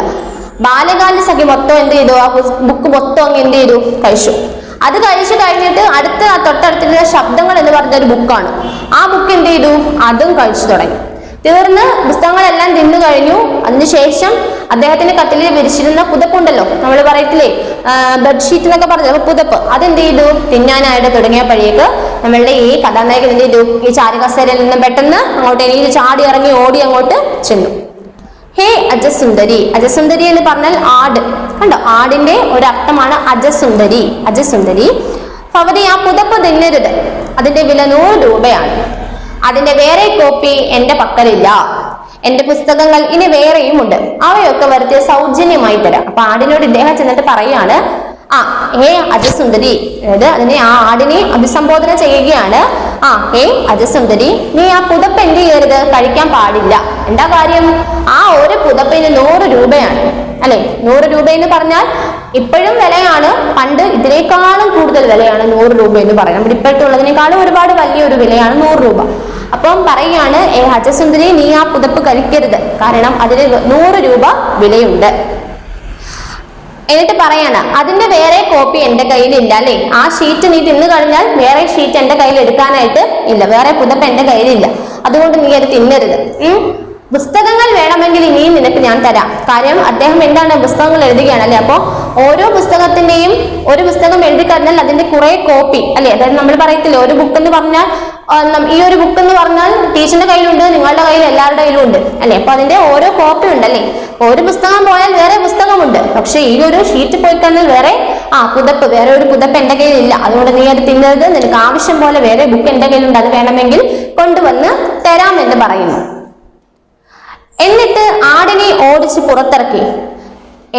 ബാല്യകാല സഖി മൊത്തം എന്ത് ചെയ്തു? ആ ബുക്ക് മൊത്തം അങ്ങ് എന്ത് ചെയ്തു? കഴിച്ചു. അത് കഴിച്ചു കഴിഞ്ഞിട്ട് തൊട്ടടുത്തുള്ള ശബ്ദങ്ങൾ എന്ന് പറഞ്ഞ ഒരു ബുക്കാണ്. ആ ബുക്ക് എന്ത് ചെയ്തു? അതും കഴിച്ചു തുടങ്ങി. തീർന്ന് പുസ്തകങ്ങളെല്ലാം തിന്നു കഴിഞ്ഞു. അതിനുശേഷം അദ്ദേഹത്തിന്റെ കട്ടിലിൽ വിരിച്ചിരുന്ന പുതപ്പുണ്ടല്ലോ, നമ്മൾ പറയത്തില്ലേ ബെഡ്ഷീറ്റ് എന്നൊക്കെ പറഞ്ഞത്, പുതപ്പ്, അതെന്ത് ചെയ്തു? തിന്നാനായിട്ട് തുടങ്ങിയപ്പോഴേക്ക് നമ്മളുടെ ഈ കഥാനായകൻ എന്ത് ചെയ്തു? ഈ ചാരുകസേരയിൽ നിന്ന് പെട്ടെന്ന് അങ്ങോട്ട് എനിക്ക് ചാടി ഇറങ്ങി ഓടി അങ്ങോട്ട് ചെന്നു. ഹേ അജസുന്ദരി. അജസുന്ദരി എന്ന് പറഞ്ഞാൽ ആട്. കണ്ടോ, ആടിന്റെ ഒരർത്ഥമാണ് അജസുന്ദരി. അജസുന്ദരി, ഭവതി ആ പുതപ്പ് തിന്നരുത്. അതിന്റെ വില 100 രൂപയാണ്. അതിന്റെ വേറെ കോപ്പി എന്റെ പക്കലില്ല. എന്റെ പുസ്തകങ്ങൾ ഇനി വേറെയും ഉണ്ട്. അവയൊക്കെ വെറുതെ സൗജന്യമായി തരാം. അപ്പൊ ആടിനോട് ഇദ്ദേഹം ചെന്നിട്ട് പറയാണ്, ഹേ അജസുന്ദരി, അതായത് ആ ആടിനെ അഭിസംബോധന ചെയ്യുകയാണ്. ഹേ അജസുന്ദരി, നീ ആ പുതപ്പ് എന്ത് ചെയ്യരുത്? കഴിക്കാൻ പാടില്ല. എന്താ കാര്യം? ആ ഒരു പുതപ്പിന് 100 രൂപയാണ്. അല്ലെ, 100 രൂപ എന്ന് പറഞ്ഞാൽ ഇപ്പോഴും വിലയാണ്. പണ്ട് ഇതിനേക്കാളും കൂടുതൽ വിലയാണ് 100 രൂപ എന്ന് പറയാം. നമ്മുടെ ഇപ്പോഴത്തെ ഉള്ളതിനേക്കാളും ഒരുപാട് വലിയൊരു വിലയാണ് 100 രൂപ. അപ്പം പറയാണ്, അജസുന്ദരി, നീ ആ പുതപ്പ് കഴിക്കരുത്, കാരണം അതിന് 100 രൂപ വിലയുണ്ട്. എന്നിട്ട് പറയാണ്, അതിന്റെ വേറെ കോപ്പി എന്റെ കയ്യിൽ ഇല്ല. അല്ലെ, ആ ഷീറ്റ് നീ തിന്നു കഴിഞ്ഞാൽ വേറെ ഷീറ്റ് എന്റെ കയ്യിൽ എടുക്കാനായിട്ട് ഇല്ല, വേറെ പുതപ്പ് എന്റെ കയ്യിലില്ല. അതുകൊണ്ട് നീ അത് തിന്നരുത്. പുസ്തകങ്ങൾ വേണമെങ്കിൽ ഇനിയും നിനക്ക് ഞാൻ തരാം. കാര്യം അദ്ദേഹം എന്താണ്? പുസ്തകങ്ങൾ എഴുതുകയാണ്. അല്ലെ, അപ്പൊ ഓരോ പുസ്തകത്തിന്റെയും ഒരു പുസ്തകം എഴുതി കഴിഞ്ഞാൽ അതിന്റെ കുറെ കോപ്പി, അല്ലെ, അതായത് നമ്മൾ പറയത്തില്ലേ ഒരു ബുക്ക് എന്ന് പറഞ്ഞാൽ, ഈ ഒരു ബുക്ക് എന്ന് പറഞ്ഞാൽ ടീച്ചറിന്റെ കയ്യിലുണ്ട്, നിങ്ങളുടെ കയ്യിൽ എല്ലാവരുടെ കയ്യിലും ഉണ്ട്. അല്ലെ, അപ്പൊ അതിന്റെ ഓരോ കോപ്പി ഉണ്ടല്ലേ. ഒരു പുസ്തകം പോയാൽ വേറെ പുസ്തകമുണ്ട്. പക്ഷെ ഈ ഒരു ഷീറ്റ് പോയി കഴിഞ്ഞാൽ വേറെ പുതപ്പ്, വേറെ ഒരു പുതപ്പ് എന്റെ കയ്യിൽ ഇല്ല. അതുകൊണ്ട് നീ അത് തിന്നരുത്. നിനക്ക് ആവശ്യം പോലെ വേറെ ബുക്ക് എന്റെ കയ്യിലുണ്ട്, അത് വേണമെങ്കിൽ കൊണ്ടുവന്ന് തരാമെന്ന് പറയുന്നു. എന്നിട്ട് ആടിനെ ഓടിച്ച് പുറത്തിറക്കി.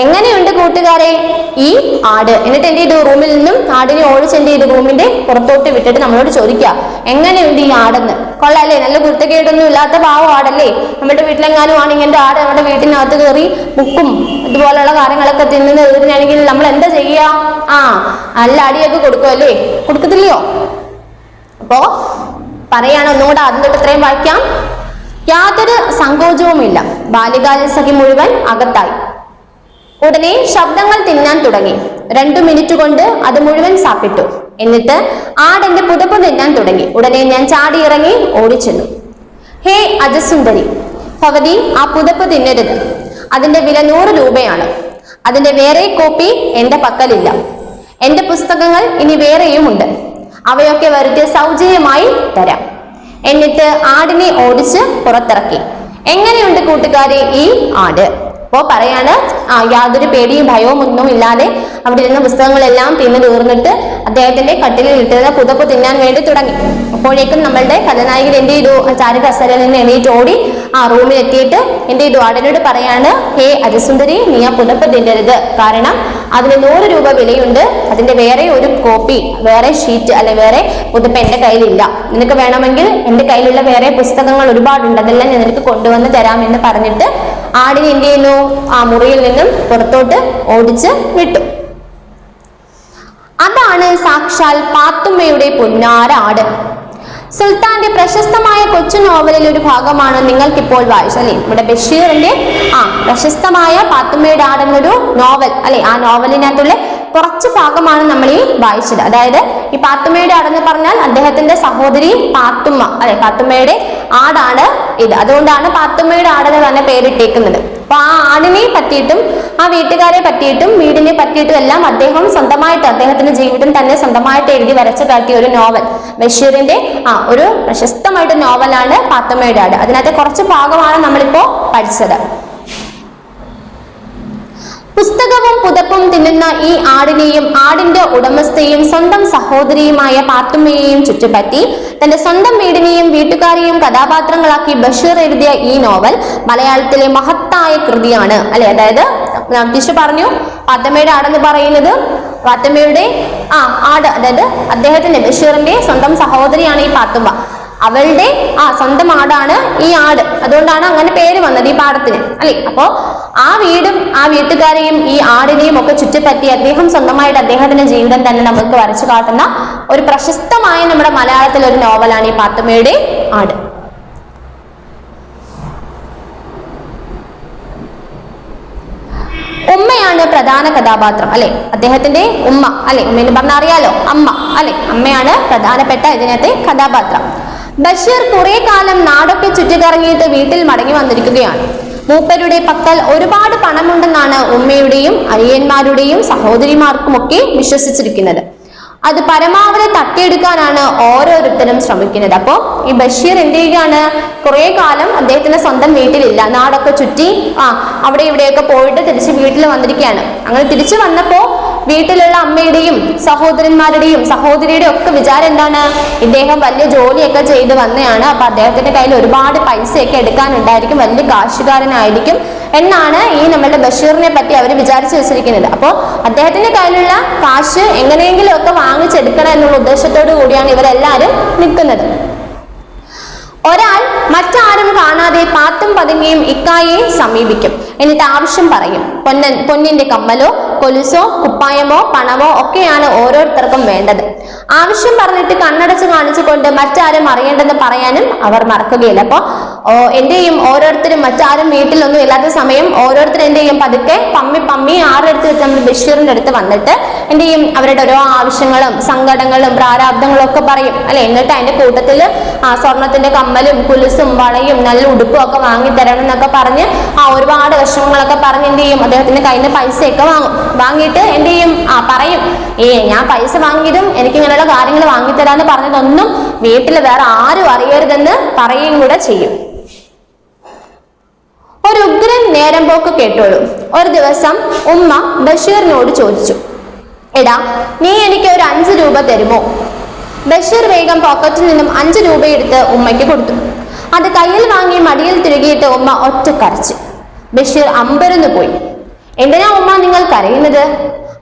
എങ്ങനെയുണ്ട് കൂട്ടുകാരെ ഈ ആട്? എന്നിട്ട് എന്ത് ചെയ്തു? റൂമിൽ നിന്നും ആടിനെ ഓടിച്ച് എന്ത് ചെയ്തു? റൂമിന്റെ പുറത്തോട്ട് വിട്ടിട്ട് നമ്മളോട് ചോദിക്കുക, എങ്ങനെയുണ്ട് ഈ ആടെന്ന്? കൊള്ളാല്ലേ, നല്ല കുരുത്തക്കേടൊന്നും ഇല്ലാത്ത പാവം ആടല്ലേ. നമ്മുടെ വീട്ടിലെങ്ങാനും ആണ് ഇങ്ങനത്തെ ആട് നമ്മുടെ വീട്ടിനകത്ത് കയറി ബുക്കും ഇതുപോലുള്ള കാര്യങ്ങളൊക്കെ തിന്നുന്നതിനാണെങ്കിൽ നമ്മൾ എന്താ ചെയ്യുക? നല്ല അടിയൊക്കെ കൊടുക്കുമല്ലേ? കൊടുക്കത്തില്ലയോ? അപ്പോ പറയാണ്, ഒന്നുകൂടെ ആദ്യം തൊട്ട് ഇത്രയും വായിക്കാം. യാതൊരു സങ്കോചവുമില്ല, ബാല്യകാല സഖി മുഴുവൻ അകത്തായി. ഉടനെ ശബ്ദങ്ങൾ തിന്നാൻ തുടങ്ങി. 2 മിനിറ്റ് കൊണ്ട് അത് മുഴുവൻ സാപ്പിട്ടു. എന്നിട്ട് ആടെന്റെ പുതപ്പ് തിന്നാൻ തുടങ്ങി. ഉടനെ ഞാൻ ചാടി ഇറങ്ങി ഓടിച്ചെന്നു. ഹേ അജസുന്ദരി, ഭവതി ആ പുതപ്പ് തിന്നരുത്. അതിന്റെ വില 100 രൂപയാണ്. അതിന്റെ വേറെ കോപ്പി എന്റെ പക്കലില്ല. എന്റെ പുസ്തകങ്ങൾ ഇനി വേറെയും ഉണ്ട്. അവയൊക്കെ വെറുതെ സൗജന്യമായി തരാം. എന്നിട്ട് ആടിനെ ഓടിച്ച് പുറത്തിറക്കി. എങ്ങനെയുണ്ട് കൂട്ടുകാരെ ഈ ആട്? അപ്പോ പറയാണ്, യാതൊരു പേടിയും ഭയവും ഒന്നും ഇല്ലാതെ അവിടെ ഇരുന്ന പുസ്തകങ്ങളെല്ലാം തിന്നു തീർന്നിട്ട് അദ്ദേഹത്തിന്റെ കട്ടിലിൽ ഇട്ടിരുന്ന പുതപ്പ് തിന്നാൻ വേണ്ടി തുടങ്ങി. അപ്പോഴേക്കും നമ്മളുടെ കഥാനായകൻ എന്ത് ചെയ്തു? ചാരുകസേരയിൽ നിന്ന് എണീറ്റ് ഓടി റൂമിൽ എത്തിയിട്ട് എന്ത് ചെയ്തു? ആടിനോട് പറയാണ്, ഹേ അജസുന്ദരി, നീ ആ പുതപ്പ് തിന്നരുത്, കാരണം അതിന് 100 രൂപ വിലയുണ്ട്. അതിന്റെ വേറെ ഒരു കോപ്പി, വേറെ ഷീറ്റ് അല്ലെ വേറെ പുതപ്പ് എന്റെ കയ്യിലില്ല. നിനക്ക് വേണമെങ്കിൽ എന്റെ കയ്യിലുള്ള വേറെ പുസ്തകങ്ങൾ ഒരുപാടുണ്ട്, അതെല്ലാം ഞാൻ നിനക്ക് കൊണ്ടുവന്ന് തരാമെന്ന് പറഞ്ഞിട്ട് ആടിനെ എന്ത് ചെയ്യുന്നു? ആ മുറിയിൽ നിന്നും പുറത്തോട്ട് ഓടിച്ച് വിട്ടു. അതാണ് സാക്ഷാൽ പാത്തുമ്മയുടെ പൊന്നാര ആട്. സുൽത്താന്റെ പ്രശസ്തമായ കൊച്ചു നോവലിൽ ഒരു ഭാഗമാണ് നിങ്ങൾക്കിപ്പോൾ വായിച്ചത്, അല്ലെ? നമ്മുടെ ബഷീറിന്റെ പ്രശസ്തമായ പാത്തുമ്മയുടെ ആട് എന്നൊരു നോവൽ, അല്ലെ? ആ നോവലിനകത്തുള്ള കുറച്ച് ഭാഗമാണ് നമ്മൾ ഈ വായിച്ചത്. അതായത് ഈ പാത്തുമ്മയുടെ ആടെന്ന് പറഞ്ഞാൽ അദ്ദേഹത്തിന്റെ സഹോദരി പാത്തുമ്മ, അല്ലെ, പാത്തുമ്മയുടെ ആടാണ് ഇത്. അതുകൊണ്ടാണ് പാത്തുമ്മയുടെ ആടെന്ന് തന്നെ പേരിട്ടേക്കുന്നത്. അപ്പൊ ആ ആടിനെ പറ്റിയിട്ടും ആ വീട്ടുകാരെ പറ്റിയിട്ടും വീടിനെ പറ്റിയിട്ടും എല്ലാം അദ്ദേഹം സ്വന്തമായിട്ട്, അദ്ദേഹത്തിന്റെ ജീവിതം തന്നെ സ്വന്തമായിട്ട് എഴുതി വരച്ചു കാട്ടിയ ഒരു നോവൽ, ബഷീറിന്റെ ഒരു പ്രശസ്തമായിട്ട് നോവലാണ് പാത്തുമ്മയുടെ ആട്. അതിനകത്തെ കുറച്ച് ഭാഗമാണ് നമ്മളിപ്പോ പഠിച്ചത്. പുസ്തകവും പുതപ്പും തിന്നുന്ന ഈ ആടിനെയും ആടിന്റെ ഉടമസ്ഥയും സ്വന്തം സഹോദരിയുമായ പാത്തുമ്മയെയും ചുറ്റിപ്പറ്റി തന്റെ സ്വന്തം വീടിനെയും വീട്ടുകാരെയും കഥാപാത്രങ്ങളാക്കി ബഷീർ എഴുതിയ ഈ നോവൽ മലയാളത്തിലെ മഹത്തായ കൃതിയാണ്, അല്ലെ. അതായത് ടീച്ചർ പറഞ്ഞു പാത്തുമ്മയുടെ ആടെന്ന് പറയുന്നത് പാത്തുമ്മയുടെ ആട്, അതായത് അദ്ദേഹത്തിന്റെ ബഷീറിന്റെ സ്വന്തം സഹോദരിയാണ് ഈ പാത്തുമ്മ. അവളുടെ സ്വന്തം ആടാണ് ഈ ആട്. അതുകൊണ്ടാണ് അങ്ങനെ പേര് വന്നത് ഈ പാടത്തിന്, അല്ലെ. അപ്പോ ആ വീടും ആ വീട്ടുകാരെയും ഈ ആടിനെയും ഒക്കെ ചുറ്റിപ്പറ്റി അദ്ദേഹം സ്വന്തമായിട്ട് അദ്ദേഹത്തിന്റെ ജീവിതം തന്നെ നമുക്ക് വരച്ചു കാട്ടുന്ന ഒരു പ്രശസ്തമായ നമ്മുടെ മലയാളത്തിലെ ഒരു നോവലാണ് ഈ പാത്തുമ്മയുടെ ആട്. ഉമ്മയാണ് പ്രധാന കഥാപാത്രം, അല്ലെ. അദ്ദേഹത്തിന്റെ ഉമ്മ, അല്ലെ. ഉമ്മയെന്ന് പറഞ്ഞാൽ അറിയാലോ, അമ്മ, അല്ലെ. അമ്മയാണ് പ്രധാനപ്പെട്ട ഇതിനകത്തെ കഥാപാത്രം. ബഷീർ കുറെ കാലം നാടൊക്കെ ചുറ്റിക്കറങ്ങിയിട്ട് വീട്ടിൽ മടങ്ങി വന്നിരിക്കുകയാണ്. മൂപ്പരുടെ പക്കൽ ഒരുപാട് പണമുണ്ടെന്നാണ് ഉമ്മയുടെയും അനിയന്മാരുടെയും സഹോദരിമാർക്കുമൊക്കെ വിശ്വസിച്ചിരിക്കുന്നത്. അത് പരമാവധി തട്ടിയെടുക്കാനാണ് ഓരോരുത്തരും ശ്രമിക്കുന്നത്. അപ്പോ ഈ ബഷീർ എന്ത് ചെയ്യുകയാണ്, കുറെ കാലം അദ്ദേഹത്തിന്റെ സ്വന്തം വീട്ടിലില്ല, നാടൊക്കെ ചുറ്റി അവിടെ ഇവിടെയൊക്കെ പോയിട്ട് തിരിച്ച് വീട്ടിൽ വന്നിരിക്കുകയാണ്. അങ്ങനെ തിരിച്ചു വന്നപ്പോ വീട്ടിലുള്ള അമ്മയുടെയും സഹോദരന്മാരുടെയും സഹോദരിയുടെയും ഒക്കെ വിചാരം എന്താണ്, ഇദ്ദേഹം വലിയ ജോലിയൊക്കെ ചെയ്ത് വന്നതാണ്, അപ്പൊ അദ്ദേഹത്തിന്റെ കയ്യിൽ ഒരുപാട് പൈസയൊക്കെ എടുക്കാനുണ്ടായിരിക്കും, വലിയ കാശുകാരനായിരിക്കും എന്നാണ് ഈ നമ്മളുടെ ബഷീറിനെ പറ്റി അവർ വിചാരിച്ചു വെച്ചിരിക്കുന്നത്. അപ്പോൾ അദ്ദേഹത്തിന്റെ കയ്യിലുള്ള കാശ് എങ്ങനെയെങ്കിലും ഒക്കെ വാങ്ങിച്ചെടുക്കണം എന്നുള്ള ഉദ്ദേശത്തോടു കൂടിയാണ് ഇവരെല്ലാരും നിൽക്കുന്നത്. ഒരാൾ മറ്റാരും കാണാതെ പാത്തും പതുങ്ങിയും ഇക്കായെ സമീപിക്കും. എന്നിട്ട് ആവശ്യം പറയും. പൊന്നിന്റെ കമ്മലോ കൊലുസോ കുപ്പായമോ പണമോ ഒക്കെയാണ് ഓരോരുത്തർക്കും വേണ്ടത്. ആവശ്യം പറഞ്ഞിട്ട് കണ്ണടച്ച് കാണിച്ചുകൊണ്ട് മറ്റാരും അറിയേണ്ടെന്ന് പറയാനും അവർ മറക്കുകയില്ല. അപ്പൊ എന്റെയും ഓരോരുത്തരും മറ്റാരും വീട്ടിലൊന്നും ഇല്ലാത്ത സമയം ഓരോരുത്തരും എന്റെയും പതുക്കെ പമ്മി ആരുടെ അടുത്ത് വെച്ച് നമ്മൾ ബഷീറിന്റെ അടുത്ത് വന്നിട്ട് എന്റെയും അവരുടെ ഓരോ ആവശ്യങ്ങളും സങ്കടങ്ങളും പ്രാരാബ്ദങ്ങളും ഒക്കെ പറയും, അല്ലെ. എന്നിട്ട് അതിന്റെ കൂട്ടത്തില് സ്വർണത്തിന്റെ കമ്മലും കുലുസും വളയും നല്ല ഉടുപ്പും ഒക്കെ വാങ്ങിത്തരണം എന്നൊക്കെ പറഞ്ഞ് ഒരുപാട് വിഷമങ്ങളൊക്കെ പറഞ്ഞ് എന്ത് ചെയ്യും, അദ്ദേഹത്തിന്റെ കയ്യിൽ നിന്ന് പൈസയൊക്കെ വാങ്ങിയിട്ട് എന്ത് ചെയ്യും, പറയും ഞാൻ പൈസ വാങ്ങിയതും എനിക്കിങ്ങനെയുള്ള കാര്യങ്ങൾ വാങ്ങിത്തരാന്ന് പറഞ്ഞതൊന്നും വീട്ടിൽ വേറെ ആരും അറിയരുതെന്ന് പറയുകയും കൂടെ ചെയ്യും. ഒരു ഉഗ്രൻ നേരം പോക്ക് കേട്ടോളൂ. ഒരു ദിവസം ഉമ്മ ബഷീറിനോട് ചോദിച്ചു, എടാ നീ എനിക്ക് ഒരു 5 രൂപ തരുമോ? ബഷീർ വേഗം പോക്കറ്റിൽ നിന്നും 5 രൂപ എടുത്ത് ഉമ്മയ്ക്ക് കൊടുത്തു. അത് കയ്യിൽ വാങ്ങി മടിയിൽ തിരുകിയിട്ട് ഉമ്മ ഒറ്റ കരച്ചു. ബഷീർ അമ്പരന്ന് പോയി. എന്തിനാ ഉമ്മ നിങ്ങൾ കരയുന്നത്?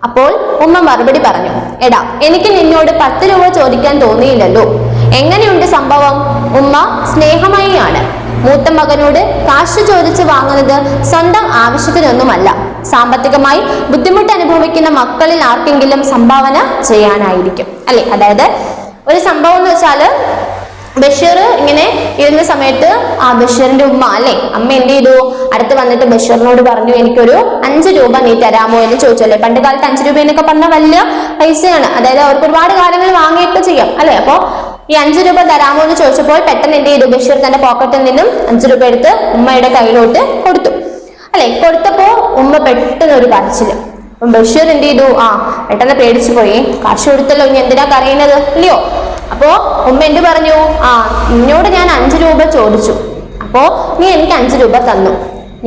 അപ്പോൾ ഉമ്മ മറുപടി പറഞ്ഞു, എടാ എനിക്ക് നിന്നോട് 10 രൂപ ചോദിക്കാൻ തോന്നിയില്ലല്ലോ. എങ്ങനെയുണ്ട് സംഭവം? ഉമ്മ സ്നേഹമയിയാണ്. മൂത്ത മകനോട് കാശ് ചോദിച്ച് വാങ്ങുന്നത് സ്വന്തം ആവശ്യത്തിനൊന്നുമല്ല, സാമ്പത്തികമായി ബുദ്ധിമുട്ട് അനുഭവിക്കുന്ന മക്കളിൽ ആർക്കെങ്കിലും സംഭാവന ചെയ്യാനായിരിക്കും, അല്ലെ. അതായത് ഒരു സംഭവം എന്ന് വെച്ചാല് ബഷീർ ഇങ്ങനെ ഇരുന്ന സമയത്ത് ബഷീറിന്റെ ഉമ്മ, അല്ലെ, അമ്മ എന്ത് ചെയ്തു, അടുത്ത് വന്നിട്ട് ബഷീറിനോട് പറഞ്ഞു, എനിക്കൊരു 5 രൂപ നീ തരാമോ എന്ന് ചോദിച്ചു, അല്ലെ. പണ്ട് കാലത്ത് 5 രൂപ എന്നൊക്കെ പറഞ്ഞാൽ വലിയ പൈസയാണ്. അതായത് അവർക്ക് ഒരുപാട് കാര്യങ്ങൾ വാങ്ങിയൊക്കെ ചെയ്യാം, അല്ലെ. അപ്പൊ ഈ 5 രൂപ തരാമോ എന്ന് ചോദിച്ചപ്പോൾ പെട്ടെന്ന് എന്ത് ചെയ്തു, ബഷീർ തന്റെ പോക്കറ്റിൽ നിന്നും 5 രൂപ എടുത്ത് ഉമ്മയുടെ കയ്യിലോട്ട് കൊടുത്തു, അല്ലെ. കൊടുത്തപ്പോ ഉമ്മ പെട്ടെന്ന് ഒരു കരച്ചില്. അപ്പം ബഷീർ എന്ത് ചെയ്തു, പെട്ടെന്ന് പേടിച്ചു പോയി. കാശ് കൊടുത്തല്ലോ, ഇനി എന്തിനാ കരയുന്നത്, ഇല്ലയോ? അപ്പോ ഉമ്മ എന്ത് പറഞ്ഞു, നിന്നോട് ഞാൻ 5 രൂപ ചോദിച്ചു, അപ്പോ നീ എനിക്ക് 5 രൂപ തന്നു.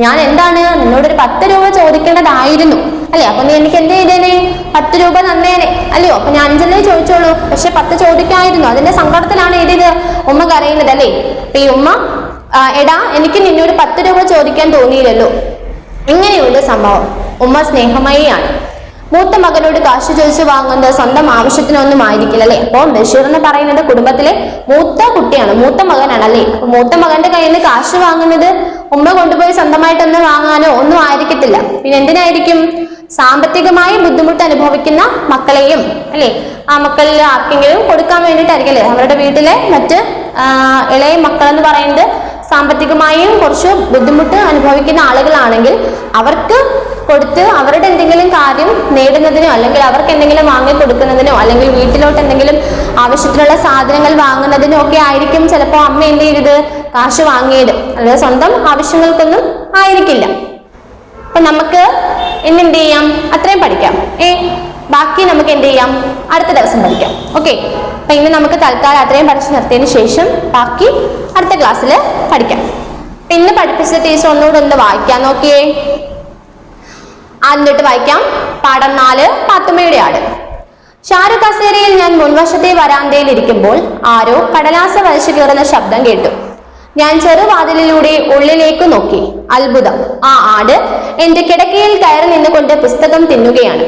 ഞാൻ എന്താണ് നിന്നോടൊരു 10 രൂപ ചോദിക്കേണ്ടതായിരുന്നു, അല്ലെ. അപ്പൊ നീ എനിക്ക് എന്ത് ചെയ്തേനെ, 10 രൂപ തന്നേനെ, അല്ലയോ? അപ്പൊ ഞാൻ 5 ചോദിച്ചോളൂ, പക്ഷെ 10 ചോദിക്കായിരുന്നു. അതിന്റെ സങ്കടത്തിലാണ് എഴുതിയത് ഉമ്മ കരയുന്നത്, അല്ലേ. അപ്പൊ ഈ ഉമ്മ, എടാ എനിക്ക് നിന്നോട് 10 രൂപ ചോദിക്കാൻ തോന്നിയില്ലല്ലോ. ഇങ്ങനെയുണ്ട് സംഭവം. ഉമ്മ സ്നേഹമയിയാണ്. മൂത്ത മകനോട് കാശ് ചോദിച്ചു വാങ്ങുന്നത് സ്വന്തം ആവശ്യത്തിനൊന്നും ആയിരിക്കില്ല, അല്ലെ. അപ്പോൾ ബഷീർ എന്ന് പറയുന്നത് കുടുംബത്തിലെ മൂത്ത കുട്ടിയാണ്, മൂത്ത മകനാണ്, അല്ലെ. മൂത്ത മകന്റെ കയ്യിൽ നിന്ന് കാശ് വാങ്ങുന്നത് ഉമ്മ കൊണ്ടുപോയി സ്വന്തമായിട്ടൊന്ന് വാങ്ങാനോ ഒന്നും ആയിരിക്കത്തില്ല. പിന്നെ എന്തിനായിരിക്കും? സാമ്പത്തികമായി ബുദ്ധിമുട്ട് അനുഭവിക്കുന്ന മക്കളെയും, അല്ലെ, ആ മക്കളിൽ ആർക്കെങ്കിലും കൊടുക്കാൻ വേണ്ടിയിട്ടായിരിക്കും, അല്ലെ. അവരുടെ വീട്ടിലെ മറ്റ് ഇളയ മക്കൾ എന്ന് പറയുന്നത് സാമ്പത്തികമായും കുറച്ച് ബുദ്ധിമുട്ട് അനുഭവിക്കുന്ന ആളുകളാണെങ്കിൽ അവർക്ക് കൊടുത്ത് അവരുടെ എന്തെങ്കിലും കാര്യം നേടുന്നതിനോ അല്ലെങ്കിൽ അവർക്ക് എന്തെങ്കിലും വാങ്ങി കൊടുക്കുന്നതിനോ അല്ലെങ്കിൽ വീട്ടിലോട്ട് എന്തെങ്കിലും ആവശ്യത്തിനുള്ള സാധനങ്ങൾ വാങ്ങുന്നതിനോ ഒക്കെ ആയിരിക്കും ചിലപ്പോൾ അമ്മ എന്ത് ചെയ്തത് കാശ് വാങ്ങിയത്, അതായത് സ്വന്തം ആവശ്യങ്ങൾക്കൊന്നും ആയിരിക്കില്ല. അപ്പൊ നമുക്ക് ഇന്ന് എന്ത് ചെയ്യാം, അത്രയും പഠിക്കാം. ബാക്കി നമുക്ക് എന്ത് ചെയ്യാം, അടുത്ത ദിവസം പഠിക്കാം. ഓക്കെ, അപ്പൊ ഇന്ന് നമുക്ക് തൽക്കാലം അത്രയും പഠിച്ചു നിർത്തിയതിന് ശേഷം ബാക്കി അടുത്ത ക്ലാസ്സിൽ പഠിക്കാം. ഇന്ന് പഠിപ്പിച്ച ടീച്ചർ ഒന്നുകൂടെ ഒന്ന് വായിക്കാൻ നോക്കിയേ. ആദ്യം തൊട്ട് വായിക്കാം. പാഠം 4, പാത്തുമ്മയുടെ ആട്. ഷാരു കസേരയിൽ ഞാൻ മുൻവശത്തെ വരാന്തയിൽ ഇരിക്കുമ്പോൾ ആരോ കടലാസ വലിച്ചു കയറുന്ന ശബ്ദം കേട്ടു. ഞാൻ ചെറുവാതിലിലൂടെ ഉള്ളിലേക്ക് നോക്കി. അത്ഭുതം, ആ ആട് എന്റെ കിടക്കയിൽ കയറി നിന്നുകൊണ്ട് പുസ്തകം തിന്നുകയാണ്.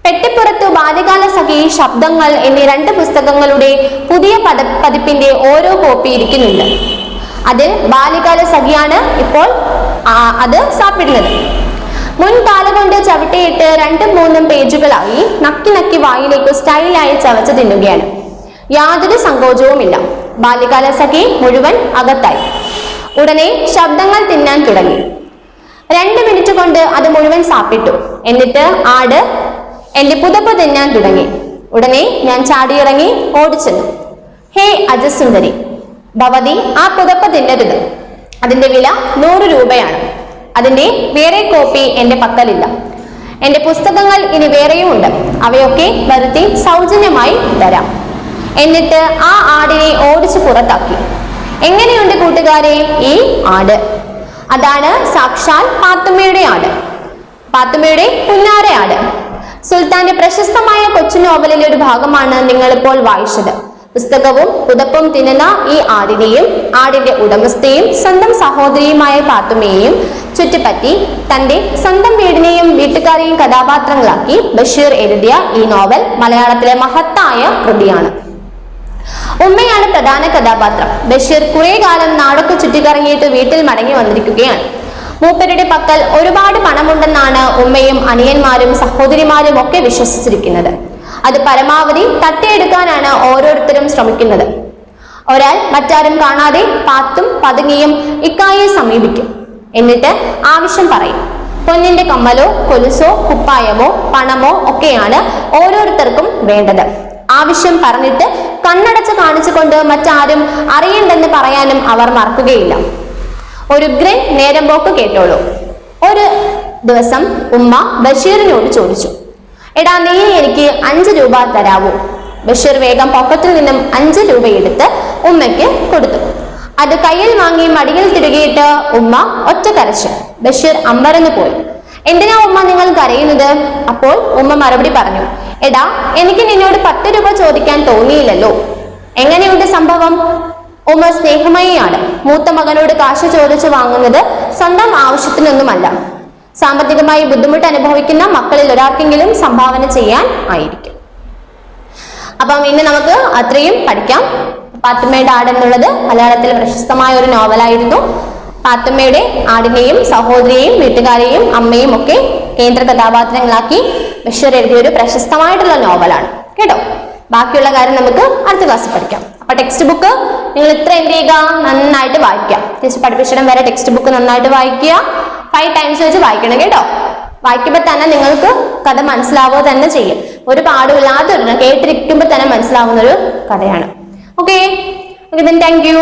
പെട്ടിപ്പുറത്തു ബാല്യകാല സഖി, ശബ്ദങ്ങൾ എന്നീ 2 പുസ്തകങ്ങളുടെ പുതിയ പതിപ്പിന്റെ ഓരോ കോപ്പി ഇരിക്കുന്നുണ്ട്. അതിൽ ബാല്യകാല സഖിയാണ് ഇപ്പോൾ അത് സാപ്പിടുന്നത്. മുൻകാലുകൊണ്ട് ചവിട്ടിയിട്ട് 2-3 പേജുകളായി നക്കി നക്കി വായിലേക്ക് സ്റ്റൈലായി ചവച്ച് തിന്നുകയാണ്. യാതൊരു സങ്കോചവുമില്ല. ബാല്യകാല സഖി മുഴുവൻ അകത്തായി. ഉടനെ ശബ്ദങ്ങൾ തിന്നാൻ തുടങ്ങി. 2 മിനിറ്റ് കൊണ്ട് അത് മുഴുവൻ സാപ്പിട്ടു. എന്നിട്ട് ആട് എന്റെ പുതപ്പ് തിന്നാൻ തുടങ്ങി. ഉടനെ ഞാൻ ചാടിയിറങ്ങി ഓടിച്ചെന്നു. ഹേ അജസുന്ദരി, ഭവതി ആ പുതപ്പ് തിന്നരുത്. അതിന്റെ വില 100 രൂപയാണ്. അതിന്റെ വേറെ കോപ്പി എന്റെ പക്കലില്ല. എന്റെ പുസ്തകങ്ങൾ ഇനി വേറെയും ഉണ്ട്. അവയൊക്കെ വരുത്തി സൗജന്യമായി തരാം. എന്നിട്ട് ആ ആടിനെ ഓടിച്ചു പുറത്താക്കി. എങ്ങനെയുണ്ട് കൂട്ടുകാരെ ഈ ആട്? അതാണ് സാക്ഷാൽ പാത്തുമ്മയുടെ ആട്, പാത്തുമ്മയുടെ പുന്നാര ആട്. സുൽത്താന്റെ പ്രശസ്തമായ കൊച്ചു നോവലിലെ ഒരു ഭാഗമാണ് നിങ്ങളിപ്പോൾ വായിച്ചത്. പുസ്തകവും പുതപ്പും തിന്നുന്ന ഈ ആടിനെയും ആടിന്റെ ഉടമസ്ഥയും സ്വന്തം സഹോദരിയുമായ പാത്തുമ്മയെയും ചുറ്റിപ്പറ്റി തന്റെ സ്വന്തം വീടിനെയും വീട്ടുകാരെയും കഥാപാത്രങ്ങളാക്കി ബഷീർ എഴുതിയ ഈ നോവൽ മലയാളത്തിലെ മഹത്തായ കൃതിയാണ്. ഉമ്മയാണ് പ്രധാന കഥാപാത്രം. ബഷീർ കുറെ കാലം നാടൊക്കെ ചുറ്റിക്കറങ്ങിയിട്ട് വീട്ടിൽ മടങ്ങി വന്നിരിക്കുകയാണ്. മൂപ്പരുടെ പക്കൽ ഒരുപാട് പണമുണ്ടെന്നാണ് ഉമ്മയും അനിയന്മാരും സഹോദരിമാരും ഒക്കെ വിശ്വസിച്ചിരിക്കുന്നത്. അത് പരമാവധി തട്ടിയെടുക്കാനാണ് ഓരോരുത്തരും ശ്രമിക്കുന്നത്. ഒരാൾ മറ്റാരും കാണാതെ പാത്തും പതുങ്ങിയും ഇക്കായെ സമീപിക്കും. എന്നിട്ട് ആവശ്യം പറയും. പൊന്നിന്റെ കമ്മലോ കൊലുസോ കുപ്പായമോ പണമോ ഒക്കെയാണ് ഓരോരുത്തർക്കും വേണ്ടത്. ആവശ്യം പറഞ്ഞിട്ട് കണ്ണടച്ച് കാണിച്ചുകൊണ്ട് മറ്റാരും അറിയണ്ടെന്ന് പറയാനും അവർ മറക്കുകയില്ല. ഒരു ഗ്രൻ നേരം പോക്ക് കേട്ടോളൂ. ഒരു ദിവസം ഉമ്മ ബഷീറിനോട് ചോദിച്ചു, എടാ നീ എനിക്ക് 5 രൂപ തരാവോ? ബഷീർ വേഗം പോക്കറ്റിൽ നിന്നും 5 രൂപ എടുത്ത് ഉമ്മയ്ക്ക് കൊടുത്തു. അത് കയ്യിൽ വാങ്ങി മടിയിൽ തിരുകിയിട്ട് ഉമ്മ ഒറ്റ കരച്ചു. ബഷീർ അമ്പരന്നു പോയി. എന്തിനാ ഉമ്മ നിങ്ങൾ കരയുന്നത്? അപ്പോൾ ഉമ്മ മറുപടി പറഞ്ഞു, എടാ എനിക്ക് നിന്നോട് 10 രൂപ ചോദിക്കാൻ തോന്നിയില്ലല്ലോ. എങ്ങനെയുണ്ട് സംഭവം? ഉമ്മ സ്നേഹമയിയാണ്. മൂത്ത മകനോട് കാശ് ചോദിച്ചു വാങ്ങുന്നത് സ്വന്തം ആവശ്യത്തിനൊന്നുമല്ല, സാമ്പത്തികമായി ബുദ്ധിമുട്ട് അനുഭവിക്കുന്ന മക്കളിൽ ഒരാൾക്കെങ്കിലും സംഭാവന ചെയ്യാൻ ആയിരിക്കും. അപ്പം ഇന്ന് നമുക്ക് അത്രയും പഠിക്കാം. പാത്തുമ്മയുടെ ആട് എന്നുള്ളത് മലയാളത്തിൽ പ്രശസ്തമായ ഒരു നോവലായിരുന്നു. പാത്തുമ്മയുടെ ആടിനെയും സഹോദരിയെയും വീട്ടുകാരെയും അമ്മയും ഒക്കെ കേന്ദ്ര കഥാപാത്രങ്ങളാക്കി ബഷീർ എഴുതിയ ഒരു പ്രശസ്തമായിട്ടുള്ള നോവലാണ് കേട്ടോ. ബാക്കിയുള്ള കാര്യം നമുക്ക് അടുത്ത ക്ലാസ്സിൽ പഠിക്കാം. അപ്പൊ ടെക്സ്റ്റ് ബുക്ക് നിങ്ങൾ ഇത്ര എന്ത് ചെയ്യുക, നന്നായിട്ട് വായിക്കുക. ടീച്ചർ പഠിപ്പിച്ചിടം വരെ ടെക്സ്റ്റ് ബുക്ക് നന്നായിട്ട് വായിക്കുക. 5 ടൈംസ് വെച്ച് വായിക്കണം കേട്ടോ. വായിക്കുമ്പോൾ തന്നെ നിങ്ങൾക്ക് കഥ മനസ്സിലാവുക തന്നെ ചെയ്യും. ഒരു പാടുമില്ലാത്തൊരു കേട്ടിരിക്കുമ്പോൾ തന്നെ മനസ്സിലാവുന്ന ഒരു കഥയാണ്. Okay, thank you.